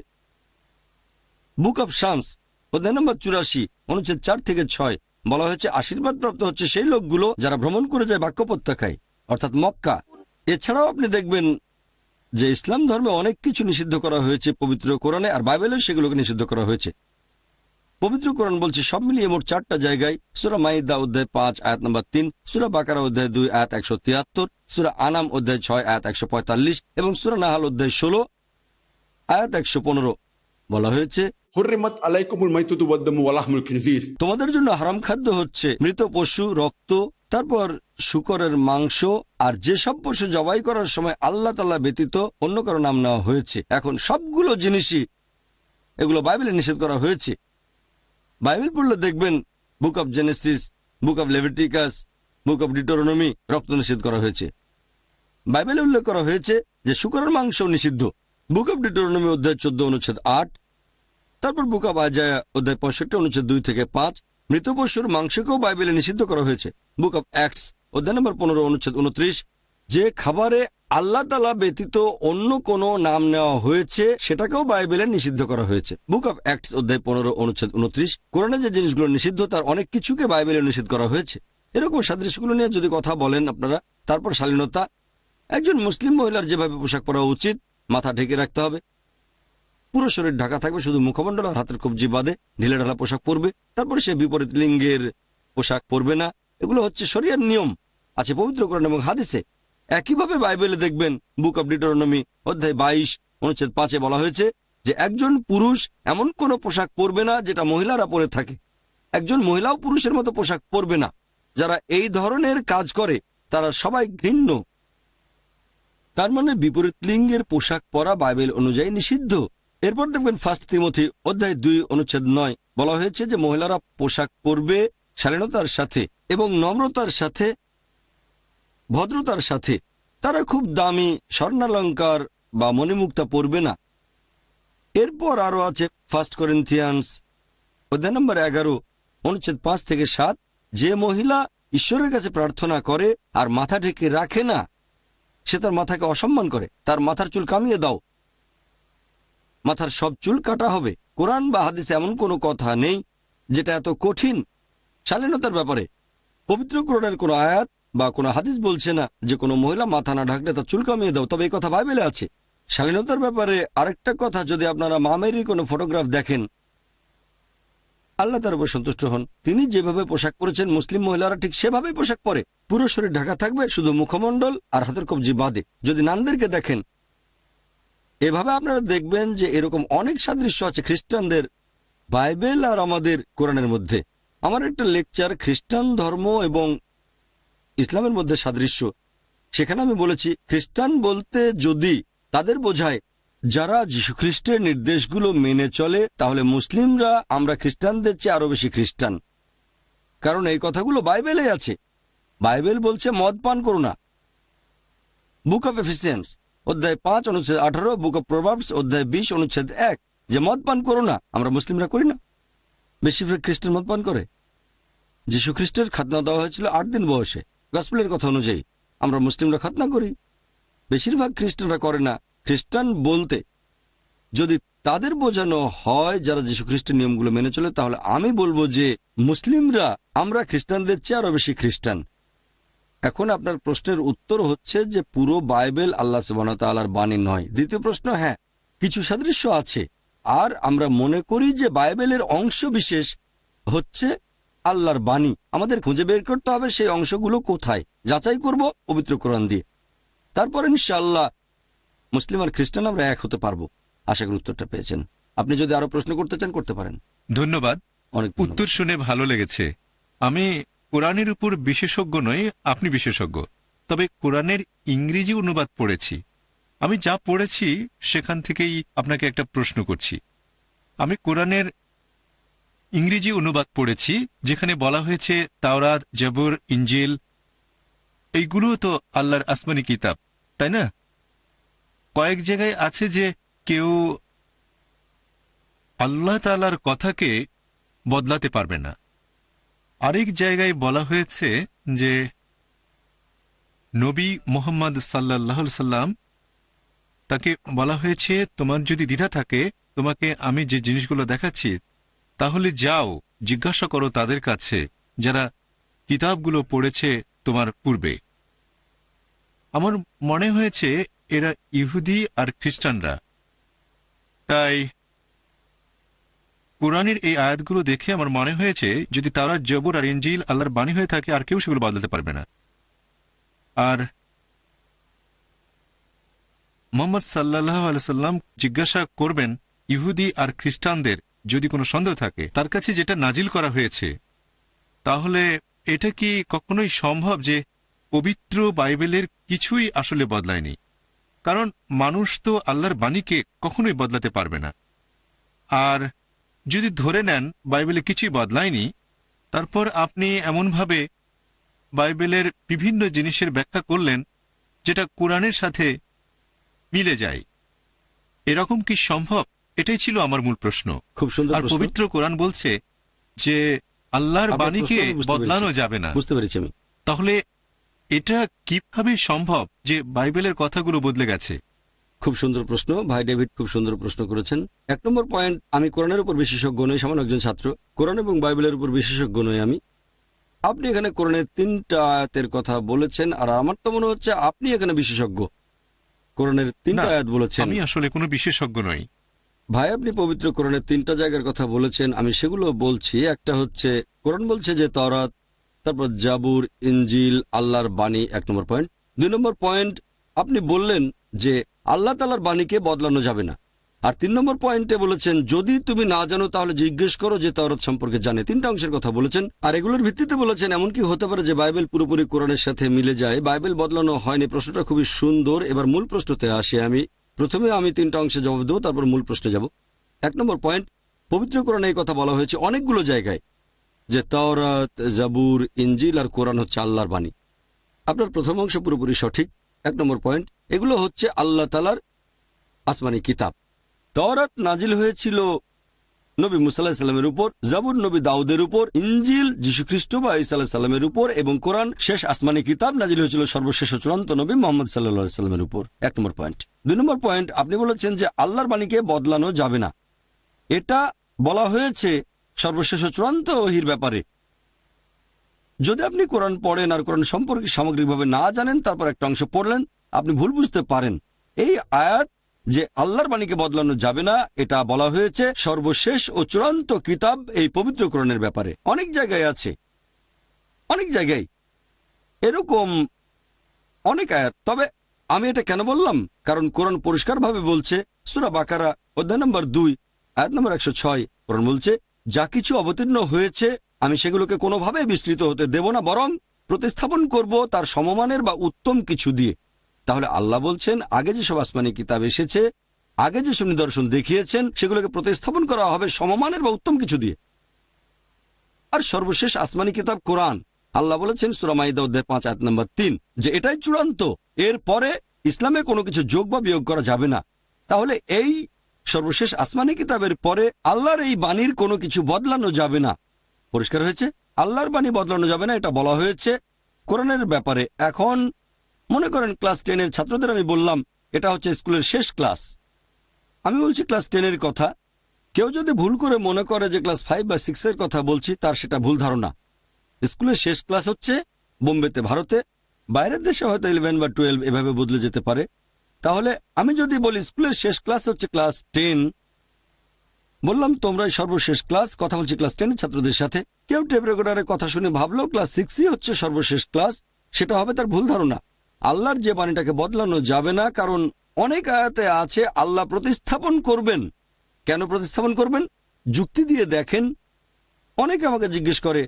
বুক অফ শামস অধ্যায় নম্বর 84 অনুচ্ছেদ 4 থেকে 6 বলা হয়েছে আশীর্বাদ প্রাপ্ত হচ্ছে সেই লোকগুলো যারা ভ্রমণ করে যায় বাক্য উপত্যকায়, অর্থাৎ মক্কা। এছাড়াও আপনি দেখবেন যে ইসলাম ধর্মে অনেক কিছু নিষিদ্ধ করা হয়েছে পবিত্র কোরআনে, আর বাইবেলেও সেগুলোকে নিষিদ্ধ করা হয়েছে। পবিত্র কোরআন বলছে সব মিলিয়ে মোট 4টা জায়গায়, সূরা মাইদা অধ্যায় 5 আয়াত নম্বর 3, সূরা বাকারা অধ্যায় 2 আয়াত 173, সূরা আনাম অধ্যায় 6 আয়াত 145 এবং সূরা নাহাল অধ্যায় 16 আয়াত 115 বলা হয়েছে তোমাদের জন্য হারাম খাদ্য হচ্ছে মৃত পশু, রক্ত, তারপর শূকরের মাংস, আর যেসব পশু জবাই করার সময় আল্লাহ তাআলা ব্যতীত অন্য কারো নাম নেওয়া হয়েছে। এখন সবগুলো জিনিসই এগুলো বাইবেলে নিষেধ করা হয়েছে। বাইবেল পড়লে দেখবেন book of Genesis, book of Leviticus, book of Deuteronomy রক্ত নিষেধ করা হয়েছে। বাইবেলে উল্লেখ করা হয়েছে যে শূকরের মাংস নিষিদ্ধ। বুক অব ডিউটেরোনমি অধ্যায় 14 অনুচ্ছেদ 8, তারপর বুক অব আইজায়া অধ্যায় 65 অনুচ্ছেদ 2 থেকে 5। মৃত পশুর মাংসকেও বাইবেলে নিষিদ্ধ করা হয়েছে। বুক অব অ্যাক্টস অধ্যায় নম্বর 15 অনুচ্ছেদ 29, যে খাবারে আল্লাহ তাআলা ব্যতীত অন্য কোনো নাম নেওয়া হয়েছে সেটাকেও বাইবেলে নিষিদ্ধ করা হয়েছে। বুক অব অ্যাক্টস অধ্যায় 15 অনুচ্ছেদ 29। কোরআনে যে জিনিসগুলো নিষিদ্ধ তার অনেক কিছুকে বাইবেলে নিষিদ্ধ করা হয়েছে। এরকম সাদৃশ্যগুলো নিয়ে যদি কথা বলেন আপনারা। তারপর শালীনতা, একজন মুসলিম মহিলার যেভাবে পোশাক পরা উচিত, মাথা ঢেকে রাখতে হবে, পুরো শরীর ঢাকা থাকবে, শুধু মুখমণ্ডল আর হাতের কবজি বাদে ঢিলেঢালা পোশাক পরবে। তারপরে সে বিপরীত লিঙ্গের পোশাক পরবে না। এগুলো হচ্ছে শরিয়ার নিয়ম, আছে পবিত্র কোরআন এবং হাদিসে। একইভাবে বাইবেলে দেখবেন বুক অব ডিউটেরোনমি অধ্যায় 22 অনুচ্ছেদ 5 বলা হয়েছে যে একজন পুরুষ এমন কোনো পোশাক পরবে না যেটা মহিলারা পরে থাকে। একজন মহিলাও পুরুষের মতো পোশাক পরবে না। যারা এই ধরনের কাজ করে তারা সবাই ঘৃণ্য। তার মানে বিপরীত লিঙ্গের পোশাক পরা বাইবেল অনুযায়ী নিষিদ্ধ। এরপর দেখবেন 1 তিমোথী অধ্যায় 2 অনুচ্ছেদ 9 বলা হয়েছে যে মহিলারা পোশাক পরবে শালীনতার সাথে এবং নম্রতার সাথে, ভদ্রতার সাথে। তারা খুব দামি স্বর্ণালঙ্কার বা মণিমুক্তা পরবে না। এরপর আরো আছে 1 করিন্থিয়ান্স অধ্যায় নম্বর 11 অনুচ্ছেদ 5 থেকে 7, যে মহিলা ঈশ্বরের কাছে প্রার্থনা করে আর মাথা ঢেকে রাখে না সে তার মাথাকে অসম্মান করে। তার মাথার চুল কামিয়ে দাও, মাথার সব চুল কাটা হবে। কোরআন বা হাদিসে এমন কোনো কথা নেই যেটা এত কঠিন শালীনতার ব্যাপারে। পবিত্র কোরআনের কোনো আয়াত বা কোনো হাদিস বলছে না যে কোনো মহিলা মাথা না ঢাকলে তার চুল কামিয়ে দাও, তবে এই কথা বাইবেলে আছে। শালীনতার ব্যাপারে আরেকটা কথা, যদি আপনারা মামেরই কোনো ফটোগ্রাফ দেখেন, আল্লাহ তার উপর সন্তুষ্ট হন। তিনি যেভাবে পোশাক পরেছেন মুসলিম মহিলারা ঠিক সেভাবেই পোশাক পরে। পুরো শরীর ঢাকা থাকবে, শুধু মুখমণ্ডল আর হাতের কবজি বাদে। যদি নানদেরকে দেখেন এভাবে আপনারা দেখবেন যে এরকম অনেক সাদৃশ্য আছে খ্রিস্টানদের বাইবেল আর আমাদের কোরআনের মধ্যে। আমার একটা লেকচার খ্রিস্টান ধর্ম এবং ইসলামের মধ্যে সাদৃশ্য, সেখানে আমি বলেছি খ্রিস্টান বলতে যদি তাদের বোঝায় যারা যীশুখ্রিস্টের নির্দেশগুলো মেনে চলে, তাহলে মুসলিমরা আমরা খ্রিস্টানদের চেয়ে আরো বেশি খ্রিস্টান। কারণ এই কথাগুলো বাইবেলে আছে। বাইবেল বলছে মদ পান করো না। বুক অফ এফিসিয়েন্স অধ্যায় 5 অনুচ্ছেদ 18, বুক অফ প্রভার্বস অধ্যায় 20 অনুচ্ছেদ 1, যে মদ পান করো না। আমরা মুসলিমরা করি না, বেশিরভাগ খ্রিস্টান মদ পান করে। যীশুখ্রিস্টের খাতনা দেওয়া হয়েছিল 8 দিন বয়সে গসপেলের কথা অনুযায়ী। আমরা মুসলিমরা খাতনা করি, বেশিরভাগ খ্রিস্টানরা করে না। খ্রিস্টান বলতে যদি তাদের বোঝানো হয় যারা যীশুখ্রিস্টের নিয়মগুলো মেনে চলে, তাহলে আমি বলবো যে মুসলিমরা আমরা খ্রিস্টানদের চেয়ে আরো বেশি খ্রিস্টান। এখন আপনার প্রশ্নের উত্তর হচ্ছে যে পুরো বাইবেল আল্লাহ সুবহানাহু ওয়া তাআলার বাণী নয়। দ্বিতীয় প্রশ্ন, হ্যাঁ কিছু সাদৃশ্য আছে, আর আমরা মনে করি যে বাইবেলের অংশ বিশেষ হচ্ছে আল্লাহর বাণী। আমাদের খুঁজে বের করতে হবে সেই অংশগুলো কোথায়, যাচাই করব পবিত্র কোরআন দিয়ে। তারপর ইনশাআল্লাহ মুসলিম আর খ্রিস্টান আমরা এক হতে পারবো। আশা করি উত্তরটা পেয়েছেন। আপনি যদি আরো প্রশ্ন করতে চান করতে পারেন। ধন্যবাদ। অনেক উত্তর শুনে ভালো লেগেছে। আমি কোরআনের উপর বিশেষজ্ঞ নই, আপনি বিশেষজ্ঞ। তবে কোরআনের ইংরেজি অনুবাদ পড়েছি। আমি যা পড়েছি সেখান থেকেই আপনাকে একটা প্রশ্ন করছি। আমি কোরআনের ইংরেজি অনুবাদ পড়েছি যেখানে বলা হয়েছে তাওরাত, জবুর, ইনজিল এইগুলো তো আল্লাহর আসমানি কিতাব, তাই না? কয়েক জায়গায় আছে যে কেউ আল্লাহ তাআলার কথাকে বদলাতে পারবে না। আরেক জায়গায় বলা হয়েছে যে নবী মুহাম্মদ সাল্লাল্লাহু আলাইহি সাল্লাম তাকে বলা হয়েছে তোমার যদি দ্বিধা থাকে তোমাকে আমি যে জিনিসগুলো দেখাচ্ছি তাহলে যাও জিজ্ঞাসা করো তাদের কাছে যারা কিতাবগুলো পড়েছে তোমার পূর্বে। আমার মনে হয়েছে এরা ইহুদি আর খ্রিস্টানরা। তাই কোরআনের এই আয়াতগুলো দেখে আমার মনে হয়েছে যদি তারা জবুর আর ইনজিল আল্লাহর বাণী হয়ে থাকে আর কেউ সেগুলো বদলাতে পারবে না। আর মুহাম্মদ সাল্লাল্লাহু আলাইহি সাল্লাম জিজ্ঞাসা করবেন ইহুদি আর খ্রিস্টানদের যদি কোনো সন্দেহ থাকে তার কাছে যেটা নাজিল করা হয়েছে, তাহলে এটা কি কখনোই সম্ভব যে পবিত্র বাইবেলের কিছুই আসলে বদলায়নি? কারণ মানুষ তো আল্লাহর বাণীকে কখনোই বদলাতে পারবে না। আর যদি ধরে নেন বাইবেলে কিছুই বদলায়নি, তারপর আপনি এমনভাবে বাইবেলের বিভিন্ন জিনিসের ব্যাখ্যা করলেন যেটা কোরআনের সাথে মিলে যায়। এরকম কি সম্ভব? এটাই ছিল আমার মূল প্রশ্ন। খুব সুন্দর আর প্রশ্ন। পবিত্র কোরআন বলছে যে আল্লাহর আপনার বাণীকে প্রশ্ন আমি বুঝতে বদলানো পেরেছি। যাবে না। বুঝতে পেরেছি আমি। তাহলে এটা কিভাবে সম্ভব যে বাইবেলের কথাগুলো বদলে গেছে? খুব সুন্দর প্রশ্ন ভাই ডেভিড, খুব সুন্দর প্রশ্ন করেছেন। 1 নম্বর পয়েন্ট, আমি কোরআনের উপর বিশেষজ্ঞ নই, সামান্য একজন ছাত্র। কোরআন এবং বাইবেলের উপর বিশেষজ্ঞ নই আমি। আপনি এখানে কোরআনের 3টা আয়াতের কথা বলেছেন, আর আমার তো মনে হচ্ছে আপনি এখানে বিশেষজ্ঞ। কোরআনের 3টা না, আয়াত বলেছেন। আমি আসলে কোনো বিশেষজ্ঞ নই ভাই, আপনি পবিত্র কোরআনের 3টা জায়গার কথা বলেছেন, আমি সেগুলো বলছি। একটা হচ্ছে কোরআন বলছে যে তওরাত, তারপর জাবুর, ইনজিল আল্লাহর বাণী, 1 নম্বর পয়েন্ট। 2 নম্বর পয়েন্ট, আপনি বললেন যে আল্লাহ তাআলার বাণীকে বদলানো যাবে না। আর 3 নম্বর পয়েন্টে বলেছেন যদি তুমি না জানো তাহলে জিজ্ঞেস করো যে তওরাত সম্পর্কে জানে। 3টা অংশের কথা বলেছেন, আর এগুলোর ভিত্তিতে বলেছেন এমনকি হতে পারে যে বাইবেল পুরোপুরি কোরআনের সাথে মিলে যায়, বাইবেল বদলানো হয়নি। প্রশ্নটা খুবই সুন্দর। এবার মূল প্রশ্নতে আসি। প্রথমে আমি 3টা অংশে জবাব দেবো, তারপর মূল প্রশ্নে যাব। 1 নম্বর পয়েন্ট, পবিত্র কোরআনে এই কথা বলা হয়েছে অনেকগুলো জায়গায় যে তাওরাত, জাবুর, ইনজিল আর কোরআন হচ্ছে আল্লাহর বাণী। আপনার প্রথম অংশ পুরোপুরি সঠিক। 1 নম্বর পয়েন্ট, এগুলো হচ্ছে আল্লাহ তাআলার আসমানি কিতাব। তাওরাত নাজিল হয়েছিল নবী মুসা আলাইহিস সালামের উপর, জাবুর নবী দাউদের উপর, ইনজিল যীশুখ্রিস্ট বা ঈসা আলাইহিস সালামের উপর, এবং কোরআন শেষ আসমানি কিতাব নাজিল হয়েছিল সর্বশেষ ও চূড়ান্ত নবী মুহাম্মদ সাল্লাল্লাহু আলাইহি সাল্লামের উপর। 1 নম্বর পয়েন্ট। 2 নম্বর পয়েন্ট, আপনি বলেছেন যে আল্লাহর বাণীকে বদলানো যাবে না। এটা বলা হয়েছে সর্বশেষ ও চূড়ান্ত ওহীর ব্যাপারে। যদি আপনি কোরআন পড়েন আর কোরআন সম্পর্কে সামগ্রিকভাবে না জানেন, তারপর একটা অংশ পড়লেন, আপনি ভুল বুঝতে পারেন। এই আয়াত যে আল্লাহর বাণীকে বদলানো যাবে না, এটা বলা হয়েছে সর্বশেষ ও চূড়ান্ত কিতাব এই পবিত্র কোরআনের ব্যাপারে। অনেক জায়গায় আছে, অনেক জায়গায় এরকম অনেক আয়াত। তবে আমি এটা কেন বললাম, কারণ কোরআন পরিষ্কারভাবে বলছে, সূরা বাকারা অধ্যায় নম্বর 2 আয়াত নম্বর 106, কোরআন বলছে যা কিছু অবতীর্ণ হয়েছে আমি সেগুলোকে কোনোভাবে বিস্তৃত হতে দেব না, বরং প্রতিস্থাপন করব তার সমমানের বা উত্তম কিছু দিয়ে। তাহলে আল্লাহ বলছেন আগে যেসব আসমানি কিতাব এসেছে, আগে যেসব নিদর্শন দেখিয়েছেন, সেগুলোকে প্রতিস্থাপন করা হবে সমমানের বা উত্তম কিছু দিয়ে। আর সর্বশেষ আসমানি কিতাব কোরআন, আল্লাহ বলেছেন সূরা মাইদা অধ্যায় 5 আয়াত নম্বর 3 যে এটাই চূড়ান্ত, এর পরে ইসলামে কোনো কিছু যোগ বা বিয়োগ করা যাবে না। তাহলে এই সর্বশেষ আসমানি কিতাবের পরে আল্লাহর এই বাণীর কোনো কিছু বদলানো যাবে না। পরিষ্কার হয়েছে? আল্লাহর বাণী বদলানো যাবে না, এটা বলা হয়েছে কোরআনের ব্যাপারে। এখন মনে করেন ক্লাস 10-এর ছাত্রদের আমি বললাম এটা হচ্ছে স্কুলের শেষ ক্লাস। আমি বলছি ক্লাস 10-এর কথা। কেউ যদি ভুল করে মনে করে যে ক্লাস 5 বা 6-এর কথা বলছি, তার সেটা ভুল ধারণা। স্কুলের শেষ ক্লাস হচ্ছে বোম্বেতে, ভারতে। বাইরের দেশে হয়তো 11 বা 12 এভাবে বদলে যেতে পারে। তাহলে আমি যদি বলি স্কুলের শেষ ক্লাস হচ্ছে ক্লাস 10, বললাম তোমরাই সর্বশেষ ক্লাস, কথা বলছি ক্লাস 10-এর ছাত্রদের সাথে। কেউ টেপ রেকর্ডারে কথা শুনে ভাবলো ক্লাস 6ই হচ্ছে সর্বশেষ ক্লাস, সেটা হবে তার ভুল ধারণা। আল্লাহর যে বাণীটাকে বদলানো যাবে না, কারণ অনেক আয়াতে আছে আল্লাহ প্রতিস্থাপন করবেন। কেন প্রতিস্থাপন করবেন? যুক্তি দিয়ে দেখেন। অনেকে আমাকে জিজ্ঞেস করে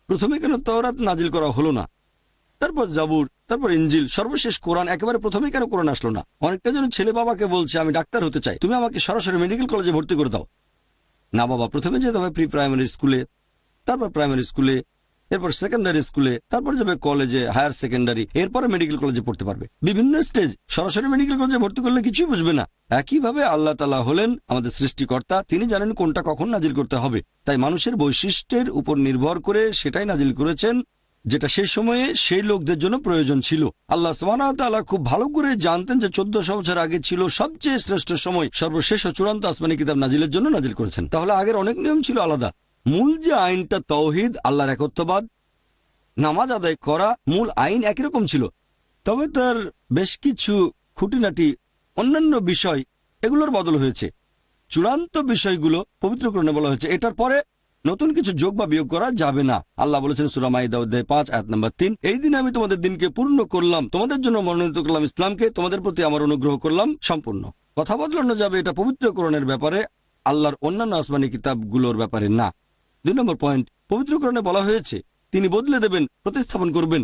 প্রথমে কেন তাওরাত নাজিল করা হলো না, তারপর জাবুর, তারপর ইনজিল, সর্বশেষ কোরআন একেবারে প্রথমে কেন কোরআন আসলো না? অনেকটা যেন ছেলে বাবাকে বলছে আমি ডাক্তার হতে চাই, তুমি আমাকে সরাসরি মেডিকেল কলেজে ভর্তি করে দাও। না বাবা, প্রথমে যেতে হবে প্রি প্রাইমারি স্কুলে, তারপর প্রাইমারি স্কুলে, এরপর সেকেন্ডারি স্কুলে, তারপর যাবে কলেজে, হায়ার সেকেন্ডারি, এরপরে মেডিকেল কলেজে পড়তে পারবে। বিভিন্ন স্টেজ। সরাসরি মেডিকেল কলেজে ভর্তি করলে কিছুই বুঝবে না। একইভাবে আল্লাহ তাআলা হলেন আমাদের সৃষ্টিকর্তা, তিনি জানেন কোনটা কখন নাজিল করতে হবে। তাই মানুষের বৈশিষ্ট্যের উপর নির্ভর করে সেটাই নাজিল করেছেন যেটা সেই সময়ে সেই লোকদের জন্য প্রয়োজন ছিল। আল্লাহ সুবহানাহু ওয়া তাআলা খুব ভালো করে জানতেন যে 1400 বছর আগে ছিল সবচেয়ে শ্রেষ্ঠ সময়, সর্বশেষ ও চূড়ান্ত আসমানি কিতাব নাজিলের জন্য নাজিল করেছেন। তাহলে আগের অনেক নিয়ম ছিল আলাদা। মূল যে আইনটা তাওহীদ, আল্লাহর একত্ববাদ, নামাজ আদায় করা, মূল আইন একই রকম ছিল। তবে তার বেশ কিছু খুঁটিনাটি অন্যান্য বিষয় এগুলোর বদল হয়েছে। চূড়ান্ত বিষয়গুলো পবিত্র কোরআনে বলা হয়েছে, এটার পরে নতুন কিছু যোগ বা বিয়োগ করা যাবে না। আল্লাহ বলেছেন সূরা মাইদা অধ্যায় 5 আয়াত নম্বর 3, এই দিনে আমি তোমাদের দিনকে পূর্ণ করলাম, তোমাদের জন্য মনোনীত করলাম ইসলামকে, তোমাদের প্রতি আমার অনুগ্রহ করলাম সম্পূর্ণ। কথা বদলানো যাবে এটা পবিত্র কোরআনের ব্যাপারে, আল্লাহর অন্যান্য আসমানি কিতাবগুলোর ব্যাপারে না। 2 নম্বর পয়েন্ট, পবিত্র কোরআনে বলা হয়েছে তিনি বদলে দেবেন, প্রতিস্থাপন করবেন।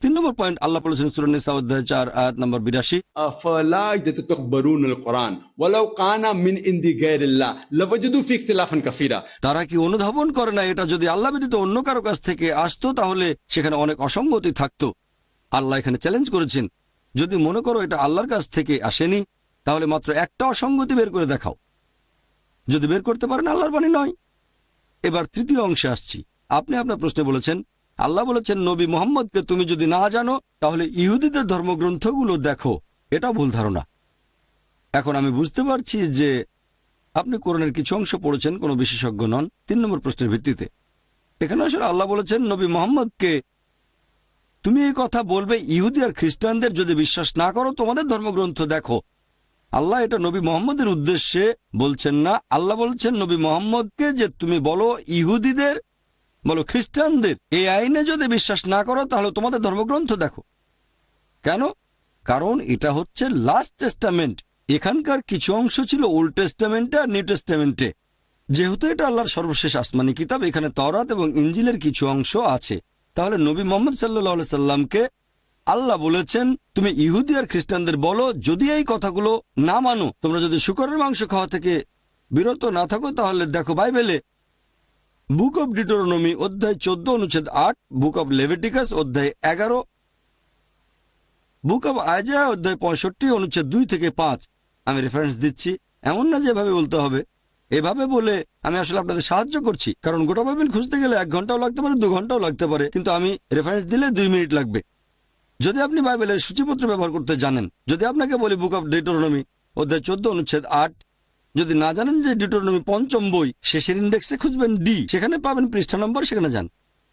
3 নম্বর পয়েন্ট, আল্লাহ বলেছেন সূরা নিসা অধ্যায় 4 আয়াত নম্বর 82, أفلا يتدبرون القرآن ولو كان من عند غير الله لوجدوا فيه اختلافا كثيرا। তারা কি অনুধাবন করে না এটা যদি আল্লাহ ব্যতীত অন্য কারো কাছ থেকে আসতো তাহলে সেখানে অনেক অসঙ্গতি থাকতো। আল্লাহ এখানে চ্যালেঞ্জ করেছেন, যদি মনে করো এটা আল্লাহর কাছ থেকে আসেনি, তাহলে মাত্র একটা অসঙ্গতি বের করে দেখাও। যদি বের করতে পারেন আল্লাহর বাণী নয়। এবার তৃতীয় অংশে আসছি। আপনি আপনার প্রশ্নে বলেছেন, আল্লাহ বলেছেন নবী মোহাম্মদকে তুমি যদি না জানো তাহলে ইহুদিদের ধর্মগ্রন্থগুলো দেখো। এটা ভুল ধারণা। এখন আমি বুঝতে পারছি যে আপনি কোরআনের কিছু অংশ পড়েছেন, কোনো বিশেষজ্ঞ নন। 3 নম্বর প্রশ্নের ভিত্তিতে এখানে আসলে আল্লাহ বলেছেন নবী মোহাম্মদকে তুমি এই কথা বলবে ইহুদি আর খ্রিস্টানদের যদি বিশ্বাস না করো তোমাদের ধর্মগ্রন্থ দেখো। আল্লাহ এটা নবী মোহাম্মদের উদ্দেশ্যে বলছেন না। আল্লাহ বলছেন নবী মোহাম্মদকে যে তুমি বলো ইহুদিদের, বলো খ্রিস্টানদের এই আইনে যদি বিশ্বাস না করো তাহলে তোমাদের ধর্মগ্রন্থ দেখো। কেন? কারণ এটা হচ্ছে লাস্ট টেস্টামেন্ট। এখানকার কিছু অংশ ছিল ওল্ড টেস্টামেন্টে আর নিউ টেস্টামেন্টে। যেহেতু এটা আল্লাহর সর্বশেষ আসমানি কিতাব, এখানে তওরাত এবং ইনজিলের কিছু অংশ আছে। তাহলে নবী মোহাম্মদ সাল্লাল্লাহু আলাইহি সাল্লামকে আল্লাহ বলেছেন তুমি ইহুদি আর খ্রিস্টানদের বলো যদি এই কথাগুলো না মানো, তোমরা যদি শূকরের মাংস খাওয়া থেকে বিরত না থাকো, তাহলে দেখো বাইবেলে বুক অব ডিউটেরোনমি অধ্যায় 14 অনুচ্ছেদ 8, বুক অব লেভিটিকাস অধ্যায় 11, বুক অব আইজায়া অধ্যায় 65 অনুচ্ছেদ 2 থেকে 5। আমি রেফারেন্স দিচ্ছি, এমন না যেভাবে বলতে হবে। এভাবে বলে আমি আসলে আপনাদের সাহায্য করছি, কারণ গোটা বাইবেল খুঁজতে গেলে 1 ঘন্টাও লাগতে পারে, 2 ঘন্টাও লাগতে পারে, কিন্তু আমি রেফারেন্স দিলে 2 মিনিট লাগবে। যদি আপনি বাইবেলের সূচিপত্র ব্যবহার করতে জানেন, যদি আপনাকে বলি বুক অব ডিউটেরোনমি অধ্যায় 14 অনুচ্ছেদ 8, যদি না জানেন যে ডিউটেরোনমি 5ম বই, শেষের ইন্ডেক্সে খুঁজবেন ডি, সেখানে পাবেন পৃষ্ঠা নম্বর, সেখানে যান।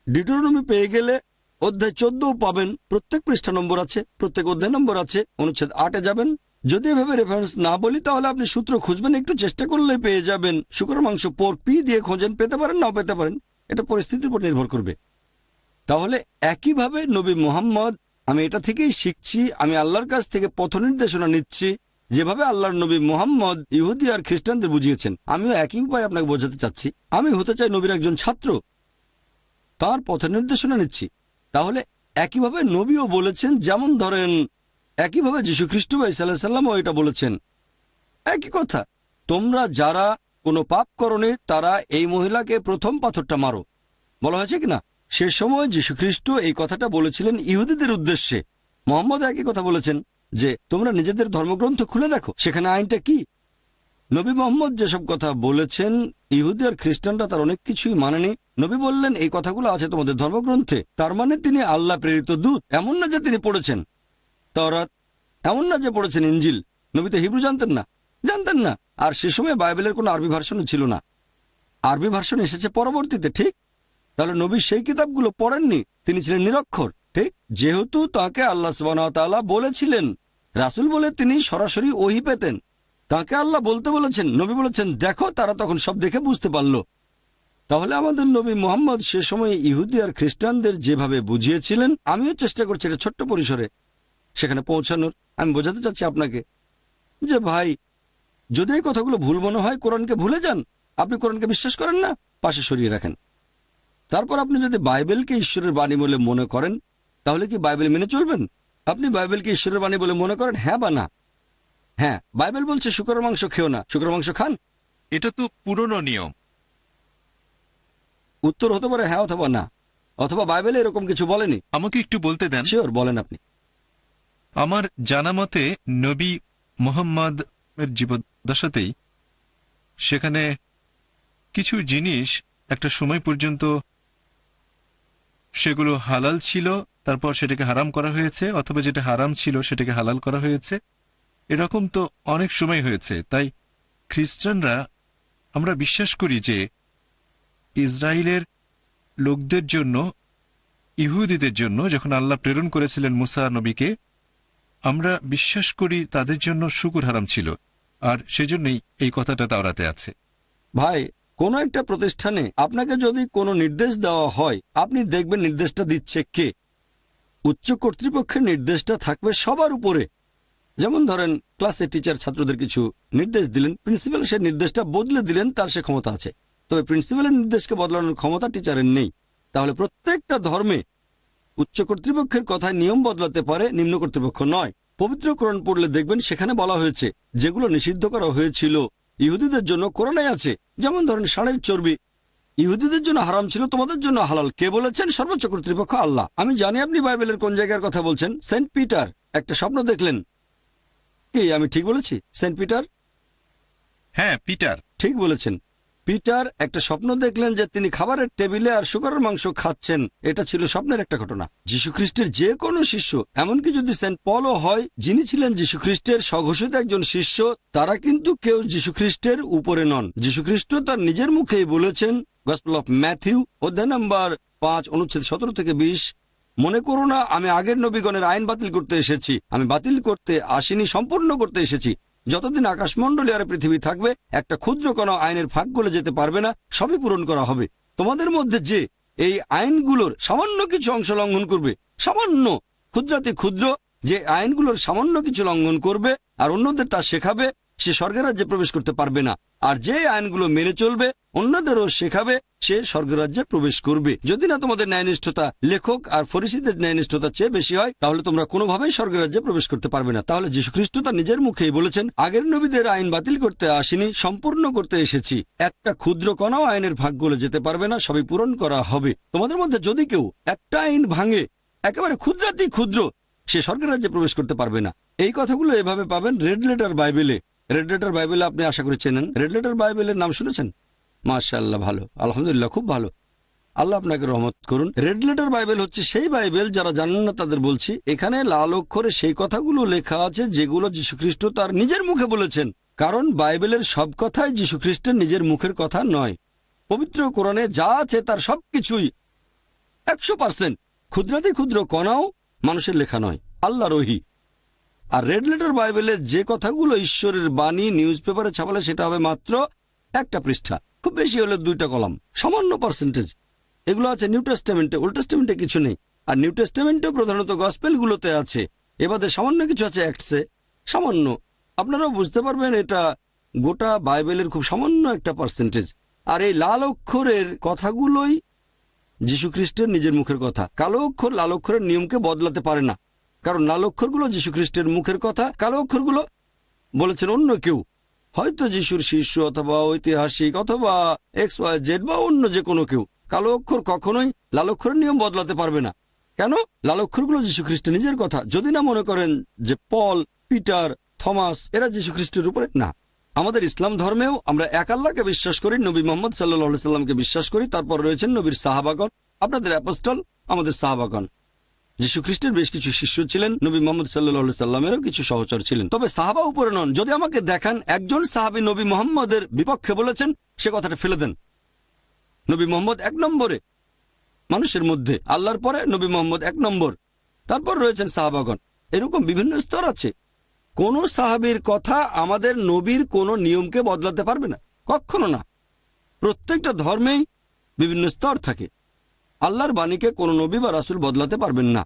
ডিউটেরোনমি পেয়ে গেলে অধ্যায় 14 পাবেন, প্রত্যেক পৃষ্ঠা নম্বর আছে, প্রত্যেক অধ্যায় নম্বর আছে, অনুচ্ছেদ 8-এ যাবেন। যদি এভাবে রেফারেন্স না বলি তাহলে আপনি সূত্র খুঁজবেন, একটু চেষ্টা করলে পেয়ে যাবেন। শুকর মাংস পোর্ক পি দিয়ে খোঁজেন, পেতে পারেন নাও পেতে পারেন, এটা পরিস্থিতির উপর নির্ভর করবে। তাহলে একইভাবে নবী মুহাম্মদ, আমি এটা থেকেই শিখছি, আমি আল্লাহর কাছ থেকে পথ নির্দেশনা নিচ্ছি, যেভাবে আল্লাহর নবী মুহাম্মদ ইহুদি আর খ্রিস্টানদের বুঝিয়েছেন, আমিও একই উপায় আপনাকে বোঝাতে চাচ্ছি। আমি হতে চাই নবীর একজন ছাত্র, তার পথ নির্দেশনা নিচ্ছি। তাহলে একইভাবে নবীও বলেছেন, যেমন ধরেন একইভাবে যীশু খ্রিস্ট বা ঈসা আলাইহিস সালামও এটা বলেছেন। একই কথা, তোমরা যারা কোনো পাপ করনি তারা এই মহিলাকে প্রথম পাথরটা মারো, বলা হয়েছে কিনা? সে সময় যীশু খ্রিস্ট এই কথাটা বলেছিলেন ইহুদিদের উদ্দেশ্যে। মুহাম্মদ একই কথা বলেছেন যে তোমরা নিজেদের ধর্মগ্রন্থ খুলে দেখো, সেখানে আইনটা কি। নবী মুহাম্মদ যেসব কথা বলেছেন ইহুদি আর খ্রিস্টানরা তার অনেক কিছুই মানেনি। নবী বললেন এই কথাগুলো আছে তোমাদের ধর্মগ্রন্থে, তার মানে তিনি আল্লাহ প্রেরিত দূত। এমন না যে তিনি পড়েছেন তাওরাত, এমন না যে পড়েছেন ইনজিল। নবী তো হিব্রু জানতেন না। আর সে সময় বাইবেলের কোনো আরবি ভার্সনও ছিল না, আরবি ভার্সন এসেছে পরবর্তীতে, ঠিক? তাহলে নবী সেই কিতাবগুলো পড়েননি, তিনি ছিলেন নিরক্ষর, ঠিক? যেহেতু তাকে আল্লাহ সুবহানাহু ওয়া তাআলা বলেছিলেন, রাসূল বলে তিনি সরাসরি ওহী পেতেন, তাকে আল্লাহ বলতে বলেছেন, নবী বলেছেন দেখো, তারা তখন সব দেখে বুঝতে পারল। তাহলে আমাদের নবী মুহাম্মদ সে সময় ইহুদি আর খ্রিস্টানদের যেভাবে বুঝিয়েছিলেন, আমিও চেষ্টা করছি এটা ছোট্ট পরিসরে সেখানে পৌঁছানোর। আমি বোঝাতে চাচ্ছি আপনাকে যে ভাই, যদি এই কথাগুলো ভুল মনে হয় কোরআনকে ভুলে যান। আপনি কোরআনকে বিশ্বাস করেন না, পাশে সরিয়ে রাখেন। তারপর আপনি যদি বাইবেলকে ঈশ্বরের বাণী বলে মনে করেন, তাহলে কি বাইবেল মেনে চলবেন? আপনি বাইবেলকে ঈশ্বরের বাণী বলে মনে করেন, হ্যাঁ বা না? হ্যাঁ, বাইবেল বলছে শুকরের মাংস খেও না, শুকরের মাংস খান। এটা তো পুরনো নিয়ম। উত্তর হতে পারে হ্যাঁ অথবা না, অথবা বাইবেলে এরকম কিছু বলেনি। আমাকে একটু বলতে দেন। শিওর, বলেন আপনি। আমার জানা মতে নবী মুহাম্মদ এর জীবদ্দশাতেই সেখানে কিছু জিনিস একটা সময় পর্যন্ত সেগুলো হালাল ছিল, তারপর সেটাকে হারাম করা হয়েছে, অথবা যেটা হারাম ছিল সেটাকে হালাল করা হয়েছে। এরকম তো অনেক সময় হয়েছে। তাই খ্রিস্টানরা, আমরা বিশ্বাস করি যে ইসরায়েলের লোকদের জন্য, ইহুদিদের জন্য যখন আল্লাহ প্রেরণ করেছিলেন মুসা নবীকে, আমরা বিশ্বাস করি তাদের জন্য শুকুর হারাম ছিল, আর সেজন্যই এই কথাটা তাওরাতে আছে। ভাই, কোন একটা প্রতিষ্ঠানে আপনাকে যদি কোনো নির্দেশ দেওয়া হয়, আপনি দেখবেন নির্দেশটা দিচ্ছে কে। উচ্চ কর্তৃপক্ষের নির্দেশটা থাকবে সবার উপরে। যেমন ধরেন ক্লাসে টিচার ছাত্রদের কিছু নির্দেশ দিলেন, প্রিন্সিপাল সে নির্দেশটা বদলে দিলেন, তার সে ক্ষমতা আছে। তবে প্রিন্সিপালের নির্দেশকে বদলানোর ক্ষমতা টিচারের নেই। তাহলে প্রত্যেকটা ধর্মে উচ্চ কর্তৃপক্ষের কথায় নিয়ম বদলাতে পারে, নিম্ন কর্তৃপক্ষ নয়। পবিত্র কোরআন পড়লে দেখবেন সেখানে বলা হয়েছে যেগুলো নিষিদ্ধ করা হয়েছিল ইহুদিদের জন্য কোরআনে আছে। যেমন ধরেন ষাঁড়ের চর্বি, ইহুদিদের জন্য হারাম ছিল, তোমাদের জন্য হালাল। কে বলেছেন? সর্বোচ্চ কর্তৃপক্ষ আল্লাহ। আমি জানি আপনি বাইবেলের কোন জায়গার কথা বলছেন। সেন্ট পিটার একটা স্বপ্ন দেখলেন। কি আমি ঠিক বলেছি? Saint Peter? হ্যাঁ, পিটার। ঠিক বলেছেন। পিটার একটা স্বপ্ন দেখলেন যে তিনি খাবারের টেবিলে আর শুকরের মাংস খাচ্ছেন। এটা ছিল স্বপ্নের একটা ঘটনা। যীশুখ্রিস্টের যে কোনো শিষ্য, এমনকি যদি সেন্ট পলও হয়, যিনি ছিলেন যীশুখ্রিস্টের স্বঘোষিত একজন শিষ্য, তারা কিন্তু কেউ যীশুখ্রিস্টের উপরে নন। যীশুখ্রিস্ট তার নিজের মুখেই বলেছেন, গসপেল অফ ম্যাথিউ অধ্যায় নম্বর 5 অনুচ্ছেদ 17 থেকে 20, মনে করো না আমি আগের নবীগণের আইন বাতিল করতে এসেছি। আমি বাতিল করতে আসিনি, সম্পূর্ণ করতে এসেছি। যতদিন আকাশমণ্ডলী আর পৃথিবী থাকবে, একটা ক্ষুদ্র কোনো আইনের ফাঁক গলে যেতে পারবে না, সবই পূরণ করা হবে। তোমাদের মধ্যে যে এই আইনগুলোর সামান্য কিছু অংশ লঙ্ঘন করবে, সামান্য ক্ষুদ্রাতি ক্ষুদ্র যে আইনগুলোর সামান্য কিছু লঙ্ঘন করবে আর অন্যদের তা শেখাবে, সে স্বর্গের রাজ্যে প্রবেশ করতে পারবে না। আর যে আইনগুলো মেনে চলবে, অন্যদেরও শেখাবে, সে স্বর্গের রাজ্যে প্রবেশ করবে। যদি না তোমাদের ন্যায়নিষ্ঠতা লেখক আর ফরিসীদের ন্যায়নিষ্ঠতার চেয়ে বেশি হয়, তাহলে তোমরা কোনোভাবেই স্বর্গের রাজ্যে প্রবেশ করতে পারবে না। তাহলে যীশুখ্রিস্ট তার নিজের মুখেই বলেছেন, আগের নবীদের আইন বাতিল করতে আসিনি, সম্পূর্ণ করতে এসেছি। একটা ক্ষুদ্র কণাও আইনের ভাগ গলে যেতে পারবে না, সবই পূরণ করা হবে। তোমাদের মধ্যে যদি কেউ একটা আইন ভাঙে, একেবারে ক্ষুদ্রাতি ক্ষুদ্র, সে স্বর্গের রাজ্যে প্রবেশ করতে পারবে না। এই কথাগুলো এভাবে পাবেন রেড লেটার বাইবেলে। রেড লেটার বাইবেলে আপনি আশা করে চেনেন। রেড লেটার বাইবেলের নাম শুনেছেন? মাশাআল্লাহ, ভালো, আলহামদুলিল্লাহ, খুব ভালো। আল্লাহ আপনাকে রহমত করুন। রেড লেটার বাইবেল হচ্ছে সেই বাইবেল, যারা জানেন না তাদের বলছি, এখানে লাল অক্ষরে সেই কথাগুলো লেখা আছে যেগুলো যীশুখ্রিস্ট তার নিজের মুখে বলেছেন। কারণ বাইবেলের সব কথাই যীশুখ্রিস্টের নিজের মুখের কথা নয়। পবিত্র কোরআনে যা আছে তার সবকিছুই 100% ক্ষুদ্রাতি ক্ষুদ্র কণাও মানুষের লেখা নয়, আল্লাহর ওহী। আর রেড লেটার বাইবেলে যে কথাগুলো ঈশ্বরের বাণী নিউজ পেপারে ছাপালে, সেটা হবে মাত্র একটা পৃষ্ঠা, খুব বেশি হলে 2টা কলাম, সামান্য পার্সেন্টেজ। এগুলো আছে নিউ টেস্টামেন্টে, ওল্ড টেস্টামেন্টে কিছু নেই। আর নিউ টেস্টামেন্টে প্রধানত গসপেলগুলোতে আছে। এবারে সামান্য কিছু আছে অ্যাক্টসে, সামান্য। আপনারাও বুঝতে পারবেন এটা গোটা বাইবেলের খুব সামান্য একটা পার্সেন্টেজ। আর এই লাল অক্ষরের কথাগুলোই যীশুখ্রিস্টের নিজের মুখের কথা। কালো অক্ষর লাল অক্ষরের নিয়মকে বদলাতে পারে না, কারণ লাল অক্ষরগুলো যীশুখ্রিস্টের মুখের কথা, কালো অক্ষরগুলো বলেছেন অন্য কেউ, হয়তো যিশুর শিষ্য অথবা ঐতিহাসিক অথবা XYZ বা অন্য যে কোনো কেউ। কালো অক্ষর কখনোই লাল অক্ষরের নিয়ম বদলাতে পারবে না। কেন? লাল অক্ষরগুলো যীশুখ্রিস্টের নিজের কথা। যদি না মনে করেন যে পল, পিটার, থমাস এরা যীশুখ্রিস্টের উপরে না। আমাদের ইসলাম ধর্মেও আমরা এক আল্লাহকে বিশ্বাস করি, নবী মুহাম্মদ সাল্লাল্লাহু আলাইহি সাল্লামকে বিশ্বাস করি, তারপর রয়েছেন নবীর সাহাবাগণ, আপনাদের অ্যাপোস্টল, আমাদের সাহাবাগণ। যীশুখ্রিস্টের বেশ কিছু শিষ্য ছিলেন, নবী মুহাম্মদ সাল্লাল্লাহু আলাইহি সাল্লামেরও কিছু সহচর ছিলেন, তবে সাহাবা উপরে নন। যদি আমাকে দেখান একজন সাহাবী নবী মুহাম্মদের বিপক্ষে বলেছেন, সে কথাটা ফেলে দেন। নবী মুহাম্মদ 1 নম্বরে মানুষের মধ্যে, আল্লাহর পরে নবী মুহাম্মদ 1 নম্বর, তারপর রয়েছেন সাহাবাগণ। এরকম বিভিন্ন স্তর আছে। কোন সাহাবীর কথা আমাদের নবীর কোনো নিয়মকে বদলাতে পারবে না, কখনো না। প্রত্যেকটা ধর্মেই বিভিন্ন স্তর থাকে। আল্লাহর বাণীকে কোনো নবী বা রাসূল বদলাতে পারবেন না।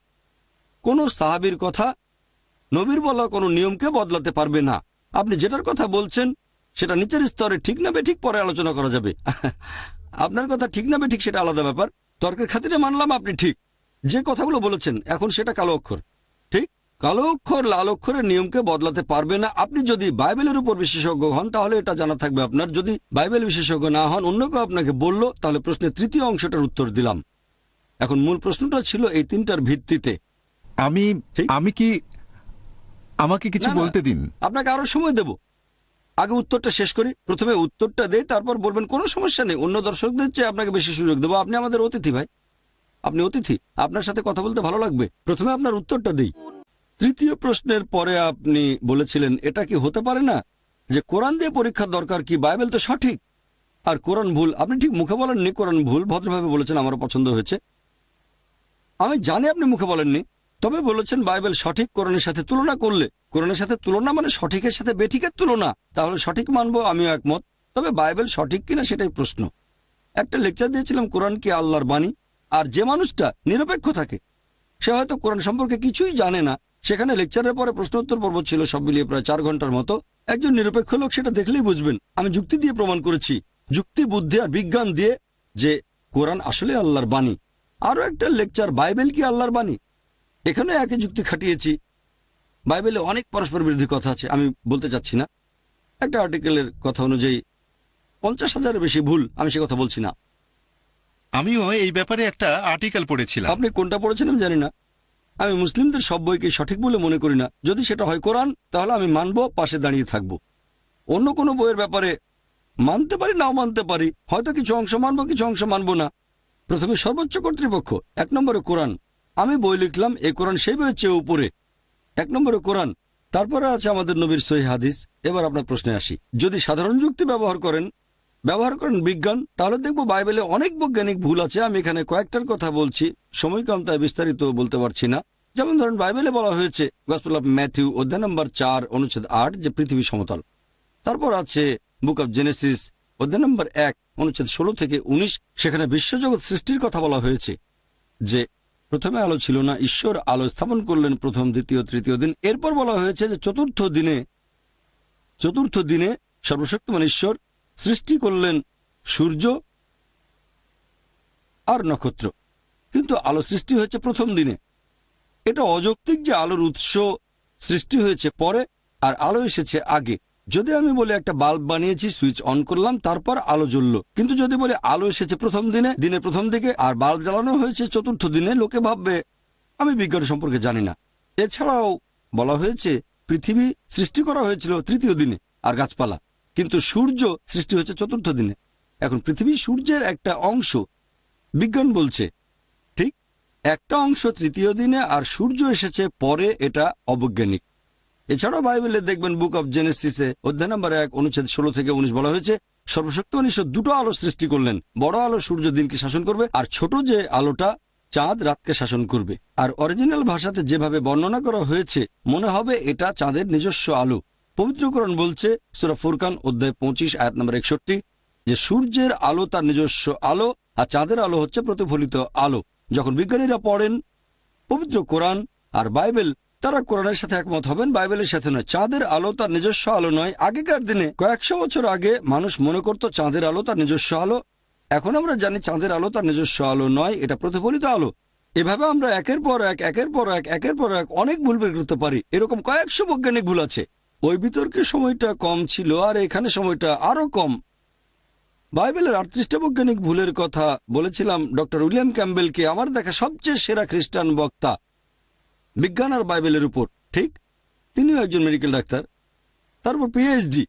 কোন সাহাবীর কথা নবীর বলা কোনো নিয়মকে বদলাতে পারবে না। আপনি যেটার কথা বলছেন সেটা নিচের স্তরে ঠিক না বেঠিক পরে আলোচনা করা যাবে। আপনার কথা ঠিক না বেঠিক সেটা আলাদা ব্যাপার, তর্কের খাতিরে মানলাম আপনি ঠিক। যে কথাগুলো বলেছেন এখন সেটা কালো অক্ষর, ঠিক? কালো অক্ষর লাল অক্ষরের নিয়মকে বদলাতে পারবে না। আপনি যদি বাইবেলের উপর বিশেষজ্ঞ হন তাহলে এটা জানা থাকবে আপনার। যদি বাইবেল বিশেষজ্ঞ না হন, অন্য কেউ আপনাকে বলল, তাহলে প্রশ্নের তৃতীয় অংশটার উত্তর দিলাম। এখন মূল প্রশ্নটা ছিল এই 3টার ভিত্তিতে। আমাকে কিছু বলতে দিন। আপনাকে আরো সময় দেব, আগে উত্তরটা শেষ করি। প্রথমে উত্তরটা দেই, তারপর বলবেন কোনো সমস্যা নেই, অন্য দর্শকদের চেয়ে আপনাকে বেশি সুযোগ দেবো। আপনি আমাদের অতিথি ভাই, আপনি অতিথি, আপনার সাথে কথা বলতে ভালো লাগবে। প্রথমে আপনার উত্তরটা দেই। তৃতীয় প্রশ্নের পরে আপনি বলেছিলেন, এটা কি হতে পারে না যে কোরআন দিয়ে পরীক্ষার দরকার কি? বাইবেল তো সঠিক আর কোরআন ভুল। আপনি ঠিক মুখে বলেননি কোরআন ভুল, ভদ্রভাবে বলেছেন, আমারও পছন্দ হয়েছে। আমি জানি আপনি মুখে বলেননি, তবে বলেছেন বাইবেল সঠিক কোরআনের সাথে তুলনা করলে। কোরআনের সাথে তুলনা মানে সঠিকের সাথে বেঠিকের তুলনা, তাহলে সঠিক মানবো, আমিও একমত। তবে বাইবেল সঠিক কিনা সেটাই প্রশ্ন। একটা লেকচার দিয়েছিলাম কোরআন কি আল্লাহর বাণী। আর যে মানুষটা নিরপেক্ষ থাকে, সে হয়তো কোরআন সম্পর্কে কিছুই জানে না, সেখানে লেকচারের পরে প্রশ্নোত্তর পর্ব ছিল, সব মিলিয়ে প্রায় 4 ঘন্টার মতো। একজন নিরপেক্ষ লোক সেটা দেখলেই বুঝবেন। আমি যুক্তি দিয়ে প্রমাণ করেছি, যুক্তি, বুদ্ধি আর বিজ্ঞান দিয়ে, যে কোরআন আসলে আল্লাহর বাণী। আরো একটা লেকচার, বাইবেল কি আল্লাহর বাণী, এখানে একই যুক্তি খাটিয়েছি। বাইবেলে অনেক পরস্পর বিরোধী কথা আছে, আমি বলতে চাচ্ছি না। একটা আর্টিকেলের কথা অনুযায়ী 50,000-এর বেশি ভুল, আমি সে কথা বলছি না। আমিও এই ব্যাপারে একটা আর্টিকেল পড়েছিলাম। আপনি কোনটা পড়েছেন আমি জানি না। আমি মুসলিমদের সব বইকে সঠিক বলে মনে করি না। যদি সেটা হয় কোরআন, তাহলে আমি মানব, পাশে দাঁড়িয়ে থাকব। অন্য কোনো বইয়ের ব্যাপারে মানতে পারি, নাও মানতে পারি, হয়তো কিছু অংশ মানবো, কিছু অংশ মানবো না। প্রথমে সর্বোচ্চ কর্তৃপক্ষ, 1 নম্বরে কোরআন। আমি বই লিখলাম, এই কোরআন সেই বইয়ের চেয়ে উপরে। 1 নম্বরে কোরআন, তারপরে আছে আমাদের নবীর সহিহ হাদিস। এবার আপনার প্রশ্নে আসি। যদি সাধারণ যুক্তি ব্যবহার করেন বিজ্ঞান, তাহলে দেখবো বাইবেলে অনেক বৈজ্ঞানিক ভুল আছে। আমি এখানে কয়েকটার কথা বলছি, সময় কম তাই বিস্তারিত বলতে পারছি না। যেমন ধরেন, বাইবেলে বলা হয়েছে গসপেল অফ ম্যাথিউ অধ্যায় নম্বর 4 অনুচ্ছেদ 8 যে পৃথিবী সমতল। তারপর আছে বুক অব জেনেসিস অধ্যায় নম্বর 1 অনুচ্ছেদ 16 থেকে 19, সেখানে বিশ্বজগৎ সৃষ্টির কথা বলা হয়েছে যে প্রথমে আলো ছিল না, ঈশ্বর আলো স্থাপন করলেন প্রথম, দ্বিতীয়, তৃতীয় দিন। এরপর বলা হয়েছে যে চতুর্থ দিনে সর্বশক্তিমান ঈশ্বর সৃষ্টি করলেন সূর্য আর নক্ষত্র, কিন্তু আলো সৃষ্টি হয়েছে প্রথম দিনে। এটা অযৌক্তিক যে আলোর উৎস সৃষ্টি হয়েছে পরে আর আলো এসেছে আগে। যদি আমি বলি একটা বাল্ব বানিয়েছি, সুইচ অন করলাম, তারপর আলো জ্বললো, কিন্তু যদি বলি আলো এসেছে প্রথম দিনে, দিনের প্রথম দিকে, আর বাল্ব জ্বালানো হয়েছে চতুর্থ দিনে, লোকে ভাববে আমি বিজ্ঞান সম্পর্কে জানি না। এছাড়াও বলা হয়েছে পৃথিবী সৃষ্টি করা হয়েছিল তৃতীয় দিনে আর গাছপালা, কিন্তু সূর্য সৃষ্টি হয়েছে চতুর্থ দিনে। এখন পৃথিবী সূর্যের একটা অংশ, বিজ্ঞান বলছে ঠিক একটা অংশ তৃতীয় দিনে আর সূর্য এসেছে পরে, এটা অবৈজ্ঞানিক। এছাড়াও বাইবেলে দেখবেন বুক অব জেনেসিসে অধ্যায় নম্বর 1 অনুচ্ছেদ 16 থেকে 19 বলা হয়েছে সর্বশক্তিমান ঈশ্বর দুটো আলো সৃষ্টি করলেন, বড় আলো সূর্য দিনকে শাসন করবে, আর ছোট যে আলোটা চাঁদ রাতকে শাসন করবে। আর অরিজিনাল ভাষাতে যেভাবে বর্ণনা করা হয়েছে মনে হবে এটা চাঁদের নিজস্ব আলো। পবিত্র কোরআন বলছে সূরা ফুরকান অধ্যায় 25 আয়াত নম্বর 61 যে সূর্যের আলো তার নিজস্ব আলো আর চাঁদের আলো হচ্ছে প্রতিফলিত আলো। যখন বিজ্ঞানীরা পড়েন পবিত্র কোরআন আর বাইবেল, তারা কোরআনের সাথে একমত হবেন, বাইবেলের সাথে নয়। চাঁদের আলো তার নিজস্ব আলো নয়। আগেকার দিনে কয়েকশো বছর আগে মানুষ মনে করত চাঁদের আলো তার নিজস্ব আলো। এখন আমরা জানি চাঁদের আলো তার নিজস্ব আলো নয়, এটা প্রতিফলিত আলো। এভাবে আমরা একের পর এক অনেক ভুল বের করতে পারি। এরকম কয়েকশো বৈজ্ঞানিক ভুল আছে। ওই বিতর্কের সময়টা কম ছিল আর এখানে সময়টা আরো কম। বাইবেলের 38টা বৈজ্ঞানিক ভুলের কথা বলেছিলাম ডক্টর উইলিয়াম ক্যাম্বেলকে, আমার দেখা সবচেয়ে সেরা খ্রিস্টান বক্তা বিজ্ঞান আর বাইবেলের উপর। ঠিক, তিনিও একজন মেডিকেল ডাক্তার, তারপর পিএইচডি।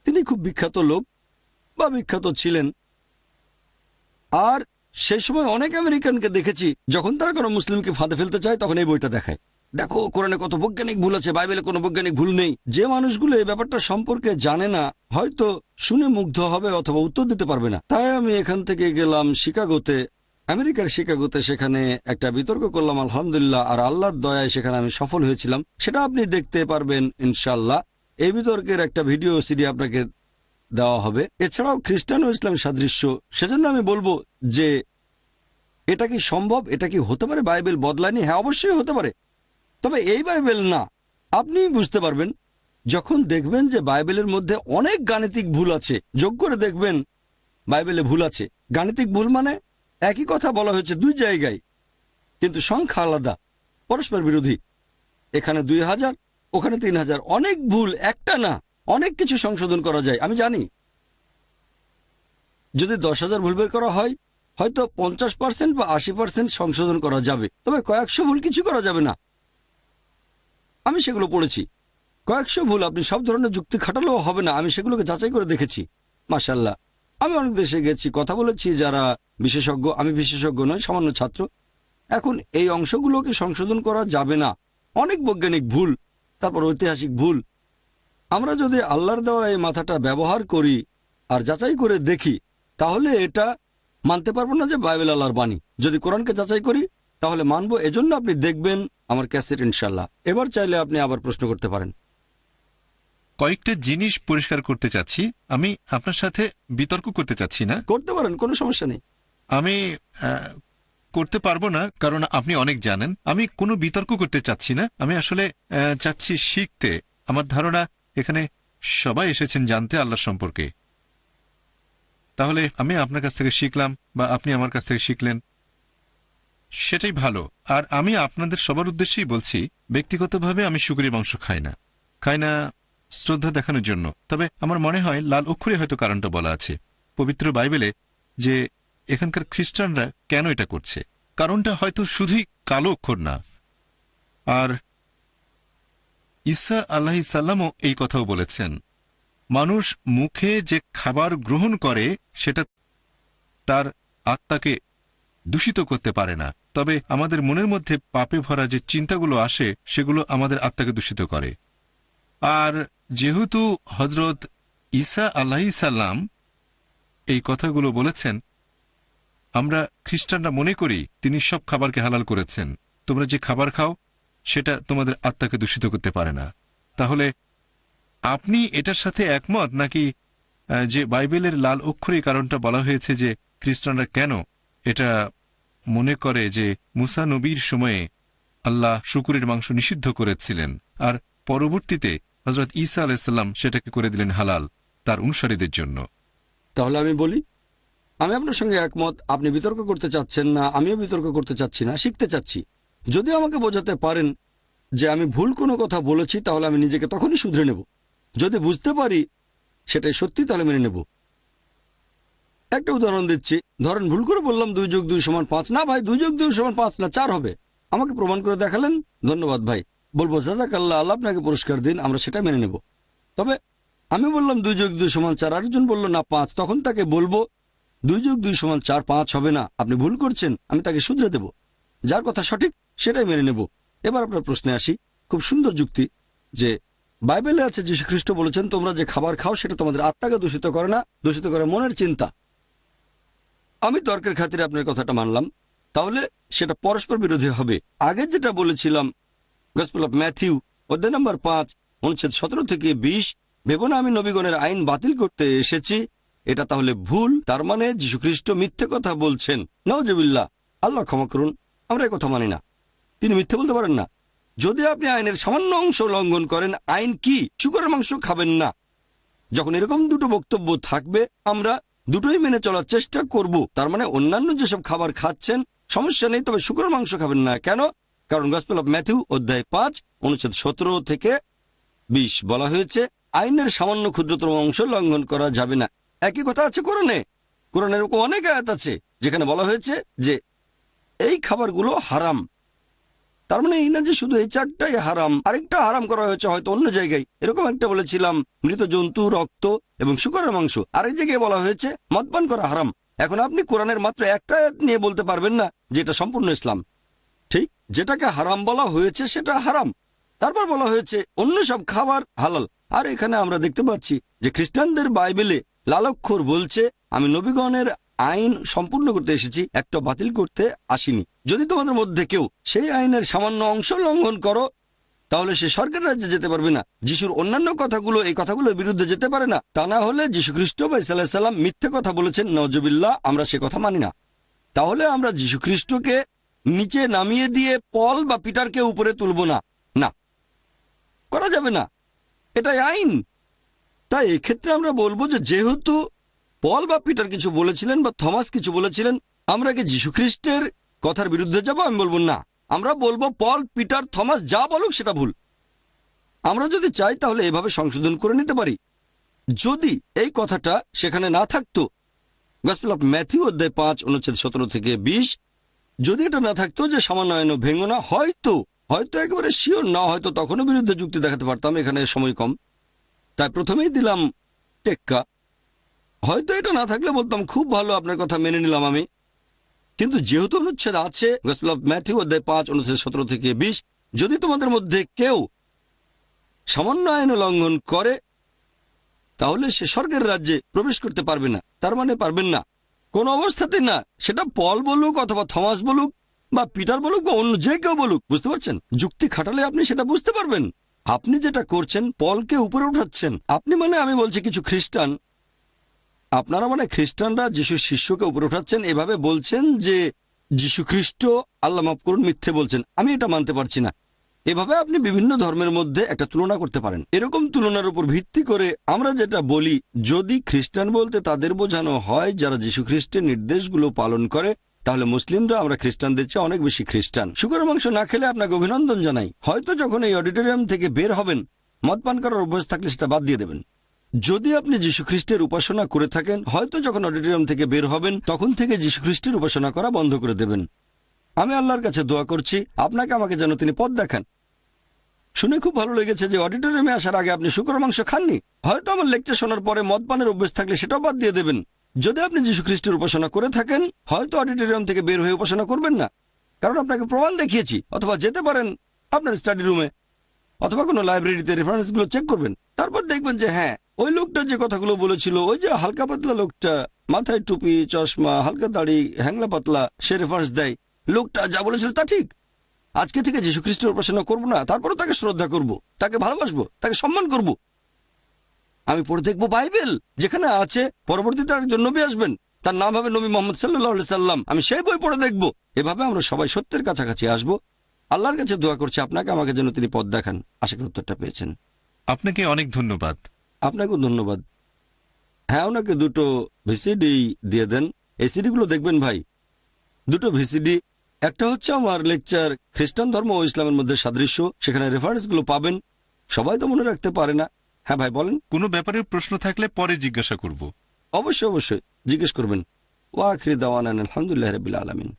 তিনি খুব বিখ্যাত লোক বা বিখ্যাত ছিলেন। আর সেই সময় অনেক আমেরিকানকে দেখেছি যখন তারা কোনো মুসলিমকে ফাঁদে ফেলতে চায় তখন এই বইটা দেখায়, দেখো কোরআনে কত বৈজ্ঞানিক ভুল আছে, বাইবেলে কোনো বৈজ্ঞানিক ভুল নেই। যে মানুষগুলো এই ব্যাপারটা সম্পর্কে জানে না হয়তো শুনে মুগ্ধ হবে অথবা উত্তর দিতে পারবে না। তাই আমি এখান থেকে গেলাম শিকাগোতে, আমেরিকার শিকাগোতে, সেখানে একটা বিতর্ক করলাম আলহামদুলিল্লাহ, আর আল্লাহর দয়ায় সেখানে আমি সফল হয়েছিলাম। সেটা আপনি দেখতে পারবেন ইনশাল্লাহ। এই বিতর্কের একটা ভিডিও সিডি আপনাকে দেওয়া হবে। এছাড়াও খ্রিস্টান ও ইসলামের সাদৃশ্য, সেজন্য আমি বলবো যে এটা কি সম্ভব, এটা কি হতে পারে বাইবেল বদলায়নি? হ্যাঁ, অবশ্যই হতে পারে, তবে এই বাইবেল না। আপনি বুঝতে পারবেন যখন দেখবেন যে বাইবেলের মধ্যে অনেক গাণিতিক ভুল আছে। যোগ করে দেখবেন বাইবেলে ভুল আছে। গাণিতিক ভুল মানে একই কথা বলা হয়েছে দুই জায়গায়, কিন্তু সংখ্যা আলাদা, পরস্পর বিরোধী। এখানে 2000, ওখানে 3000, অনেক ভুল, একটা না, অনেক কিছু সংশোধন করা যায়। আমি জানি যদি 10,000 ভুল বের করা হয় হয়তো 50% বা 80% সংশোধন করা যাবে, তবে কয়েকশো ভুল কিছু করা যাবে না। আমি সেগুলো পড়েছি। কয়েকশো ভুল আপনি সব ধরনের যুক্তি খাটালেও হবে না। আমি সেগুলোকে যাচাই করে দেখেছি। মাশাআল্লাহ, আমি অনেক দেশে গেছি, কথা বলেছি যারা বিশেষজ্ঞ। আমি বিশেষজ্ঞ নই, সামান্য ছাত্র। এখন এই অংশগুলোকে সংশোধন করা যাবে না। অনেক বৈজ্ঞানিক ভুল, তারপর ঐতিহাসিক ভুল। আমরা যদি আল্লাহর দেওয়া এই মাথাটা ব্যবহার করি আর যাচাই করে দেখি তাহলে এটা মানতে পারবো না যে বাইবেল আল্লাহর বাণী। যদি কোরআনকে যাচাই করি তাহলে মানবো। এজন্য আপনি দেখবেন আমার ক্যাসেট ইনশাল্লাহ। এবার চাইলে আপনি আবার প্রশ্ন করতে পারেন। কয়েকটা জিনিস পরিষ্কার করতে চাচ্ছি। আমি আপনার সাথে বিতর্ক করতে চাচ্ছি না। করতে পারেন, কোনো সমস্যা নেই। আমি করতে পারবো না কারণ আপনি অনেক জানেন। আমি কোনো বিতর্ক করতে চাচ্ছি না। আমি আসলে চাচ্ছি শিখতে। আমার ধারণা এখানে সবাই এসেছেন জানতে আল্লাহ সম্পর্কে। তাহলে আমি আপনার কাছ থেকে শিখলাম বা আপনি আমার কাছ থেকে শিখলেন, সেটাই ভালো। আর আমি আপনাদের সবার উদ্দেশ্যেই বলছি, ব্যক্তিগতভাবে আমি শুকরের মাংস খাই না শ্রদ্ধা দেখানোর জন্য। তবে আমার মনে হয় লাল অক্ষরে হয়তো কারণটা বলা আছে। পবিত্র বাইবেলে যে এখানকার খ্রিস্টানরা কেন এটা করছে। কারণটা হয়তো শুধুই কালো অক্ষর না। আর ঈসা আলাইহিসসালামও এই কথাও বলেছেন, মানুষ মুখে যে খাবার গ্রহণ করে সেটা তার আত্মাকে দূষিত করতে পারে না, তবে আমাদের মনের মধ্যে পাপে ভরা যে চিন্তাগুলো আসে সেগুলো আমাদের আত্মাকে দূষিত করে। আর যেহেতু হজরত ঈসা আলাইহিসসালাম এই কথাগুলো বলেছেন, আমরা খ্রিস্টানরা মনে করি তিনি সব খাবারকে হালাল করেছেন। তোমরা যে খাবার খাও সেটা তোমাদের আত্মাকে দূষিত করতে পারে না। তাহলে আপনি এটার সাথে একমত নাকি যে বাইবেলের লাল অক্ষরে কারণটা বলা হয়েছে যে খ্রিস্টানরা কেন এটা মনে করে যে মুসা নবীর সময়ে আল্লাহ শূকরের মাংস নিষিদ্ধ করেছিলেন আর পরবর্তীতে হজরত ঈসা আলাইহিসসালাম সেটাকে করে দিলেন হালাল তার অনুসারীদের জন্য? তাহলে আমি বলি, আমি আপনার সঙ্গে একমত। আপনি বিতর্ক করতে চাচ্ছেন না, আমিও বিতর্ক করতে চাচ্ছি না, শিখতে চাচ্ছি। যদি আমাকে বোঝাতে পারেন যে আমি ভুল কোনো কথা বলেছি তাহলে আমি নিজেকে তখনই শুধরে নেব। যদি বুঝতে পারি সেটাই সত্যি তাহলে মেনে নেব। একটা উদাহরণ দিচ্ছি, ধরেন ভুল করে বললাম 2 + 2 = 5। না ভাই, 2 + 2 = 5 না, 4 হবে। আমাকে প্রমাণ করে দেখালেন, ধন্যবাদ ভাই। বলবো জাযাকাল্লাহ, আল্লাহ আপনাকে পুরস্কার দিন, আমরা সেটা মেনে নেব। তবে আমি বললাম 2 + 2 = 4, আরেকজন বলল না 5, তখন তাকে বলবো 2 + 2 = 4, 5 হবে না, আপনি ভুল করছেন। আমি তাকে শুধরে দেব, যার কথা সঠিক সেটাই মেনে নেব। এবার আপনার প্রশ্নে আসি। খুব সুন্দর যুক্তি যে বাইবেলে আছে যীশু খ্রিস্ট বলেছেন তোমরা যে খাবার খাও সেটা তোমাদের আত্মাকে দূষিত করে না, দূষিত করে মনের চিন্তা। আমি তর্কের খাতিরে আপনার কথাটা মানলাম, তাহলে সেটা পরস্পর বিরোধী হবে। আগে যেটা বলেছিলাম গসপেল অফ ম্যাথিউ অধ্যায় নম্বর 5 অনুচ্ছেদ 17 থেকে 20, ভেবো না আমি নবীগণের আইন বাতিল করতে এসেছি, এটা তাহলে ভুল। তার মানে যীশু খ্রিস্ট মিথ্যে কথা বলছেন। নাউজুবিল্লাহ, আল্লাহ ক্ষমা করুন, আমরা এই কথা মানি না। তিনি মিথ্যে বলতে পারেন না। যদি আপনি আইনের সামান্য অংশ লঙ্ঘন করেন, আইন কি? শূকরের মাংস খাবেন না। যখন এরকম দুটো বক্তব্য থাকবে আমরা দুটোই মেনে চলার চেষ্টা করব। তার মানে অন্যান্য যেসব খাবার খাচ্ছেন সমস্যা নেই, তবে শূকরের মাংস খাবেন না। কেন? কারণ গসপেল অফ ম্যাথিউ অধ্যায় 5 অনুচ্ছেদ 17 থেকে 20 বলা হয়েছে আইনের সামান্য ক্ষুদ্রতম অংশ লঙ্ঘন করা যাবে না। একই কথা আছে কোরআনে। কোরআনের এরকম অনেক আয়াত আছে যেখানে বলা হয়েছে যে এই খাবারগুলো হারাম। তার মানে এই না যে শুধু এই 4টাই হারাম, আরেকটা হারাম করা হয়েছে হয়তো অন্য জায়গায়। এরকম একটা বলেছিলাম মৃত জন্তু, রক্ত এবং শূকরের মাংস। আরেক জায়গায় বলা হয়েছে মদপান করা হারাম। এখন আপনি কোরআনের মাত্র একটা আয়াত নিয়ে বলতে পারবেন না যে এটা সম্পূর্ণ ইসলাম। ঠিক, যেটাকে হারাম বলা হয়েছে সেটা হারাম, তারপর বলা হয়েছে অন্য সব খাবার হালাল। আর এখানে আমরা দেখতে পাচ্ছি যে খ্রিস্টানদের বাইবেলে লালক্ষর বলছে আমি নবীগণের আইন সম্পূর্ণ করতে এসেছি, একটা বাতিল করতে আসিনি। যদি তোমাদের মধ্যে কেউ সেই আইনের সামান্য অংশ লঙ্ঘন করো তাহলে সে স্বর্গের রাজ্যে যেতে পারবে না। যিশুর অন্যান্য কথাগুলো এই কথাগুলোর বিরুদ্ধে যেতে পারে না। তা না হলে যীশু খ্রিস্ট বা ঈসা আলাইহিস সালাম মিথ্যে কথা বলেছেন, নাউজুবিল্লাহ, আমরা সে কথা মানি না। তাহলে আমরা যীশু খ্রিস্টকে নিচে নামিয়ে দিয়ে পল বা পিটারকে উপরে তুলব না, না করা যাবে না, এটাই আইন। তাই এক্ষেত্রে আমরা বলবো যে যেহেতু পল বা পিটার কিছু বলেছিলেন বা থমাস কিছু বলেছিলেন, আমরা কি যীশু খ্রিস্টের কথার বিরুদ্ধে যাব? আমি বলবো না। আমরা বলবো পল, পিটার, থমাস যা বলুক সেটা ভুল। আমরা যদি চাই তাহলে এভাবে সংশোধন করে নিতে পারি। যদি এই কথাটা সেখানে না থাকতো, গসপেল অফ ম্যাথিউ অধ্যায় 5 অনুচ্ছেদ 17 থেকে 20, যদি এটা না থাকতো যে সামান্য আইনও ভেঙো না, হয়তো একেবারে শিওর না, হয়তো তখনও বিরুদ্ধে যুক্তি দেখাতে পারতাম। এখানে সময় কম, তাই প্রথমেই দিলাম টেক্কা। হয়তো এটা না থাকলে বলতাম খুব ভালো, আপনার কথা মেনে নিলাম আমি। কিন্তু যেহেতু অনুচ্ছেদ আছে গসপেল অফ ম্যাথিউ অধ্যায় 5 অনুচ্ছেদ 17 থেকে 20, যদি তোমাদের মধ্যে কেউ সামান্য আইন লঙ্ঘন করে তাহলে সে স্বর্গের রাজ্যে প্রবেশ করতে পারবে না। তার মানে পারবেন না কোন অবস্থাতে না, সেটা পল বলুক অথবা থমাস বলুক বা পিটার বলুক বা অন্য যে কেউ বলুক। বুঝতে পারছেন? যুক্তি খাটালে আপনি সেটা বুঝতে পারবেন। আপনি যেটা করছেন পলকে উপরে উঠাচ্ছেন। আপনি মানে আমি বলছি কিছু খ্রিস্টান, আপনারা মানে খ্রিস্টানরা যিশুর শিষ্যকে উপরে উঠাচ্ছেন, এভাবে বলছেন যে যিশু খ্রিস্ট, আল্লাহ মাফ করুন, মিথ্যে বলছেন। আমি এটা মানতে পারছি না। এভাবে আপনি বিভিন্ন ধর্মের মধ্যে একটা তুলনা করতে পারেন। এরকম তুলনার উপর ভিত্তি করে আমরা যেটা বলি, যদি খ্রিস্টান বলতে তাদের বোঝানো হয় যারা যিশু খ্রিস্টের নির্দেশগুলো পালন করে, তাহলে মুসলিমরা আমরা খ্রিস্টানদের চেয়ে অনেক বেশি খ্রিস্টান। শুকরের মাংস না খেলে আপনাকে অভিনন্দন জানাই। হয়তো যখন এই অডিটোরিয়াম থেকে বের হবেন মদ পান করার অভ্যাস থাকলে সেটা বাদ দিয়ে দেবেন। যদি আপনি যীশুখ্রিস্টের উপাসনা করে থাকেন, হয়তো যখন অডিটোরিয়াম থেকে বের হবেন তখন থেকে যীশুখ্রিস্টের উপাসনা করা বন্ধ করে দেবেন। আমি আল্লাহর কাছে দোয়া করছি আপনাকে আমাকে যেন তিনি পথ দেখান। শুনে খুব ভালো লেগেছে যে অডিটোরিয়ামে আসার আগে আপনি শুকর মাংস খাননি। হয়তো আমার লেকচার শোনার পরে মদ পানের অভ্যেস থাকলে সেটাও বাদ দিয়ে দেবেন। যদি আপনি যীশুখ্রিস্টের উপাসনা করে থাকেন, হয়তো অডিটোরিয়াম থেকে বের হয়ে উপাসনা করবেন না, কারণ আপনাকে প্রমাণ দেখিয়েছি। অথবা যেতে পারেন আপনার স্টাডি রুমে অথবা কোনো লাইব্রেরিতে, রেফারেন্সগুলো চেক করবেন। তারপর দেখবেন যে হ্যাঁ, ওই লোকটা যে কথাগুলো বলেছিল, ওই যে হালকা পাতলা লোকটা, মাথায় টুপি, চশমা, হালকা দাড়ি, হ্যাংলা পাতলা, সে রেফারেন্স দেয়। লোকটা যা বলেছিল তা ঠিক। আজকে থেকে যীশুখ্রিস্টের উপাসনা করবো না, তারপরও তাকে শ্রদ্ধা করব, তাকে ভালোবাসবো, তাকে সম্মান করব। আমি পড়ে দেখবো বাইবেল, যেখানে আছে পরবর্তীতে একজন নবী আসবেন, তার নাম হবে নবী মোহাম্মদ সাল্লাল্লাহু আলাইহি সাল্লাম। আমি সেই বই পড়ে দেখব। এভাবে আমরা সবাই সত্যের কাছাকাছি আসব। আল্লাহর কাছে দোয়া করছি আপনাকে আমাকে যেন তিনি পথ দেখান। আশা করি উত্তরটা পেয়েছেন। আপনাকে অনেক ধন্যবাদ। আপনাকেও ধন্যবাদ। হ্যাঁ, ওনাকে 2টো ভিসিডি দিয়ে দেন। এই সিডিগুলো দেখবেন ভাই, 2টো ভিসিডি। একটা হচ্ছে আমার লেকচার খ্রিস্টান ধর্ম ও ইসলামের মধ্যে সাদৃশ্য, সেখানে রেফারেন্সগুলো পাবেন। সবাই তো মনে রাখতে পারে না। হ্যাঁ ভাই বলেন। কোনো ব্যাপারে প্রশ্ন থাকলে পরে জিজ্ঞাসা করব। অবশ্যই অবশ্যই জিজ্ঞেস করবেন। ওয়া আখিরি দাওয়ানা আলহামদুলিল্লাহি রাব্বিল আলামিন।